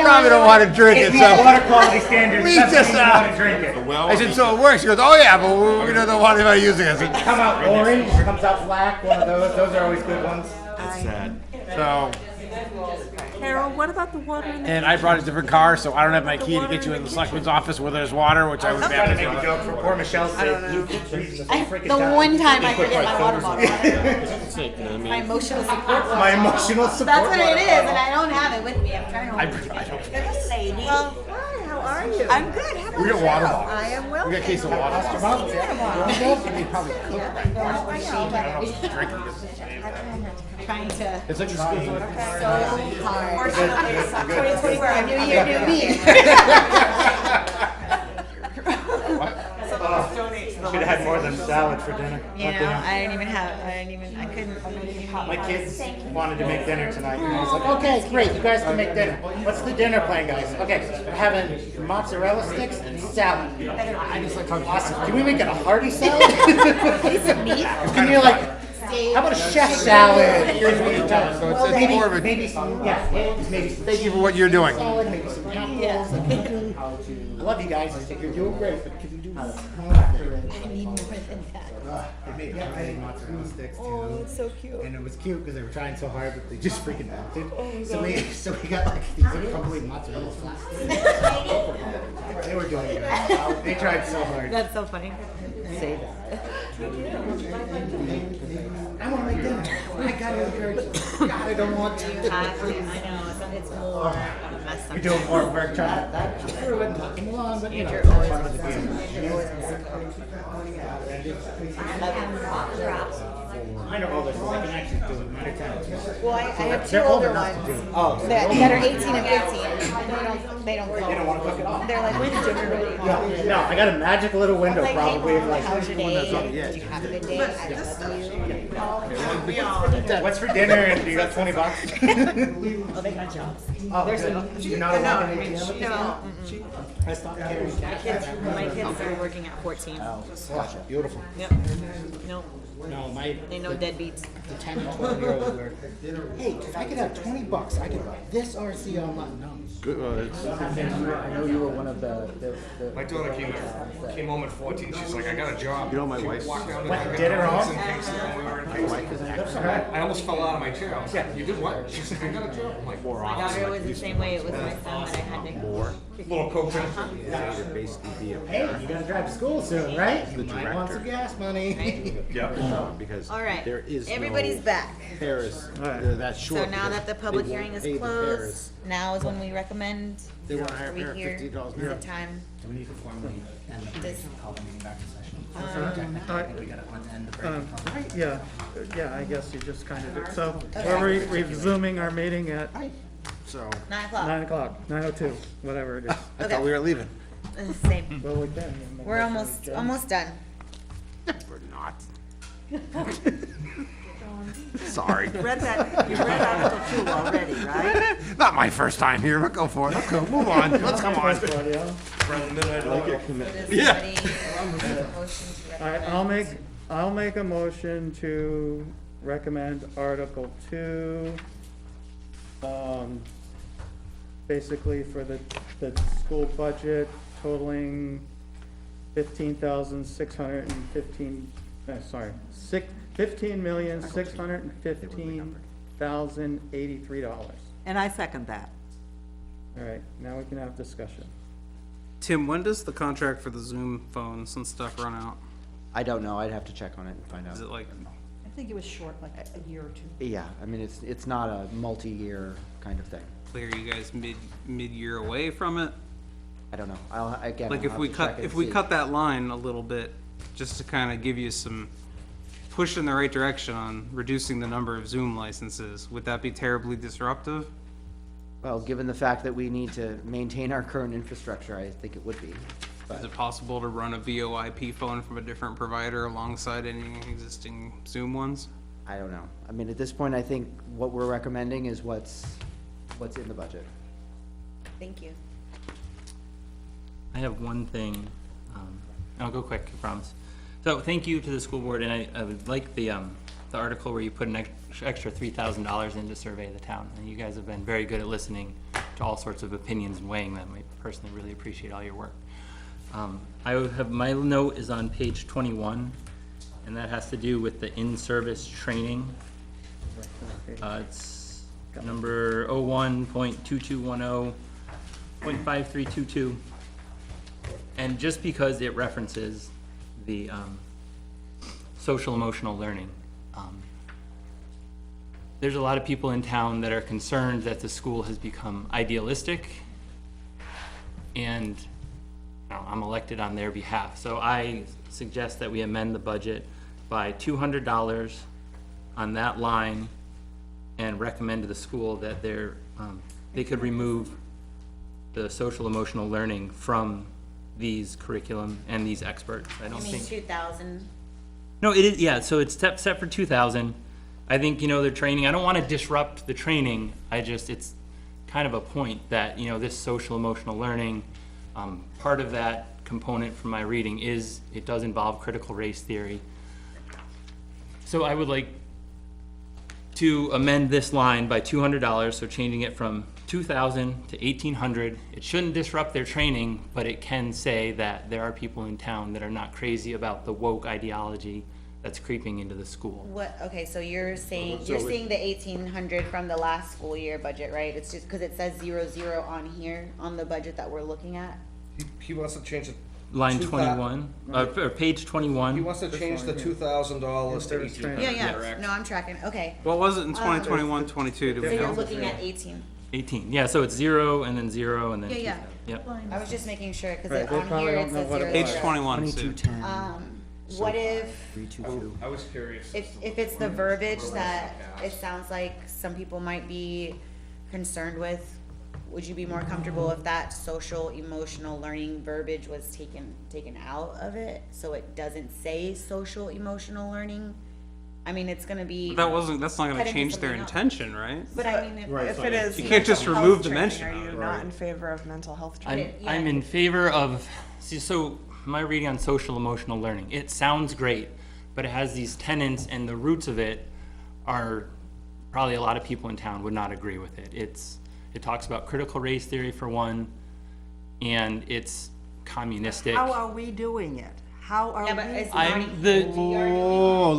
probably don't want to drink it, It meets so. water quality standards, We doesn't just, mean you wanna drink it. Well, I said, so it works? He goes, oh yeah, but we don't know what about using it. I said, Come out orange, comes out black, one of those are always good ones. it's sad. so, Carol, what about the water in the? and I brought a different car, so I don't have my key to get you in the selectman's office where there's water, which I was Trying to make a bad. joke for poor Michelle's sake. You keep freezing the freaking The town. one time I forget my water bottle. Sick, you know what I mean? My emotional support. My emotional support. That's what it water is, bottle. and I don't have it with me, I'm trying to. I don't. Lady. Well, hi, how are you? I'm good, how about We got water yourself? bottles. I am well. We got a case of water. Trying to. It's like your school. So hard. 2024, new year, new me. Should've had more than salad for dinner. You know, I couldn't. My kids wanted to make dinner tonight, and I was like, okay, great, you guys can make dinner. What's the dinner plan, guys? Okay, we're having mozzarella sticks and salad. Awesome, can we make it a hearty salad? Can you how about a chef salad? Here's what you tell us. So it's more of a, Maybe some, yeah, maybe some thank you for what you're doing. salad, maybe some apples. I love you guys, you're doing great, but could you do after it? I need more than that. They made mozzarella sticks too. Oh, it's so cute. And it was cute because they were trying so hard, but they just freaking melted. So we got like these crumbly mozzarella flats. They were doing good. They tried so hard. That's so funny. Say that. I want to make dinner. I gotta encourage you. God, I don't want to. I know, it's more of a mess You're doing more work trying to through it, talking along, but you know. I know all this, I can actually do it. Mine are 10. Well, I have two They're old older enough ones to do. Oh, that are 18 and 15. They don't They don't want to cook at all. They're like, when's dinner ready? Yeah, no, I got a magic little window Like, hey, probably of Mom, like. how's your day? Did you have a good day? I love you. What's for dinner, and you got 20 bucks? Oh, they got jobs. Oh, There's good. You're not allowed in ATM? No, I stopped carrying my kids are working at 14. Gotcha, beautiful. Yep. Nope. No, my. They know deadbeats. The 10 and 12-year-olds were, hey, if I could have 20 bucks, I could buy this RC online. No. Good, I know you were one of the My daughter came home at 14, she's like, I got a job. You know my She wife- walked down to What, Dunkin' did her Donuts own? in Kingston when we were in Kingston. I almost fell out of my chair. I was like, you did what? She's like, I got a job. I'm like, My daughter was the same way. It was my son that I had to. little coach. Hey, you gotta drive to school soon, right? You might want some gas money. Yeah. because All right. there is Everybody's back. Paris, right. that's short. So now because that the public they won't hearing is pay the closed, paras. now is when we recommend. They want to Are hire we Paris here? $50 Is an hour. it time? Do we need to formally end the break and call the meeting back to session? I- We gotta end the break and call the Yeah, I guess you just kind of did. So we're resuming our meeting at So, 9 o'clock. 9:00, 9:02, whatever it is. I thought we were leaving. Same. Well, we can. We're almost done. We're not. Sorry. You read Article 2 already, right? Not my first time here, but go for it. Let's go, move on. Let's come on. Yeah. All right, I'll make a motion to recommend Article 2. Basically for the school budget totaling $15,615,083. And I second that. All right, now we can have discussion. Tim, when does the contract for the Zoom phones and stuff run out? I don't know, I'd have to check on it and find out. Is it like, I think it was short, like a year or two. Yeah, I mean, it's not a multi-year kind of thing. are you guys mid-year away from it? I don't know, Like I'll if have we to cut, check and if we see. cut that line a little bit, just to kind of give you some push in the right direction on reducing the number of Zoom licenses, would that be terribly disruptive? Well, given the fact that we need to maintain our current infrastructure, I think it would be. Is it possible to run a VoIP phone from a different provider alongside any existing Zoom ones? I don't know. I mean, at this point, I think what we're recommending is what's in the budget. Thank you. I have one thing, I'll go quick, I promise. So thank you to the school board, and I would like the article where you put an extra $3,000 in to survey the town. And you guys have been very good at listening to all sorts of opinions and weighing them. I personally really appreciate all your work. I would have, my note is on page 21, and that has to do with the in-service training. It's number 01.2210.5322. And just because it references the social emotional learning, there's a lot of people in town that are concerned that the school has become idealistic, and I'm elected on their behalf. So I suggest that we amend the budget by $200 on that line and recommend to the school that they could remove the social emotional learning from these curriculum and these experts. I don't You mean think. 2,000? No, it is, yeah, so it's set for 2,000. I think, their training, I don't want to disrupt the training. It's kind of a point that, this social emotional learning, part of that component from my reading is, it does involve critical race theory. So I would like to amend this line by $200, so changing it from 2,000 to 1,800. It shouldn't disrupt their training, but it can say that there are people in town that are not crazy about the woke ideology that's creeping into the school. What, okay, so you're saying the 1,800 from the last school year budget, right? It's just because it says 00 on here, on the budget that we're looking at? He wants to change it. Line 21, or page 21. He wants to change the $2,000 to $1,800. Yeah, no, I'm tracking, okay. What was it in 2021, 22? Do So we you're know? looking at 18. 18, yeah, so it's 0 and then 0 and then. Yeah, 2,000. Yep. I was just making sure, because Right, they on probably here it don't know says what it 00. Page 21, Sue. What if, I was curious. if it's the verbiage that it sounds like some people might be concerned with, would you be more comfortable if that social emotional learning verbiage was taken out of it? So it doesn't say social emotional learning I mean, it's gonna be. That's not gonna cut into change their something else. intention, right? But I mean, If it is. You can't just mental remove health the training, mention Are of you it. not in favor of mental health I'm, training? I'm in favor of, see, so my reading on social emotional learning, it sounds great, but it has these tenets and the roots of it are, probably a lot of people in town would not agree with it. It talks about critical race theory for one, and it's communistic. How are we doing it? How are Yeah, but we? it's I'm the, Oh,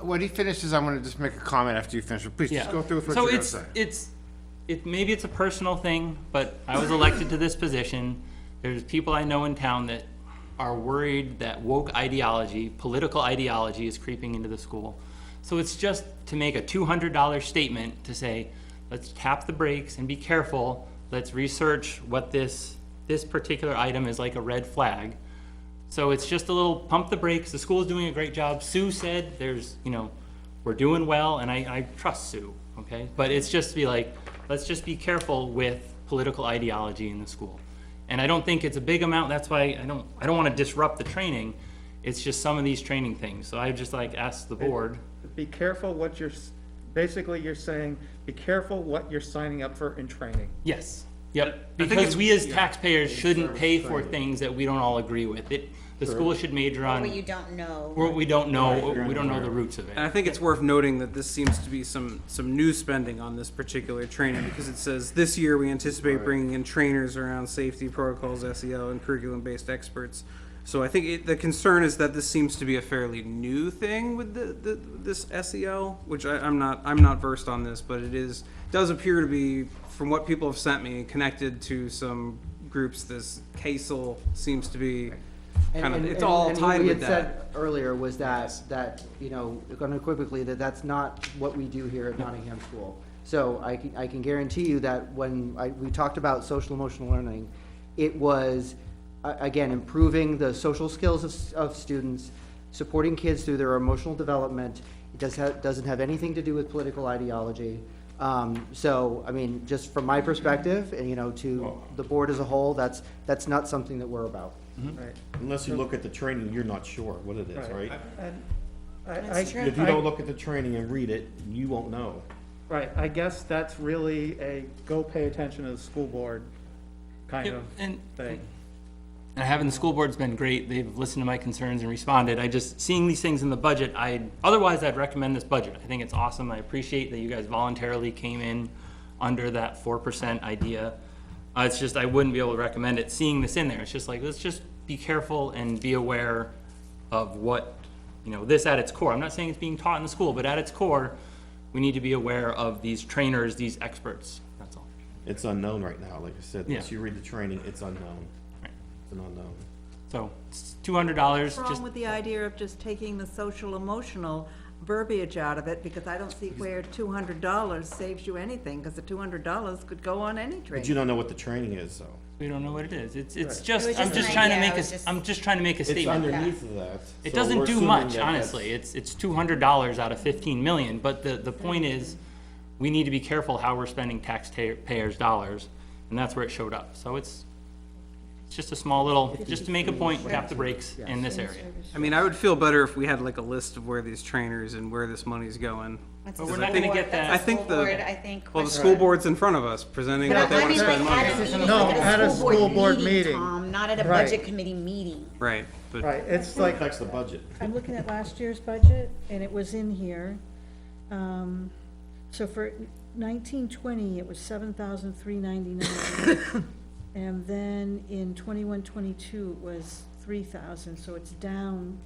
when he finishes, I'm gonna just make a comment after you finish. Please, just go through with what so you're gonna it's say. maybe it's a personal thing, but I was elected to this position. There's people I know in town that are worried that woke ideology, political ideology is creeping into the school. So it's just to make a $200 statement to say, let's tap the brakes and be careful. Let's research what this particular item is, like a red flag. So it's just a little pump the brakes. The school's doing a great job. Sue said we're doing well, and I trust Sue, okay? But it's just to be like, let's just be careful with political ideology in the school. And I don't think it's a big amount. That's why I don't want to disrupt the training. It's just some of these training things. So I just asked the board. Be careful what basically you're saying, be careful what you're signing up for in training. Yes. Yep. think Because it's- we as taxpayers shouldn't pay for things that we don't all agree with. The school should major on what you don't know. what we don't know. We don't know the roots of it. And I think it's worth noting that this seems to be some new spending on this particular training, because it says, this year we anticipate bringing in trainers around safety protocols, SEL, and curriculum-based experts. So I think the concern is that this seems to be a fairly new thing with this SEL, which I'm not versed on this, but does appear to be, from what people have sent me, connected to some groups. This CASEL seems to be kind of, it's all and tied what we with had that. said earlier was that, unequivocally, that's not what we do here at Nottingham School. So I can guarantee you that when we talked about social emotional learning, it was, again, improving the social skills of students, supporting kids through their emotional development. It doesn't have anything to do with political ideology. So, I mean, just from my perspective, and, to the board as a whole, that's not something that we're about. Right. Unless you look at the training, you're not sure what it is, right? That's true. If you don't look at the training and read it, you won't know. Right, I guess that's really a go pay attention to the school board kind Yep, of and thing. having the school board's been great. They've listened to my concerns and responded. Seeing these things in the budget, otherwise I'd recommend this budget. I think it's awesome. I appreciate that you guys voluntarily came in under that 4% idea. It's just, I wouldn't be able to recommend it. Seeing this in there, it's just let's just be careful and be aware of what, this at its core. I'm not saying it's being taught in the school, but at its core, we need to be aware of these trainers, these experts. That's all. It's unknown right now, like I said. Yeah. Once you read the training, it's unknown. Right. It's an unknown. So it's $200. What's wrong with the idea of just taking the social emotional verbiage out of it? Because I don't see where $200 saves you anything, because the $200 could go on any But you training. don't know what the training is, though. We don't know what it is. It's It was just, just I'm an just trying to idea. make I was just- I'm just trying to make a It's statement. underneath of that. It so doesn't we're do assuming much, that honestly. It's $200 out of 15 million, but the point is, we need to be careful how we're spending taxpayers' dollars, and that's where it showed up. So it's just a small little, just to make a point, tap the brakes in this area. I mean, I would feel better if we had like a list of where these trainers and where this money's going. That's But the we're school not gonna board- get that. that's I think school board, I think. Well, the question. school board's in front of us, presenting But what they I want to mean, spend like, money. at a meeting, No, like at a school board meeting. Tom, not at a Right. budget committee meeting. Right, but Right, it's It like, affects the budget. I'm looking at last year's budget, and it was in here. So for 1920, it was $7,399. And then in 21-22, it was 3,000, so it's down.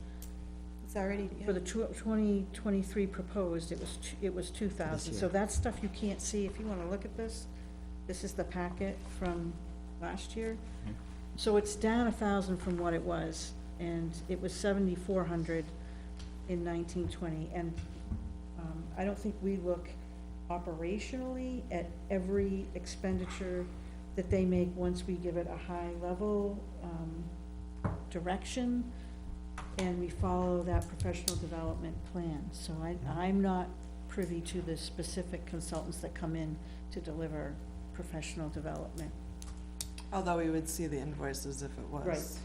It's already, For the 2023 proposed, it was 2,000. So that's stuff you can't see. If you want to look at this, this is the packet from last year. So it's down 1,000 from what it was, and it was 7,400 in 1920. And I don't think we look operationally at every expenditure that they make once we give it a high level direction, and we follow that professional development plan. So I'm not privy to the specific consultants that come in to deliver professional development. Although we would see the invoices if it was. Right.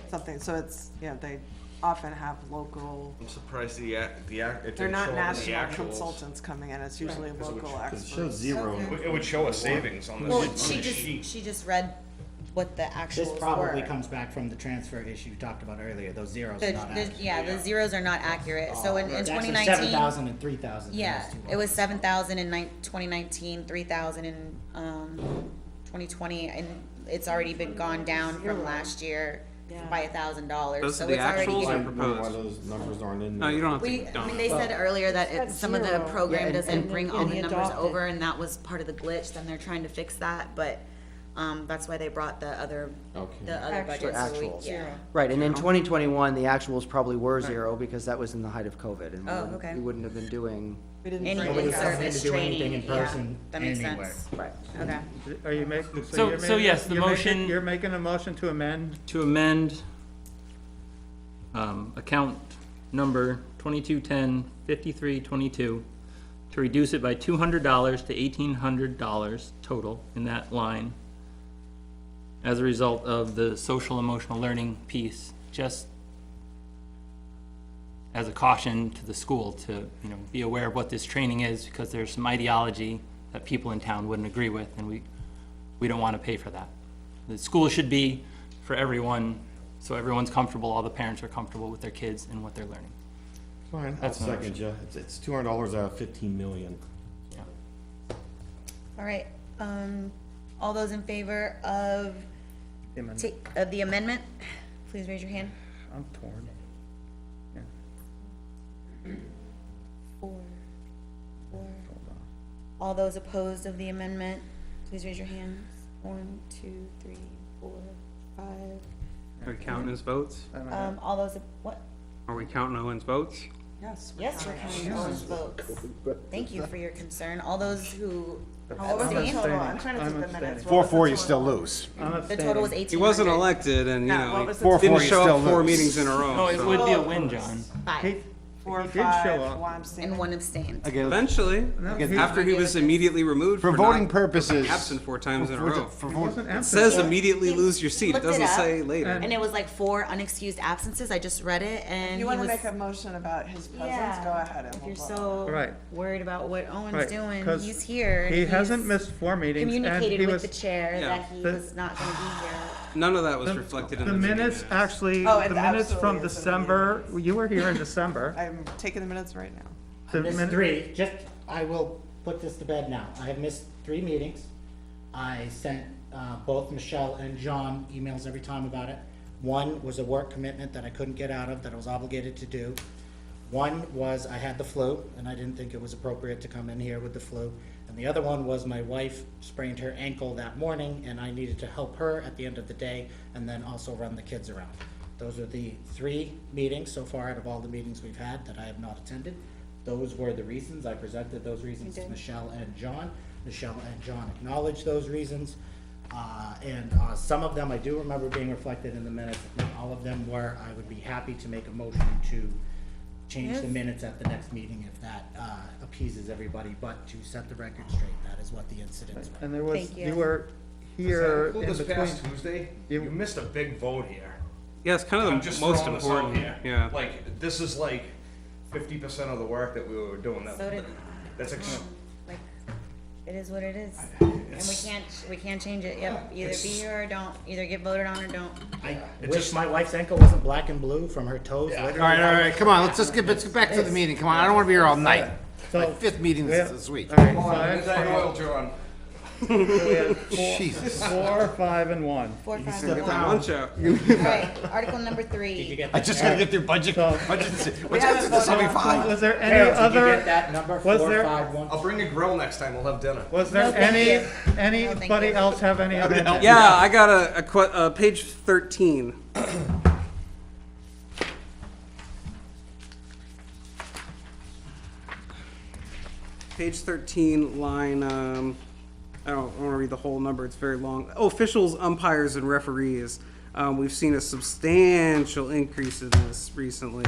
Something, so it's, they often have local, I'm surprised it they're didn't not show up in the national actuals. consultants coming in, it's usually local It experts. shows zero. It would show a savings on Well, this, on she this sheet. just, she just read what the actuals This were. probably comes back from the transfer issue you talked about earlier, those zeros are not accurate. Yeah, the zeros are not accurate, so in It's twenty actually nineteen. 7,000 and 3,000. Yeah, it was 7,000 in 2019, 3,000 in 2020, and it's already been gone down from last year by $1,000. Those So are the it's already actuals getting- or Why proposed? those numbers aren't in No, there. you don't have We, to. I mean, they said earlier that It's some of the zero. program Yeah, doesn't and- bring all and the he numbers adopted. over, and that was part of the glitch, then they're trying to fix that, but, that's why they brought the other For budget, so we, actuals. yeah. Right, and in 2021, the actuals probably were zero because that was in the height of COVID. And we Oh, wouldn't- okay. We wouldn't have been doing, We didn't Any bring Nobody it has up. anything in-service to do anything training, in yeah, person that makes anywhere. sense. right. Okay. Are you making, So- you're so yes, the you're making- motion- You're making a motion to amend, To amend, account number 2210-5322, to reduce it by $200 to $1,800 total in that line as a result of the social emotional learning piece, just as a caution to the school to, be aware of what this training is, because there's some ideology that people in town wouldn't agree with, and we don't want to pay for that. The school should be for everyone, so everyone's comfortable, all the parents are comfortable with their kids and what they're learning. Fine, I'll That's my second you. It's $200 out of 15 million. Yeah. All right, all those in favor of, the amendment. of the amendment, please raise your hand. I'm torn. Four. All those opposed of the amendment, please raise your hands. 1, 2, 3, 4, 5. Are we counting his votes? I don't have- All those, what? Are we counting Owen's votes? Yes. Yes, we're counting those votes. Thank you for your concern. All those who What was the abstained, total? I'm trying to I'm take the minutes. abstaining. What was the 4-4, you total? still lose. I'm the total was abstaining. 1,800. He wasn't elected and, Yeah, what was the total? didn't 4-4, you show still up 4 lose. meetings in a row. No, it so- would be a win, John. Five, He 4, did show 5, up. 1 abstaining. and 1 abstained. Eventually, No, after he was immediately removed For for voting not purposes. absent 4 times in a for- row. for He vote- wasn't It absent. says immediately lose your seat. It Looked it doesn't up, say later. And it was like 4 unexcused absences. I just read it, and If he you want to was. make a motion about his presence, Yeah. go ahead and If we'll you're vote. so Right. worried about what Owen's Right, doing, 'cause he's here. and He he's hasn't missed 4 meetings and Communicated he with was. the chair Yeah. that he The- was not gonna be here. None of that was The- reflected in The the meeting minutes, actually, Oh, the it minutes from absolutely is in the December, you were here in December. I'm taking the minutes right now. The Missed min- 3, I will put this to bed now. I have missed 3 meetings. I sent both Michelle and John emails every time about it. One was a work commitment that I couldn't get out of, that I was obligated to do. One was I had the flu, and I didn't think it was appropriate to come in here with the flu. And the other one was my wife sprained her ankle that morning, and I needed to help her at the end of the day, and then also run the kids around. Those are the 3 meetings so far out of all the meetings we've had that I have not attended. Those were the reasons. I presented those reasons to Michelle and John. Michelle and John acknowledged those reasons. And some of them I do remember being reflected in the minutes. If not all of them were, I would be happy to make a motion to change the minutes at the next meeting if that appeases everybody. But to set the record straight, that is what the incidents were. And there was, Thank you. you were here Well, in this between. past Tuesday, You- you missed a big vote here. Yeah, it's kind I'm of just the most throwing this out important. here. Yeah. Like, this is like 50% of the work that we were doing. So did, That's like, it is what it is. And we can't change it. Yep, either be here or don't, either get voted on or don't. I It wish just- my wife's ankle wasn't black and blue from her toes. Literally. All right, come on, let's get back to the meeting. Come on, I don't want to be here all night. So- My 5th meeting we have- this week. All right, Come so on, I have Midnight Oil, John. we have Jesus. 4, 5, and 1. 4, 5, Step and 1. down. Lunch out. All right, article number Did you 3. get I that? just gotta get through budget. So- What's haven't the voted on- 75? Was there any Carol, did you other, get that number? was 4, there- 5, 1? I'll bring a grill next time. We'll have dinner. was there No, thank you. anybody you. else have any other? Yeah, I got a page 13. Page 13, line, I don't want to read the whole number, it's very long. Oh, officials, umpires, and referees. We've seen a substantial increase in this recently.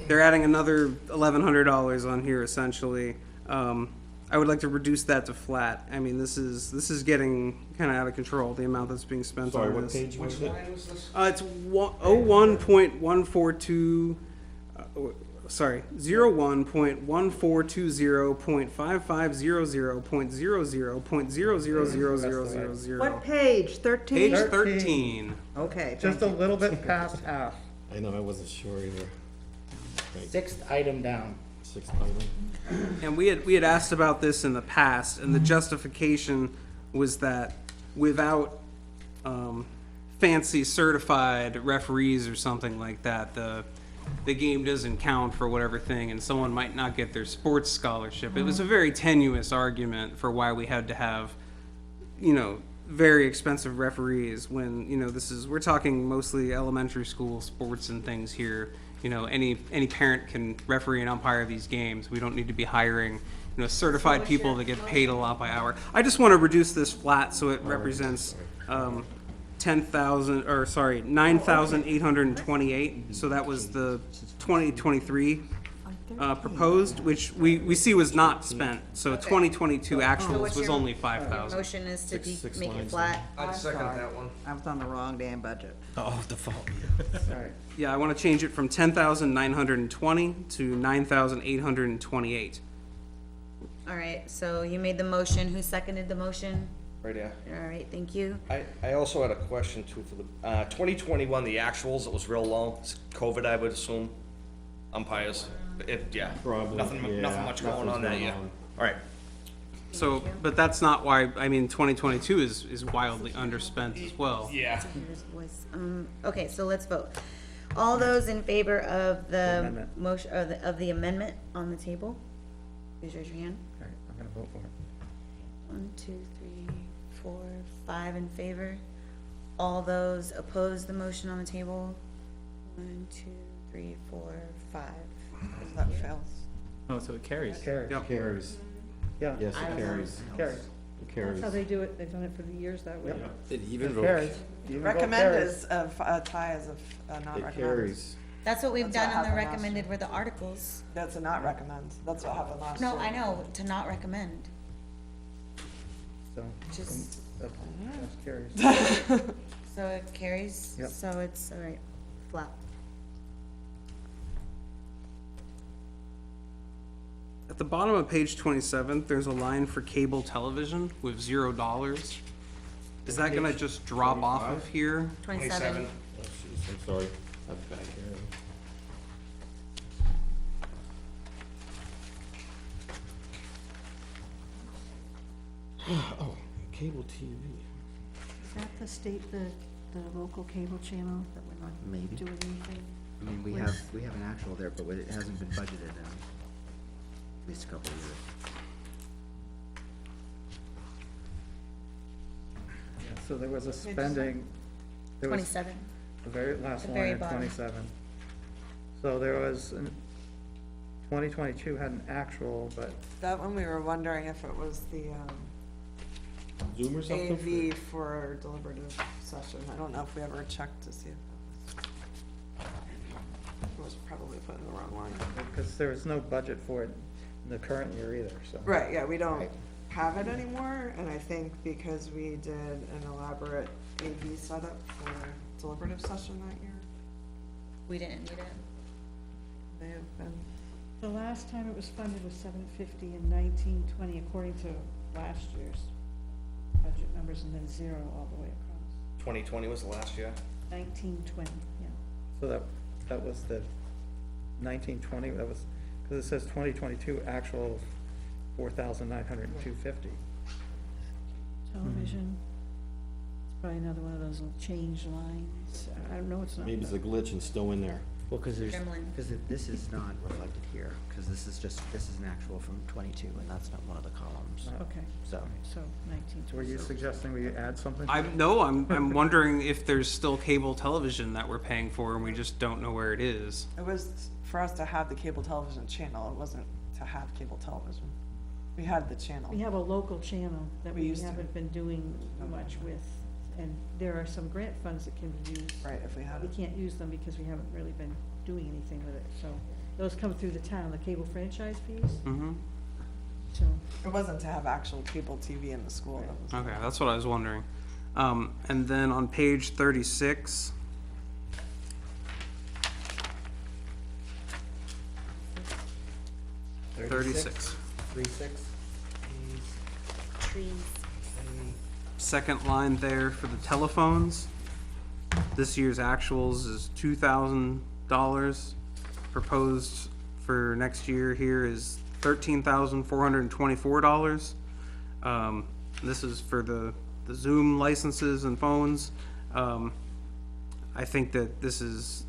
They're adding another $1,100 on here essentially. I would like to reduce that to flat. I mean, this is getting kind of out of control, the amount that's being spent Sorry, on what this. page was Which it? line was this? It's 01.142, sorry, 01.142.5500.00.0000000. What page? 13? Page 13. Okay. Just a thank you. little bit past half. I know, I wasn't sure either. Right, Sixth item down. sixth item. And we had asked about this in the past, and the justification was that without fancy certified referees or something like that, the game doesn't count for whatever thing, and someone might not get their sports scholarship. It was a very tenuous argument for why we had to have, very expensive referees when, we're talking mostly elementary school sports and things here. Any parent can referee and umpire these games. We don't need to be hiring, certified people that get paid a lot by hour. I just want to reduce this flat so it represents, 9,828. So that was the 2023 proposed, which we see was not spent. So 2022 actuals was only 5,000. Motion is to Six make it lines. flat. I'd second that one. I was on the wrong damn budget. Oh, default. Yeah, I want to change it from 10,920 to 9,828. All right, so you made the motion. Who seconded the motion? Right here. All right, thank you. I also had a question too for the, 2021, the actuals, it was real low. It's COVID, I would assume. Umpires, Probably, nothing much going on that year. All right. So, but that's not why, 2022 is wildly underspent as well. Yeah. Okay, so let's vote. All those in favor of the Amendment. motion, of the amendment on the table? Please raise your hand. Okay, I'm gonna vote for it. 1, 2, 3, 4, 5 in favor. All those oppose the motion on the table? 1, 2, 3, 4, 5. That fails. Oh, so it carries. Carries. Carries. Yeah. Yes, it carries. Carries. It That's carries. how they do it, they've done it for the years that way. It It even carries. votes. You can vote Recommend carries. is a tie as a not It recommend. carries. That's what we've That's what done on the happened last recommended were the articles. That's a not recommend. That's what happened last year. No, I know, to not recommend. So, Just, that's carries. so it carries, Yep. so it's, all right, flat. At the bottom of page 27, there's a line for cable television with $0. Is that gonna just drop off of here? 27. Oh, jeez, I'm sorry. That's back here. Oh, cable TV. Is that the state, the local cable channel that we're not Maybe. doing anything? I mean, we have an actual there, but it hasn't been budgeted in at least a couple of years. So there was a spending. there was 27. The very last The line very in bottom. 27. So there was, 2022 had an actual, but That one, we were wondering if it was the, Zoom or something? AV for deliberative session. I don't know if we ever checked to see if that was probably put in the wrong line. because there was no budget for it in the current year either, so. Right, yeah, we don't have it anymore, and I think because we did an elaborate AV setup for deliberative session that year, We didn't need it. may have been. The last time it was funded was $750 in 1920, according to last year's budget numbers, and then 0 all the way across. 2020 was the last year. 1920, yeah. So that was the 1920, that was, because it says 2022 actual 4,902.50. Television, it's probably another one of those little change lines. I don't know, it's not. Maybe it's a glitch and still in there. Well, because Gremlin. this is not reflected here, because this is an actual from 22, and that's not one of the columns, Okay, so. so 1920. So were you suggesting we add something? I'm wondering if there's still cable television that we're paying for and we just don't know where it is. It was for us to have the cable television channel, it wasn't to have cable television. We had the channel. We have a local channel that We we used to. haven't been doing much with, and there are some grant funds that can be used. Right, if we had We it. can't use them because we haven't really been doing anything with it, so those come through the town, the cable franchise fees. Mm-hmm. It wasn't to have actual cable TV in the school. That was Okay, that's what I was wondering. And then on page 36, Thirty-six. 36. Trees. second line there for the telephones. This year's actuals is $2,000. Proposed for next year here is $13,424. This is for the Zoom licenses and phones. I think that this is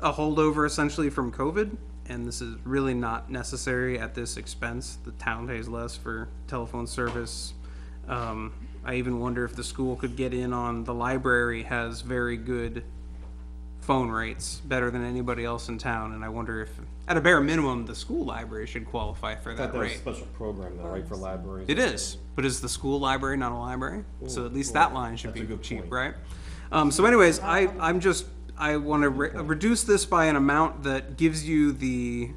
a holdover essentially from COVID, and this is really not necessary at this expense. The town pays less for telephone service. I even wonder if the school could get in on, the library has very good phone rates, better than anybody else in town, and I wonder if, at a bare minimum, the school library should qualify for I that thought there was a rate. special program though, right, for libraries? It is, but is the school library not a library? So at least that line should That's be a good cheap, point. right? So anyways, I want to reduce this by an amount that gives you the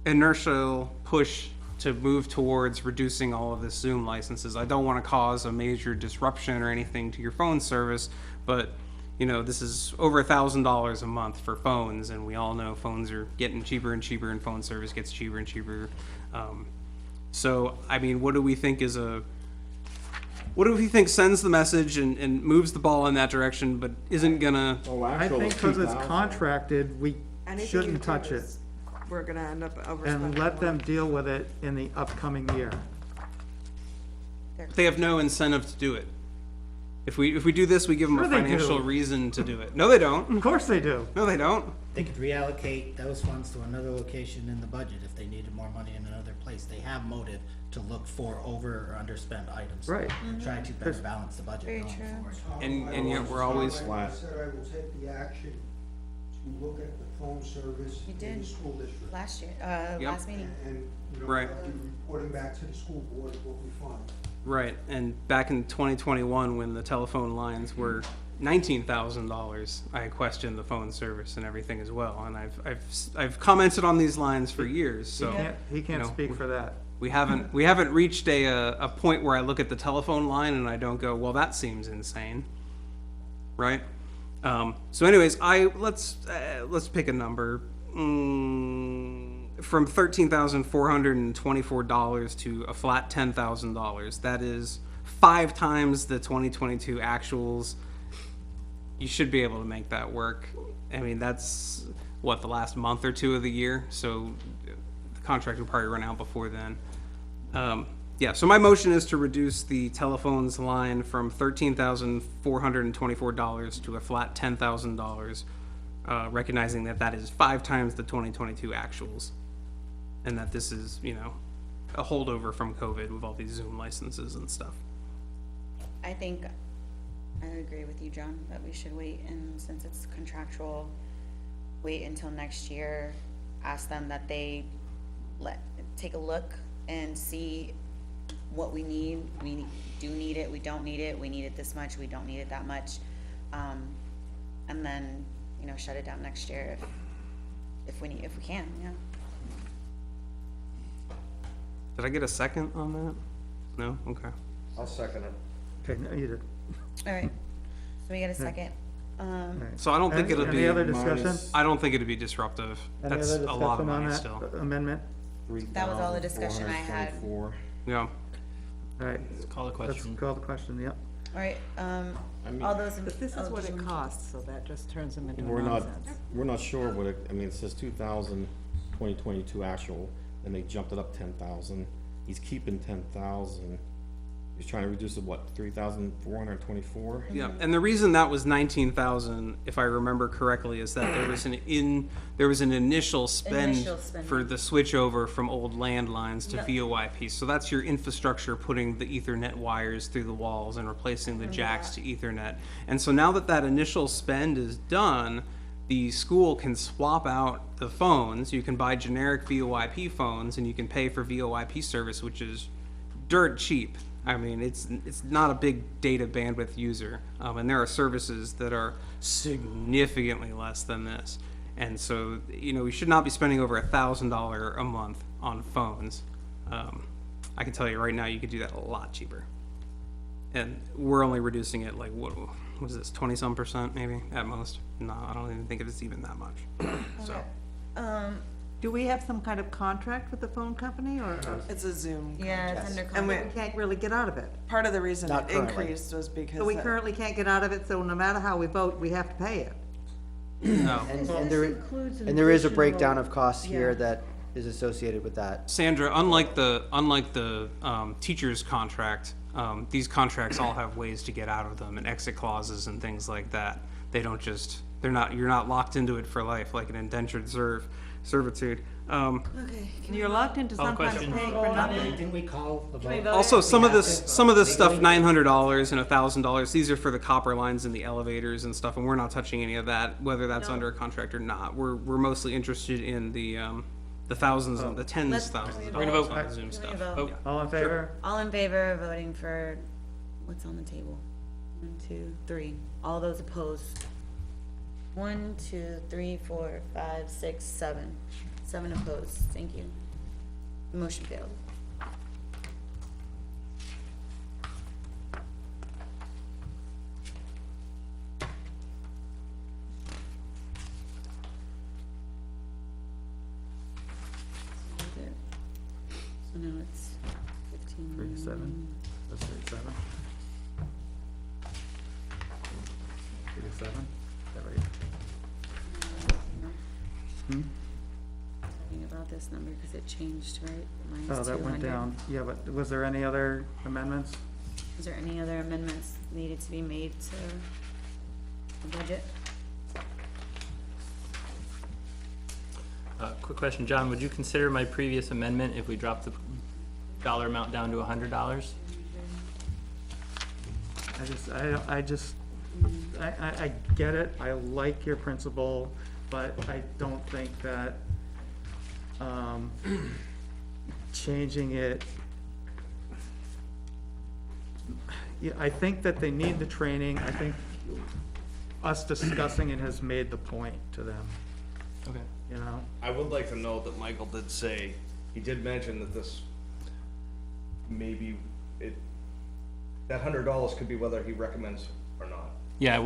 inertial push to move towards reducing all of this Zoom licenses. I don't want to cause a major disruption or anything to your phone service, but you know, this is over $1,000 a month for phones, and we all know phones are getting cheaper and cheaper, and phone service gets cheaper and cheaper. So, I mean, what do we think sends the message and moves the ball in that direction, but isn't gonna? I think because it's contracted, we Anything you shouldn't do touch it. is- We're gonna end up overspending. And let them deal with it in the upcoming year. They have no incentive to do it. If we do this, we give them Sure a they financial do. reason to do it. No, they don't. Of course they do. No, they don't. They could reallocate those funds to another location in the budget if they needed more money in another place. They have motive to look for over or underspent items. Right. And try to better balance the budget going forward. And yet we're always. I said I will take the action to look at the phone service You in did. the school district. Last year, Yep. last meeting. And, you know, Right. I'll be reporting back to the school board what we find. Right, and back in 2021, when the telephone lines were $19,000, I questioned the phone service and everything as well. And I've commented on these lines for years. So He can't you know, speak for that. we haven't reached a point where I look at the telephone line and I don't go, well, that seems insane, right? So anyways, let's pick a number. From $13,424 to a flat $10,000. That is 5 times the 2022 actuals. You should be able to make that work. I mean, that's what, the last month or two of the year, so the contract will probably run out before then. Yeah, so my motion is to reduce the telephones line from $13,424 to a flat $10,000, recognizing that that is 5 times the 2022 actuals. And that this is, you know, a holdover from COVID with all these Zoom licenses and stuff. I think, I agree with you, John, that we should wait, and since it's contractual, wait until next year, ask them that they take a look and see what we need. We do need it, we don't need it, we need it this much, we don't need it that much. And then, you know, shut it down next year if we can, yeah. Did I get a second on that? No? Okay. I'll second it. Okay, no, you did. All right, so we get a second. So I don't think it'll be. Any other discussion? I don't think it'd be disruptive. Any That's other a lot of discussion on money that still. amendment? That was all the discussion I had. Yeah. All right, Call the let's question. call the question, yep. All right, all those in. But this is oh, what did it you- costs, so that just turns them into We're not, nonsense. we're not sure what it, I mean, it says 2022 actual, and they jumped it up 10,000. He's keeping 10,000. He's trying to reduce it, what, 3,424? Yeah, and the reason that was 19,000, if I remember correctly, is that there was an initial spend Initial spending. for the switch over from old landlines to VoIP. So that's your infrastructure putting the Ethernet wires through the walls and replacing the jacks to Ethernet. And so now that initial spend is done, the school can swap out the phones. You can buy generic VoIP phones, and you can pay for VoIP service, which is dirt cheap. I mean, it's not a big data bandwidth user, and there are services that are significantly less than this. And so, you know, we should not be spending over $1,000 a month on phones. I can tell you right now, you could do that a lot cheaper. And we're only reducing it like, what is this, 20-some% maybe, at most? No, I don't even think it's even that much, so. Do we have some kind of contract with the phone company, or? It's a Zoom. Yeah, it's contest. under And We can't really get out of it. part of the reason Not it currently. increased was because. So we that- currently can't get out of it, so no matter how we vote, we have to pay it. No. And This there, includes an and there is a additional- breakdown of costs here yeah. that is associated with that. Sandra, unlike the teacher's contract, these contracts all have ways to get out of them and exit clauses and things like that. They don't just, you're not locked into it for life like an indentured servitude. You're locked into some kind of question. paying for nothing. Didn't we call a vote? Also, some of this stuff, $900 and $1,000, these are for the copper lines and the elevators and stuff, and we're not touching any of that, whether that's under a contract or not. We're mostly interested in the thousands, the tens Let's- of thousands of We're gonna dollars vote. on the Zoom Can we stuff. vote? All in favor? All in favor of voting for what's on the table? 1, 2, 3. All those opposed? 1, 2, 3, 4, 5, 6, 7. 7 opposed. Thank you. Motion failed. So now it's 15. 3 to 7. That's 3 to 7. 3 to 7. Is that right? Hmm? Talking about this number because it changed, right? Mine's Oh, that went 200. down. Yeah, but was there any other amendments? Is there any other amendments needed to be made to the budget? Quick question, John, would you consider my previous amendment if we dropped the dollar amount down to $100? I get it. I like your principle, but I don't think that, changing it. Yeah, I think that they need the training. I think us discussing it has made the point to them, Okay. you know? I would like to note that Michael did say, he did mention that this, maybe that $100 could be whether he recommends or not. Yeah,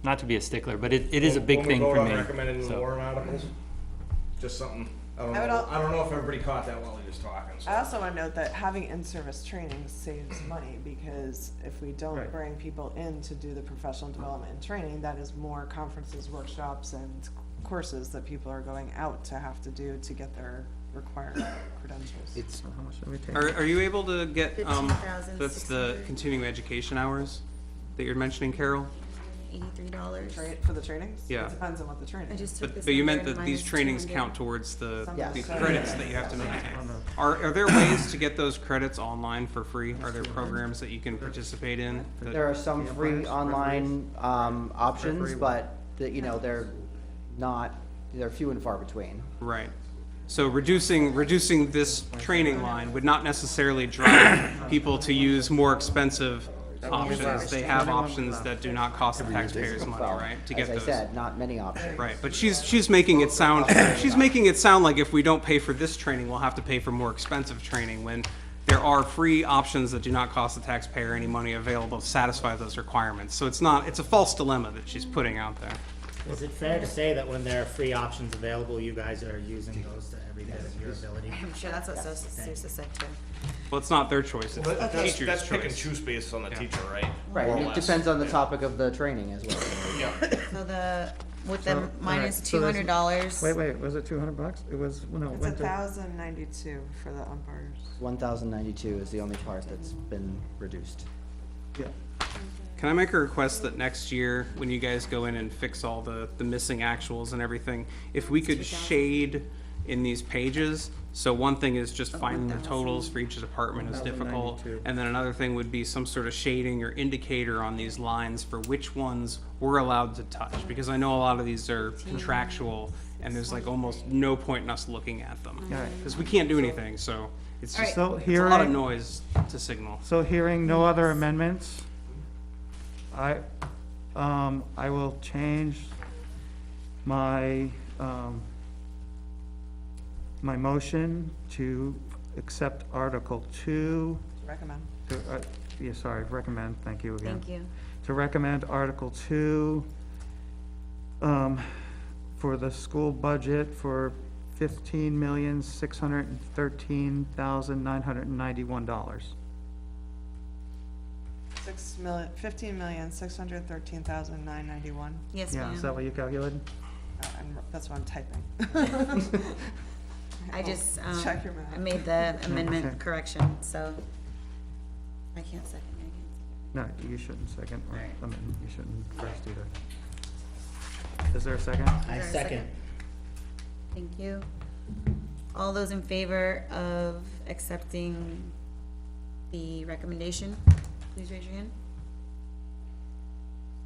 not to be a stickler, but it is a big thing for When we vote me. on recommending the so. warrant articles, just something, I don't I would know, al- I don't know if everybody caught that while he was talking, so. I also want to note that having in-service training saves money, because if we don't Right. bring people in to do the professional development and training, that is more conferences, workshops, and courses that people are going out to have to do to get their required credentials. It's, So how much did we take? Are you able to get, that's the 15,600. continuing education hours that you're mentioning, Carol? $83. For the trainings? Yeah. It depends on what the training I is. just took this But you meant number that these minus trainings 200. count towards the Yes. credits that you have to maintain. Are there ways to get those credits online for free? Are there programs that you can participate in? that- there are some free online, options, Referee. but, they're not, they're few and far between. Right. So reducing this training line would not necessarily drive people to use more expensive options. They have options that do not cost the taxpayers money, Well, right, to get as I those. said, not many options. Right, but she's making it sound like if we don't pay for this training, we'll have to pay for more expensive training, when there are free options that do not cost the taxpayer any money available to satisfy those requirements. So it's a false dilemma that she's putting out there. Is it fair to say that when there are free options available, you guys are using those to every bit of your ability? I'm sure that's what Sousa said too. Well, it's not their choice, it's the That's teacher's pick and choice. choose based on the teacher, right? Right, More or and it less. depends on the topic of the training as well. So with So, the all minus right, so there's- $200. Wait, was it $200? It was, no, it It's went to. 1,092 for the umpires. 1,092 is the only part that's been reduced. Yeah. Can I make a request that next year, when you guys go in and fix all the missing actuals and everything, if we could shade in these pages, so one thing is just finding the totals for each department is difficult, 1,092. and then another thing would be some sort of shading or indicator on these lines for which ones we're allowed to touch, because I know a lot of these are contractual, and there's like almost no point in us looking at them. Alright. Because we can't do anything, so it's just, So it's a lot of hearing, noise to signal. so hearing no other amendments, I will change my, my motion to accept Article 2. Recommend. Yeah, sorry, recommend, thank you again. Thank you. To recommend Article 2 for the school budget for $15,613,991. 15,613,991. Yes, Yeah, is that ma'am. what you calculated? That's what I'm typing. I just, Check your math. I made the amendment Okay. correction, so I can't second it. No, you shouldn't second, or, Alright. I mean, you shouldn't first either. Is there a second? I Is there a second. Thank you. All those in favor of accepting the recommendation, please raise your hand.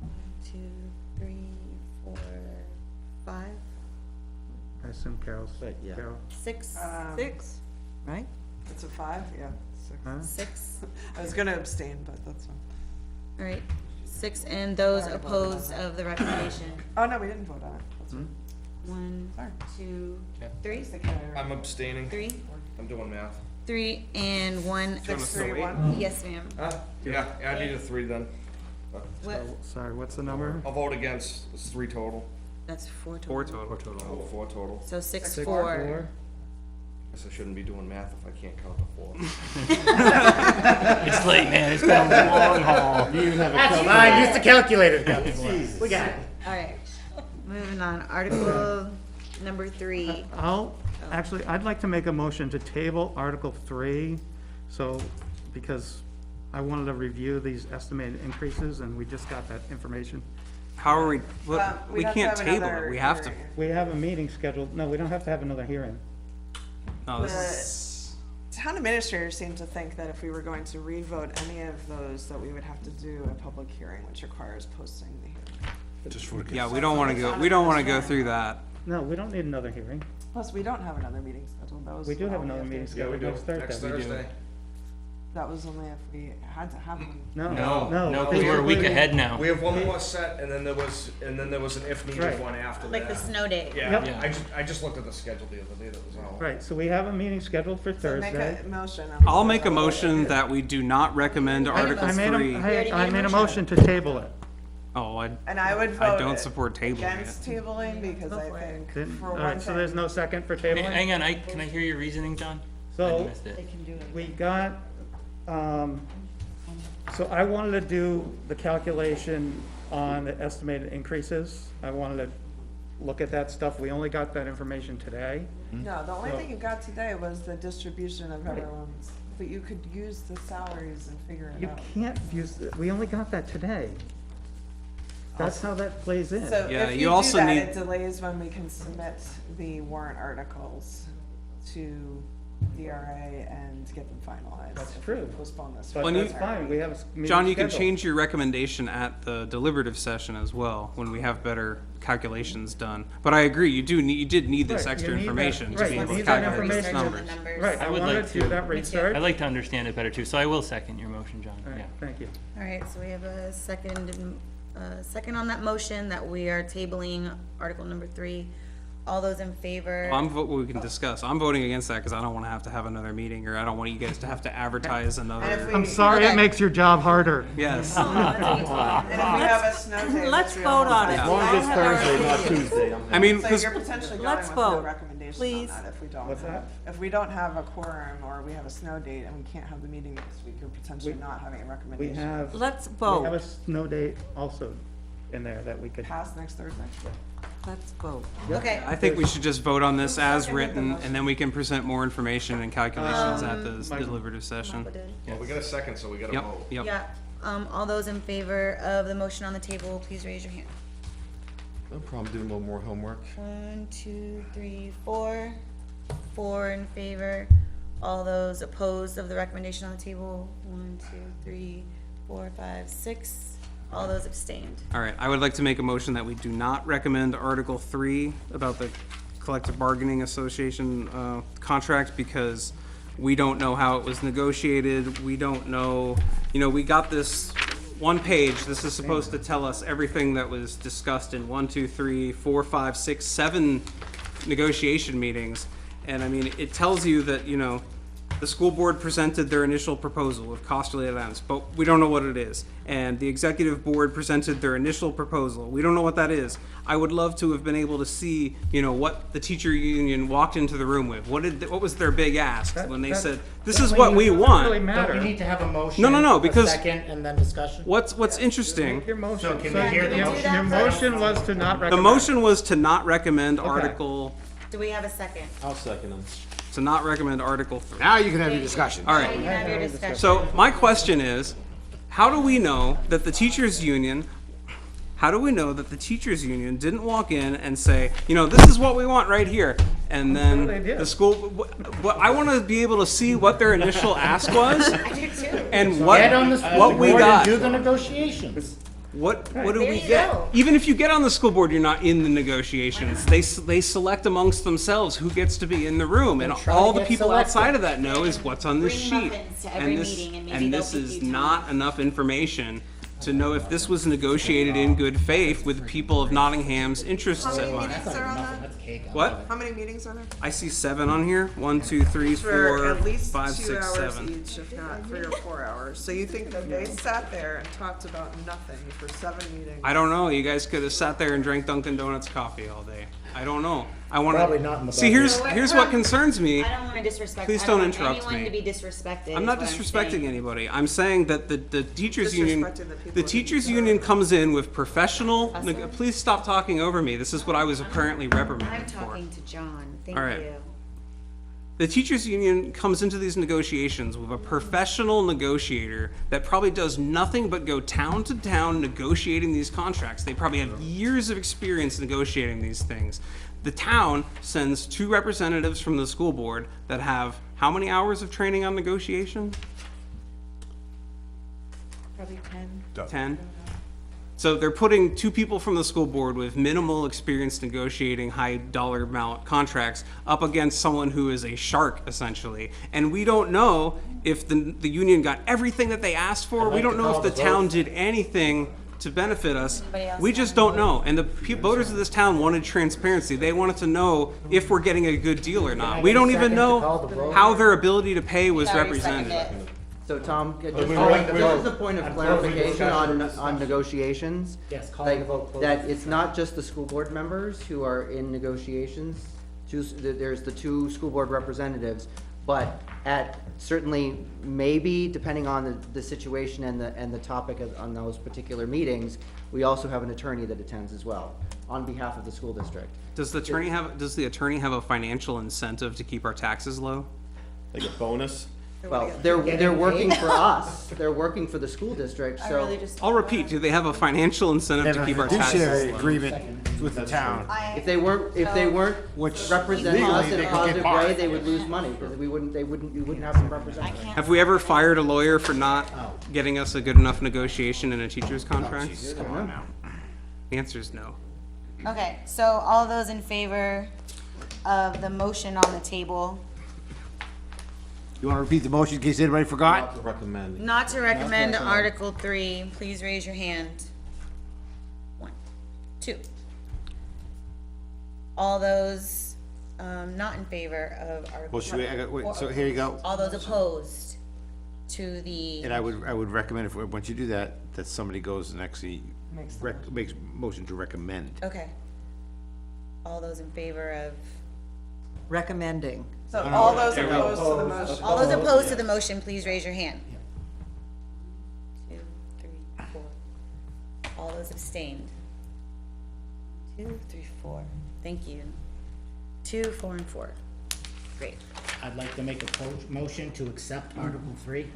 1, 2, 3, 4, 5, I assume Carol's, yeah. Carol? 6, Six, right? It's a 5, yeah, 6. Huh? 6. I was gonna abstain, but that's fine. All right, 6, and those Sorry about opposed that. of the recommendation. Oh, no, we didn't vote on it. That's Hmm? 1, Sorry. 2, 3, I'm abstaining. 3, I'm doing math. 3, and 1. 6, 3, wait? 1. Yes, ma'am. Yeah, I need a 3 then. What? Sorry, what's the number? I'll vote against, it's 3 total. That's 4 total. 4 total. Oh, 4 total. So 6, 6, 4. Guess I shouldn't be doing math if I can't count to 4. It's late, man. It's been a long haul. You even have a That's fine, use the calculator. We got it. All right, moving on. Article number 3. Actually, I'd like to make a motion to table Article 3, so, because I wanted to review these estimated increases, and we just got that information. How are we, what, We we have to can't have table another it, we have to. hearing. We have a meeting scheduled, no, we don't have to have another hearing. No, this is, Town administrators seem to think that if we were going to revote any of those, that we would have to do a public hearing, which requires posting the hearing. Just for yeah, we don't wanna go, we don't wanna go through that. No, we don't need another hearing. Plus, we don't have another meeting scheduled. That was We do have all another have to meeting do. scheduled next Thursday. Next We do. Thursday. That was only if we had to have one. No, No, no. no, because we're a week basically- ahead now. We have one more set, and then there was an if Right. needed one after that. Like the snow day. Yeah, Yep. I just looked at the schedule the other day, that was all. Right, so we have a meeting scheduled for So make Thursday. a motion. I'll make a motion that we do not recommend Article I made 3. I made a motion to table it. Oh, And I would I vote don't support tabling against it. tabling because I think Didn't- for All one right, so there's thing, no second for Hang tabling? on, can I hear your reasoning, John? I So, missed it. we got, so I wanted to do the calculation on the estimated increases. I wanted to look at that stuff. We only got that information today. no, the only So- thing you got today was the distribution of everyone's, but you could use the salaries and figure it You out. can't use, we only got that today. That's how that plays in. So Yeah, if you you do also that, need- it delays when we can submit the warrant articles to DRA and get them finalized. That's if we true. Postpone this. But When that's you- fine, we have a meeting John, you can scheduled. change your recommendation at the deliberative session as well, when we have better calculations done. But I agree, you did need this Right, extra you need that- information to right, be you able to need that calculate these information. numbers. Right, I would wanted like to do to- that research. I'd like to understand it better too, so I will second your motion, John, All right, yeah. thank you. All right, so we have a second on that motion that we are tabling Article number 3. All those in favor? We can discuss. I'm voting against that because I don't want to have another meeting, or I don't want you guys to have to advertise And if another. we- I'm sorry Okay. it makes your job harder. Yes. And if we have a snow day. Let's which we vote almost on it. have- As long as it's Thursday, not Tuesday. I mean, So because you're potentially going Let's with no vote, recommendation on please. that if we don't. What's have- that? If we don't have a quorum or we have a snow date and we can't have the meeting next week, you're potentially not having a We recommendation. have, Let's we have a vote, snow date also in there that we could. Pass next Thursday? let's vote. Okay, I think we should just vote on this as written, and then we can present more information and calculations at the deliberative session. Well, we got a second, so we got a Yep, vote. yep. yeah, all those in favor of the motion on the table, please raise your hand. No problem doing a little more homework. 1, 2, 3, 4. 4 in favor. All those opposed of the recommendation on the table, 1, 2, 3, 4, 5, 6. All those abstained. All right, I would like to make a motion that we do not recommend Article 3 about the collective bargaining association contract because we don't know how it was negotiated. We don't know, we got this one page. This is supposed to tell us everything that was discussed in 1, 2, 3, 4, 5, 6, 7 negotiation meetings. And I mean, it tells you that, The school board presented their initial proposal with cost-related items, but we don't know what it is. And the executive board presented their initial proposal. We don't know what that is. I would love to have been able to see, what the teacher union walked into the room with. What was their big ask when they said, this is what we want? Don't we need to have a motion? No, a because- second, and then discussion? What's interesting, Your motion. So can we hear the motion? Your motion was to not the recommend. motion was to not recommend Article, Do we have a second? I'll second him. to not recommend Article 3. Now you can have your discussion. All You right. can have your discussion. So my question is, how do we know that the teachers union didn't walk in and say, this is what we want right here? And then they did. the school, I want to be able to see what their initial ask was I do too. and Get on the school what we board and got. do the negotiations. What do There we you get? go. Even if you get on the school board, you're not in the negotiations. They select amongst themselves who gets to be in the room, and try to all the get people selected. outside of that know is what's on this Bring sheet. muffins to every meeting, and maybe they'll this pick is you to not enough information to know if this was negotiated in good faith with people of Nottingham's interests at mind. Meetings are on that? That's cake. What? How many meetings are there? I see 7 on here. 1, 2, 3, For 4, at least 5, 2 6, hours 7. each, if not 3 or 4 hours. So you think that they sat there and talked about nothing for 7 meetings? I don't know. You guys could have sat there and drank Dunkin' Donuts coffee all day. I don't know. I want to. Probably not in the See, budget. here's what concerns me. I don't want to disrespect. Please I don't want interrupt anyone me. to be disrespected. I'm is not what disrespecting saying. anybody. I'm saying that the teachers union, Disrespecting the people the that teachers do union comes in with professional. Hustle? Please stop talking over me. This is what I was apparently I'm reprimanded for. talking to John. Thank All right. you. The teachers union comes into these negotiations with a professional negotiator that probably does nothing but go town to town negotiating these contracts. They probably have years of experience negotiating these things. The town sends 2 representatives from the school board that have how many hours of training on negotiation? Probably 10. 10. So they're putting 2 people from the school board with minimal experience negotiating high dollar amount contracts up against someone who is a shark, essentially. And we don't know if the union got everything that they asked for. I'd We like don't to know if call the the town vote. did anything to benefit us. Anybody else We just don't know. And the voters of this town wanted transparency. They wanted to know if we're getting a good deal or not. We don't even second to call know the vote? how their ability to pay was Already represented. seconded it. So Tom, just we went through- just as a point of I'm closing clarification on discussion. negotiations. Yes, calling the vote, closing That it's not just the school board members who are in negotiations. There's the 2 school board representatives, but at certainly, maybe, depending on the situation and the topic on those particular meetings, we also have an attorney that attends as well, on behalf of the school district. Does the attorney have a financial incentive to keep our taxes low? Like a bonus? Well, they're working for us, they're working for the school district, I so. really just. I'll repeat, do they have a financial incentive to keep our taxes Fiduciary low? agreement with the town. If they weren't Which representing legally us in they a could get positive barred. way, they would lose money, because we wouldn't have them represent us. Have we ever fired a lawyer for not getting us a good enough negotiation in a teacher's contract? Jesus, come on now. The answer is no. Okay, so all those in favor of the motion on the table, You wanna repeat the motion in case anybody forgot? To recommend. not to recommend Article 3, please raise your hand. 1, 2. All those, not in favor of Article. Well, should we, wait, so here you go. All those opposed to the. And I would recommend, once you do that, that somebody goes and actually Makes the makes motion to recommend. Okay. All those in favor of, Recommending. So all those opposed to the motion? all those opposed to the motion, please raise your hand. 2, 3, 4. All those abstained. 2, 3, 4. Thank you. 2, 4, and 4. Great. I'd like to make a motion to accept Article 3.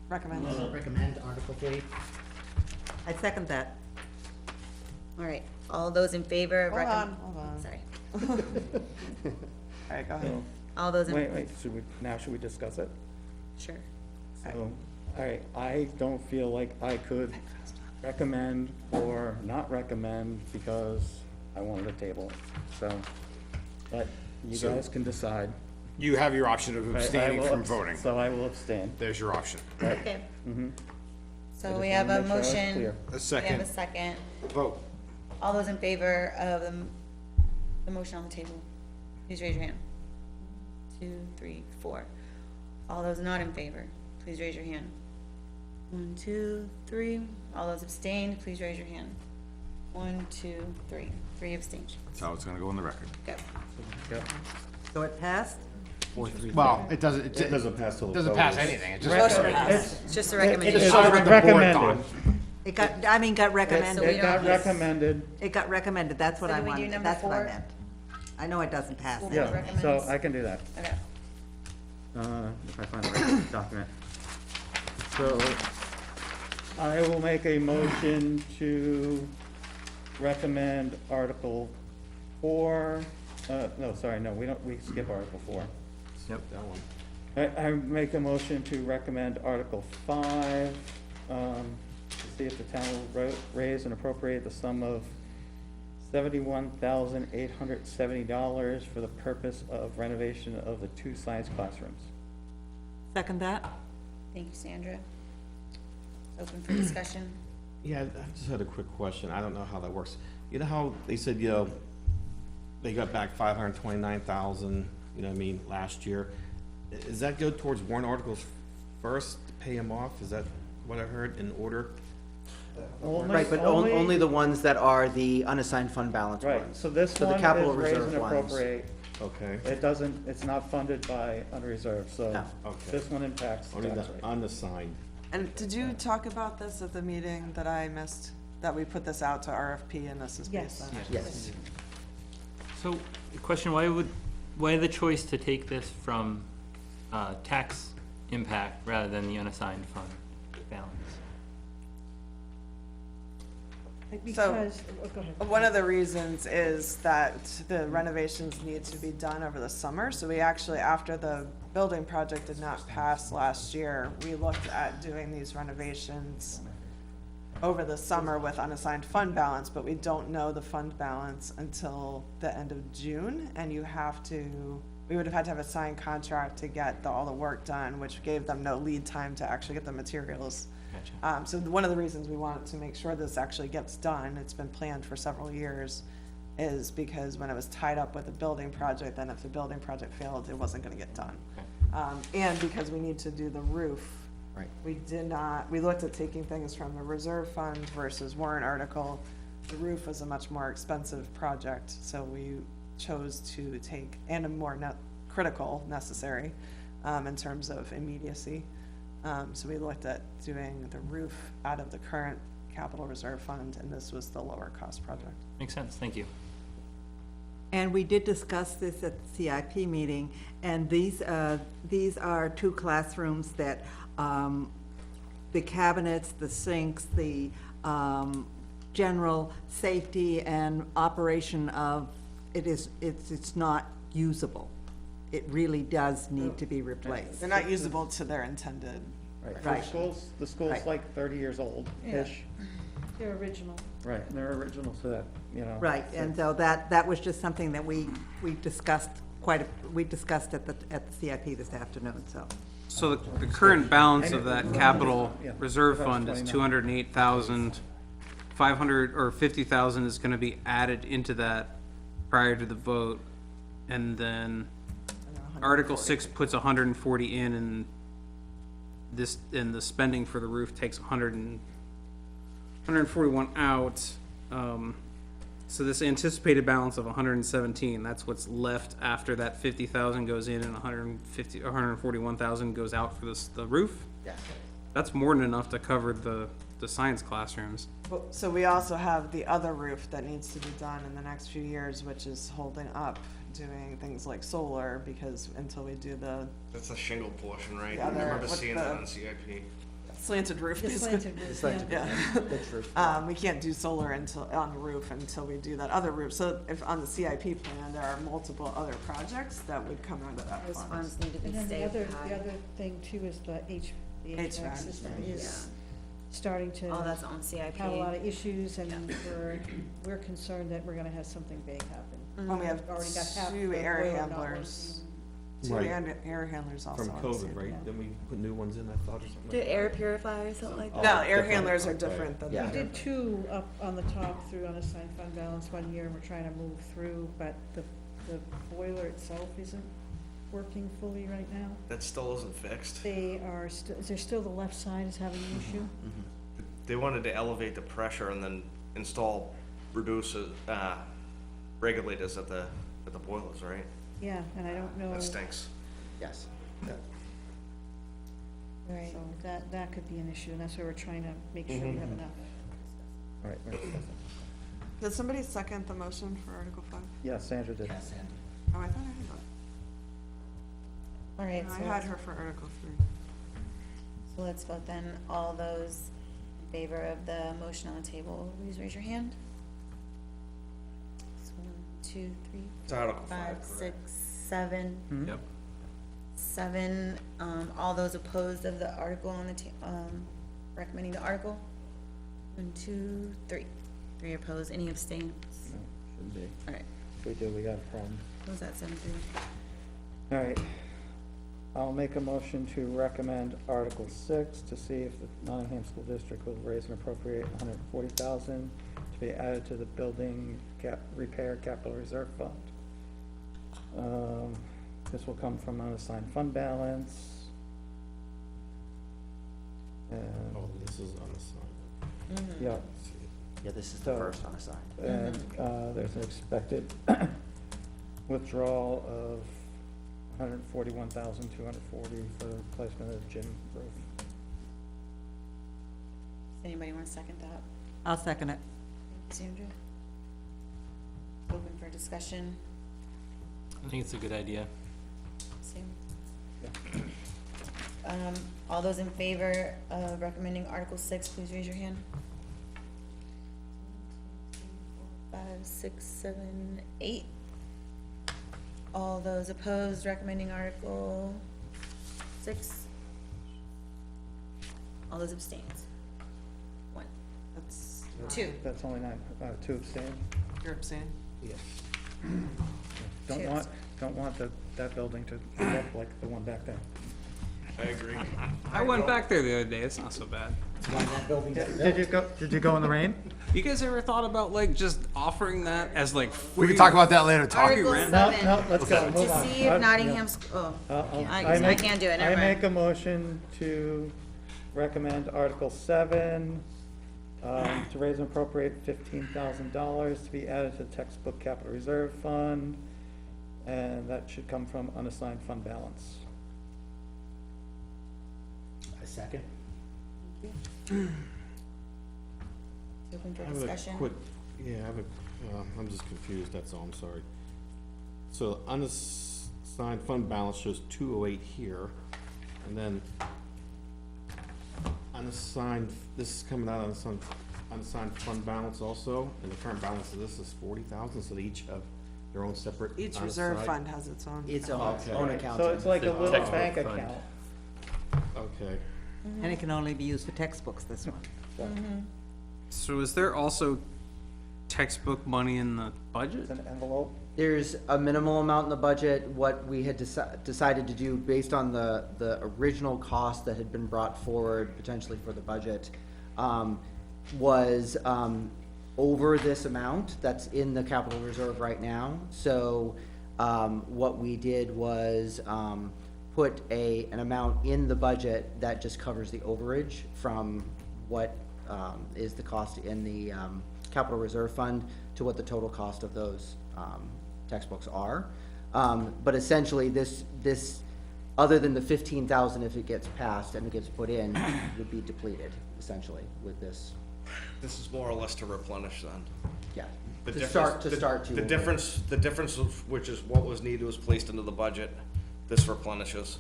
Recommend. Recommend Article 3. I second that. All right. All those in favor of Hold on. Sorry. All right, go ahead. All those in. Wait, should we discuss it? Sure. So, all right, I don't feel like I could recommend or not recommend because I wanted a table, so, but you guys can decide. You have your option of I abstaining will from abs- voting. So I will abstain. There's your option. Okay. I So just we have a wanna make sure I was motion. clear. A We have second a second. vote. All those in favor of the motion on the table, please raise your hand. 2, 3, 4. All those not in favor, please raise your hand. 1, 2, 3. All those abstained, please raise your hand. 1, 2, 3. 3 abstentions. That's how it's gonna go in the record. Go. So it passed? Well, it doesn't, It doesn't pass till the doesn't vote pass is- anything, it Motion just. passed. It's just a It's recommendation. something that the board recommended. thought. It got, got recommended. we It got don't- recommended, It got recommended, that's what So I do we do wanted, number that's what I 4? meant. I know it doesn't pass. School now. board yeah, so recommends. I can do that. Okay. If I find the right document. So, I will make a motion to recommend Article 4, no, sorry, no, we skip Article 4. Yep. That one. I make a motion to recommend Article 5, to see if the town will raise and appropriate the sum of $71,870 for the purpose of renovation of the 2 science classrooms. Second that? Thank you, Sandra. Open for discussion. Yeah, I just had a quick question. I don't know how that works. You know how they said, you know, they got back 529,000, you know what I mean, last year? Does that go towards warrant articles first to pay them off? Is that what I heard in order? Right, but only the ones that are the unassigned fund balance Right, ones. so this the one capital is raise reserve and ones. appropriate. Okay. It doesn't, it's not funded by unreserved, so No. Okay. this one impacts the Only tax the rate. unassigned. And did you talk about this at the meeting that I missed? That we put this out to RFP and this is based on? Yes. So, question, why the choice to take this from, tax impact rather than the unassigned fund balance? Because, oh, go ahead. One of the reasons is that the renovations need to be done over the summer, so we actually, after the building project did not pass last year, we looked at doing these renovations over the summer with unassigned fund balance, but we don't know the fund balance until the end of June, and you have to, we would have had to have a signed contract to get all the work done, which gave them no lead time to actually get the materials. Gotcha. So one of the reasons we wanted to make sure this actually gets done, it's been planned for several years, is because when it was tied up with a building project, then if the building project failed, it wasn't gonna get done. And because we need to do the roof. Right. We did not, we looked at taking things from the reserve fund versus warrant article. The roof was a much more expensive project, so we chose to take, and a more critical, necessary, in terms of immediacy. So we looked at doing the roof out of the current capital reserve fund, and this was the lower cost project. Makes sense, thank you. And we did discuss this at the CIP meeting, and these are 2 classrooms that, the cabinets, the sinks, the, general safety and operation of, it's not usable. It really does need to be replaced. They're not usable to their intended. Right, Right. the school's Right. like 30 years old-ish. They're original. Right, and they're original, so that, you know. Right, and so that was just something that we discussed we discussed at the CIP this afternoon, so. So the current balance of that capital Yeah. reserve fund is 208,000. 500 or 50,000 is gonna be added into that prior to the vote. And then Article 6 puts 140 in, and this, and the spending for the roof takes 141 out. So this anticipated balance of 117, that's what's left after that 50,000 goes in and 141,000 goes out for the roof. Yeah. That's more than enough to cover the science classrooms. So we also have the other roof that needs to be done in the next few years, which is holding up doing things like solar, because until we do the That's a shingle portion, right? Yeah, I remember what's seeing the- that on CIP. slanted roof. The basically. slanted roof, Slanted yeah. Yeah. We can't do solar on the roof until we do that other roof. So if on the CIP plan, there are multiple other projects that would come out of that Those fund. funds need to be And then the stayed other, high. the other thing too is the HVAC HVAC, system right, is starting to Oh, that's on CIP. have a lot of issues, and we're concerned that we're gonna have something big happen. When we have Already got half two the air boiler not handlers. Two Right. air handlers also. From on the COVID, CIP. right? yeah. Then we put new ones in, I thought, or something. Do air purifier or something like Oh, that? No, air different. handlers are Okay. different than. Yeah. We did 2 up on the top through unassigned fund balance one year, and we're trying to move through, but the boiler itself isn't working fully right now. That still isn't fixed. They are, is there still the left side is having an issue? They wanted to elevate the pressure and then install regulators at the boilers, right? Yeah, and I don't know. That stinks. Yes. Right. So that could be an issue, and that's why we're trying to make sure we have enough. All right, we're discussing. Did somebody second the motion for Article 5? Yeah, Sandra did. Oh, I thought I had that. All right, No, so I had let's, her for Article 3. so let's vote then. All those in favor of the motion on the table, please raise your hand. It's 1, 2, 3, It's Article 5, 5, correct. 6, 7. Yep. 7, all those opposed of the article on the recommending the article? 1, 2, 3. 3 opposed, any abstains? No, shouldn't be. All right, If we do, we got a problem. what was that, 7-3? All right. I'll make a motion to recommend Article 6 to see if the Nottingham School District will raise and appropriate $140,000 to be added to the building repair capital reserve fund. This will come from unassigned fund balance. And, Oh, this is unassigned. yeah, Yeah, this is the So- first unassigned. and, there's an expected withdrawal of $141,240 for the replacement of the gym roof. Does anybody want to second that? I'll second it. Sandra? Open for discussion. I think it's a good idea. Sam? All those in favor of recommending Article 6, please raise your hand. 5, 6, 7, 8. All those opposed recommending Article 6? All those abstains? 1, That's, 2. That's only 9, 2 abstain. you're abstaining? Yes. Two Don't want that building to look like the one back there. I agree. I went back there the other day, it's not so bad. Did you go in the rain? You guys ever thought about like just offering that as like We free? can talk about that later, Tom. Article rent? 7. No, let's go, move To on. see if Nottingham's, I can't do it, never I mind. make a motion to recommend Article 7, to raise and appropriate $15,000 to be added to the textbook capital reserve fund, and that should come from unassigned fund balance. A second? Open for I have a discussion. quick, yeah, I have a, I'm just confused, that's all, I'm sorry. So unassigned fund balance shows 208 here, and then unassigned, this is coming out of unassigned fund balance also, and the current balance of this is 40,000, so they each have their own separate. Each reserve unassigned- fund has its own. Its own, Okay. own account. So it's like a The little textbook bank fund. account. Okay, And it can only be used for textbooks, this one. So is there also textbook money in the budget? It's an envelope. There's a minimal amount in the budget. What we had decided to do based on the original cost that had been brought forward potentially for the budget, was, over this amount that's in the capital reserve right now. So, what we did was, put an amount in the budget that just covers the overage from what, is the cost in the, capital reserve fund to what the total cost of those, textbooks are. But essentially, this, other than the 15,000, if it gets passed and it gets put in, would be depleted, essentially, with this, This is more or less to replenish then. yeah. The To difference- start to. The difference of which is what was needed was placed into the budget, this replenishes.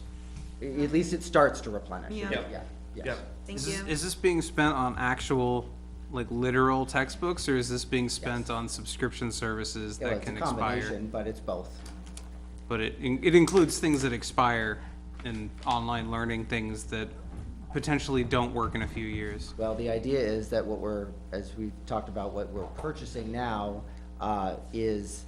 At least it starts to replenish. Yeah. Yep. Yeah, yes. Yep. Thank Is you. this being spent on actual, like literal textbooks, or is this being spent Yes. on subscription services Yeah, that it's a can expire? combination, but it's both. But it includes things that expire and online learning things that potentially don't work in a few years. Well, the idea is that what we're, as we've talked about, what we're purchasing now, is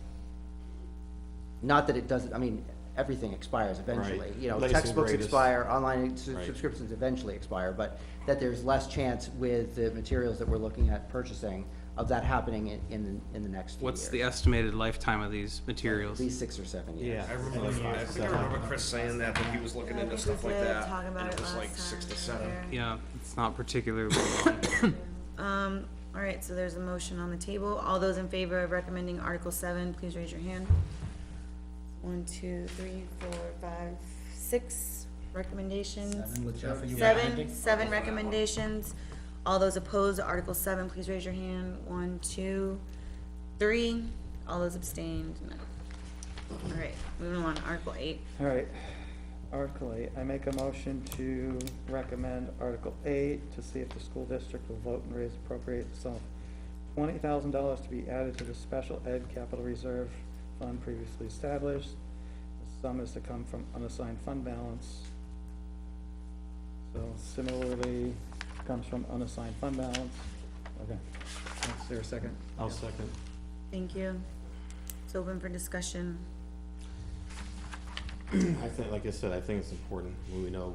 not that it doesn't, I mean, everything expires eventually. Right. You know, Latest and textbooks greatest. expire, online Right. subscriptions eventually expire, but that there's less chance with the materials that we're looking at purchasing, of that happening in the next few years. What's the estimated lifetime of these materials? At least 6 or 7 years. I remember Chris saying that when he was looking into stuff like that, Talking about and it it was like last 6 to time 7. there. Yeah, it's not particularly long. All right, so there's a motion on the table. All those in favor of recommending Article 7, please raise your hand. 1, 2, 3, 4, 5, 6 recommendations. 7 with Jeff, are you Seven, recommending? 7 recommendations. All those opposed to Article 7, please raise your hand. 1, 2, 3. All those abstained, no. All right, moving on, Article 8. All right, Article 8, I make a motion to recommend Article 8 to see if the school district will vote and raise appropriate sum of $20,000 to be added to the special ed capital reserve fund previously established. The sum is to come from unassigned fund balance. So similarly, comes from unassigned fund balance. Okay, is there a second? I'll second. Thank you. It's open for discussion. I think, like I said, I think it's important when we know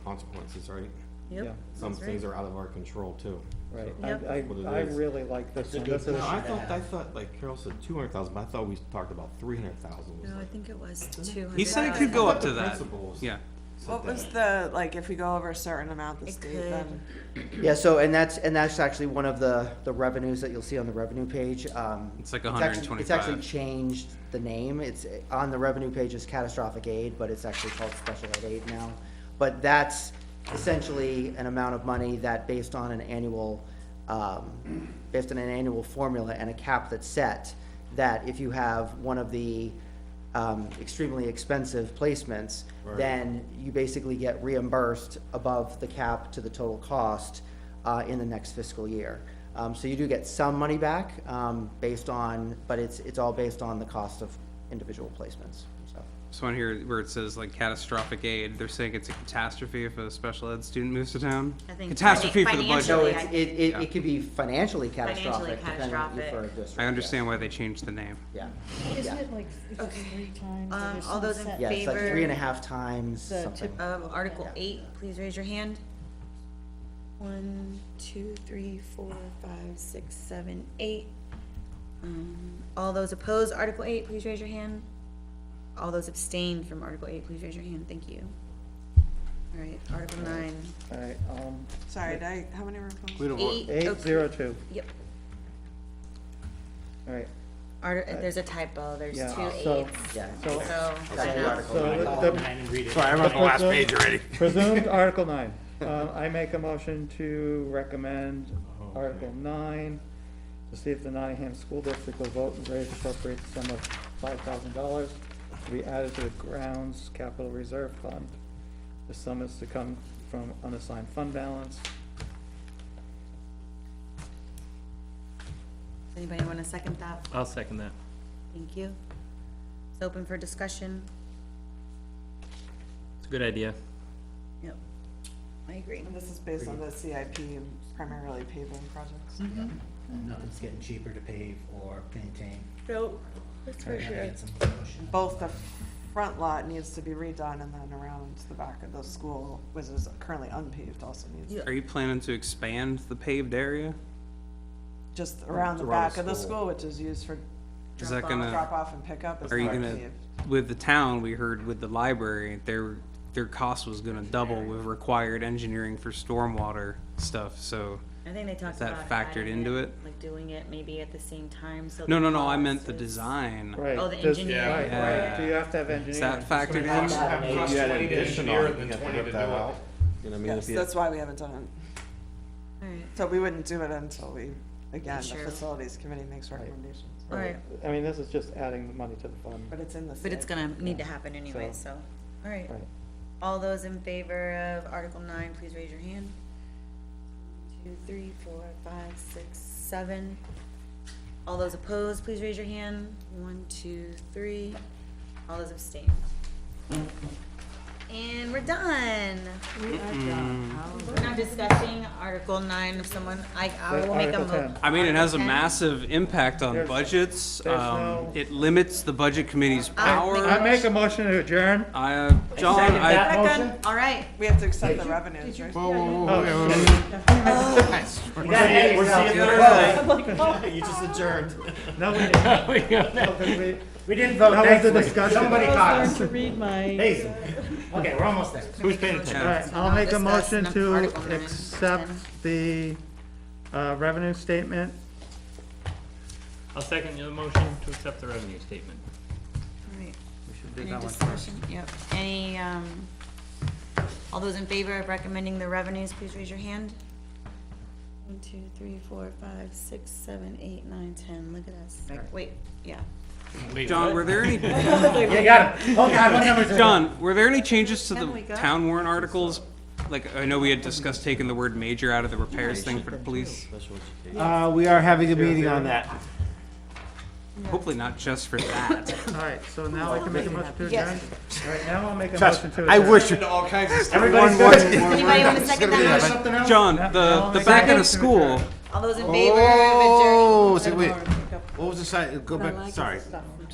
consequences, right? Yep. Yeah. Some that's things right. are out of our control too. Right, Yep. What it I is. really like this one. good This is- No, I thought, like Carol said, 200,000, but I thought we talked about 300,000. No, I think it was 200. He said it could go up to that. Principals. Yeah. What was the, like, if we go over a certain amount, the It state could. then? Yeah, so, and that's actually one of the revenues that you'll see on the revenue page. It's like It's actually 125. changed the name. It's, on the revenue page is catastrophic aid, but it's actually called special ed aid now. But that's essentially an amount of money that based on an annual formula and a cap that's set, that if you have one of the extremely expensive placements, then you basically get reimbursed above the cap to the total cost in the next fiscal year. So you do get some money back based on, but it's all based on the cost of individual placements, so. So on here where it says like catastrophic aid, they're saying it's a catastrophe if a special ed student moves to town? I think Catastrophe for the budget. So financially, it could be financially catastrophic, depending on catastrophic. for a district. I understand why they changed the name. Yeah, Isn't yeah. it like, is it 3 times? or there's all some those in set- Yeah, it's like favor 3.5 times The something. tip- of Article 8, please raise your hand. 1, 2, 3, 4, 5, 6, 7, 8. All those opposed Article 8, please raise your hand. All those abstained from Article 8, please raise your hand. Thank you. All right, Article 9. All right, Sorry, did I, how many were opposed? We don't want, 802, Yep. all right. There's a typo. There's Yeah, 2 so- 8s. Yeah. So, So, I know. so the, And read it. Sorry, I'm on the last page already. presumed Article 9. I make a motion to recommend Article 9, to see if the Nottingham School District will vote and raise appropriate sum of $5,000 to be added to the grounds capital reserve fund. The sum is to come from unassigned fund balance. Anybody want to second that? I'll second that. Thank you. It's open for discussion. It's a good idea. Yep. I agree. And this is based on the CIP, primarily paving projects. And nothing's getting cheaper to pave or maintain. No, that's Trying to get some motion. Both the front lot needs to be redone and then around the back of the school, which is currently unpaved, also needs, are you planning to expand the paved area? just around the Around the back of the school. school, which is used for Is that gonna, drop off and pick up, is are you not gonna, paved. with the town, we heard with the library, their cost was gonna double with required engineering for stormwater stuff, so. I think they talked Is that about factored adding into it? like doing it maybe at the same time, so. No, the no, I cost meant the is- design. Right. Oh, the does- engineering Right, for right. it. Do you have to have Is engineering? that factored in? Have If cost you had 20 an to addition engineer on it it, and you have to 20 rip to that do it. out. You know what I mean? Yes, If you- that's why we haven't done it. All right, So we wouldn't do it until we, again, the Sure. facilities committee makes Right. recommendations. all right, I mean, this is just adding money to the fund. But it's in the. but it's CIP. gonna need to happen anyway, So- so, all right. Right. All those in favor of Article 9, please raise your hand. 2, 3, 4, 5, 6, 7. All those opposed, please raise your hand. 1, 2, 3. All those abstain. And we're done. We are done. We're not discussing Article 9 if someone, I will make a Article mo. 10. I mean, it has a Article 10. massive impact on There's- budgets. there's no- It limits the budget committee's I'll make power. I make a motion to adjourn. John, Second I, that motion? All right. We have to accept the revenues, right? Oh, You gotta hate yourself. You just adjourned. no, we didn't. We didn't vote That was the nicely. discussion. Somebody caught us. To read my. Hazel. Okay, we're almost there. Who's paying attention? All right, I'll Not make a discuss motion to Article 9, accept 10. the revenue statement. I'll second your motion to accept the revenue statement. All right. We should do Any that one first. discussion? Yep. Any, all those in favor of recommending the revenues, please raise your hand. 1, 2, 3, 4, 5, 6, 7, 8, 9, 10. Look at us. Wait, yeah. John, were there any, You got it. Hold on, what number is it? John, were there any changes to Then we the go. town warrant articles? Like, I know we had discussed taking the word major out of the repairs thing for the police. Special education. We are having a meeting on that. Hopefully not just for that. All right, so now I can make a motion to adjourn? Yes. All right, now I'll make a Trust motion me, to I adjourn. wish you. All kinds of stuff. Everybody's Anybody want to second that motion? Something else? John, I'll the make a back end motion of to school, adjourn. All those in favor Oh, of so adjourning? wait, what was the side, go back, sorry.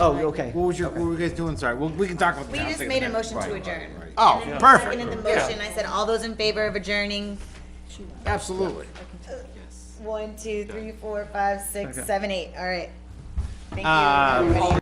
Oh, okay. What were you guys doing? Sorry, well, we can talk about the We town just thing made a then. motion to Right. adjourn. Oh, And then perfect. seconded the motion. I said, all those in favor of adjourning? Absolutely. 1, 2, 3, 4, 5, 6, Okay. 7, 8. All right. Thank you. everybody.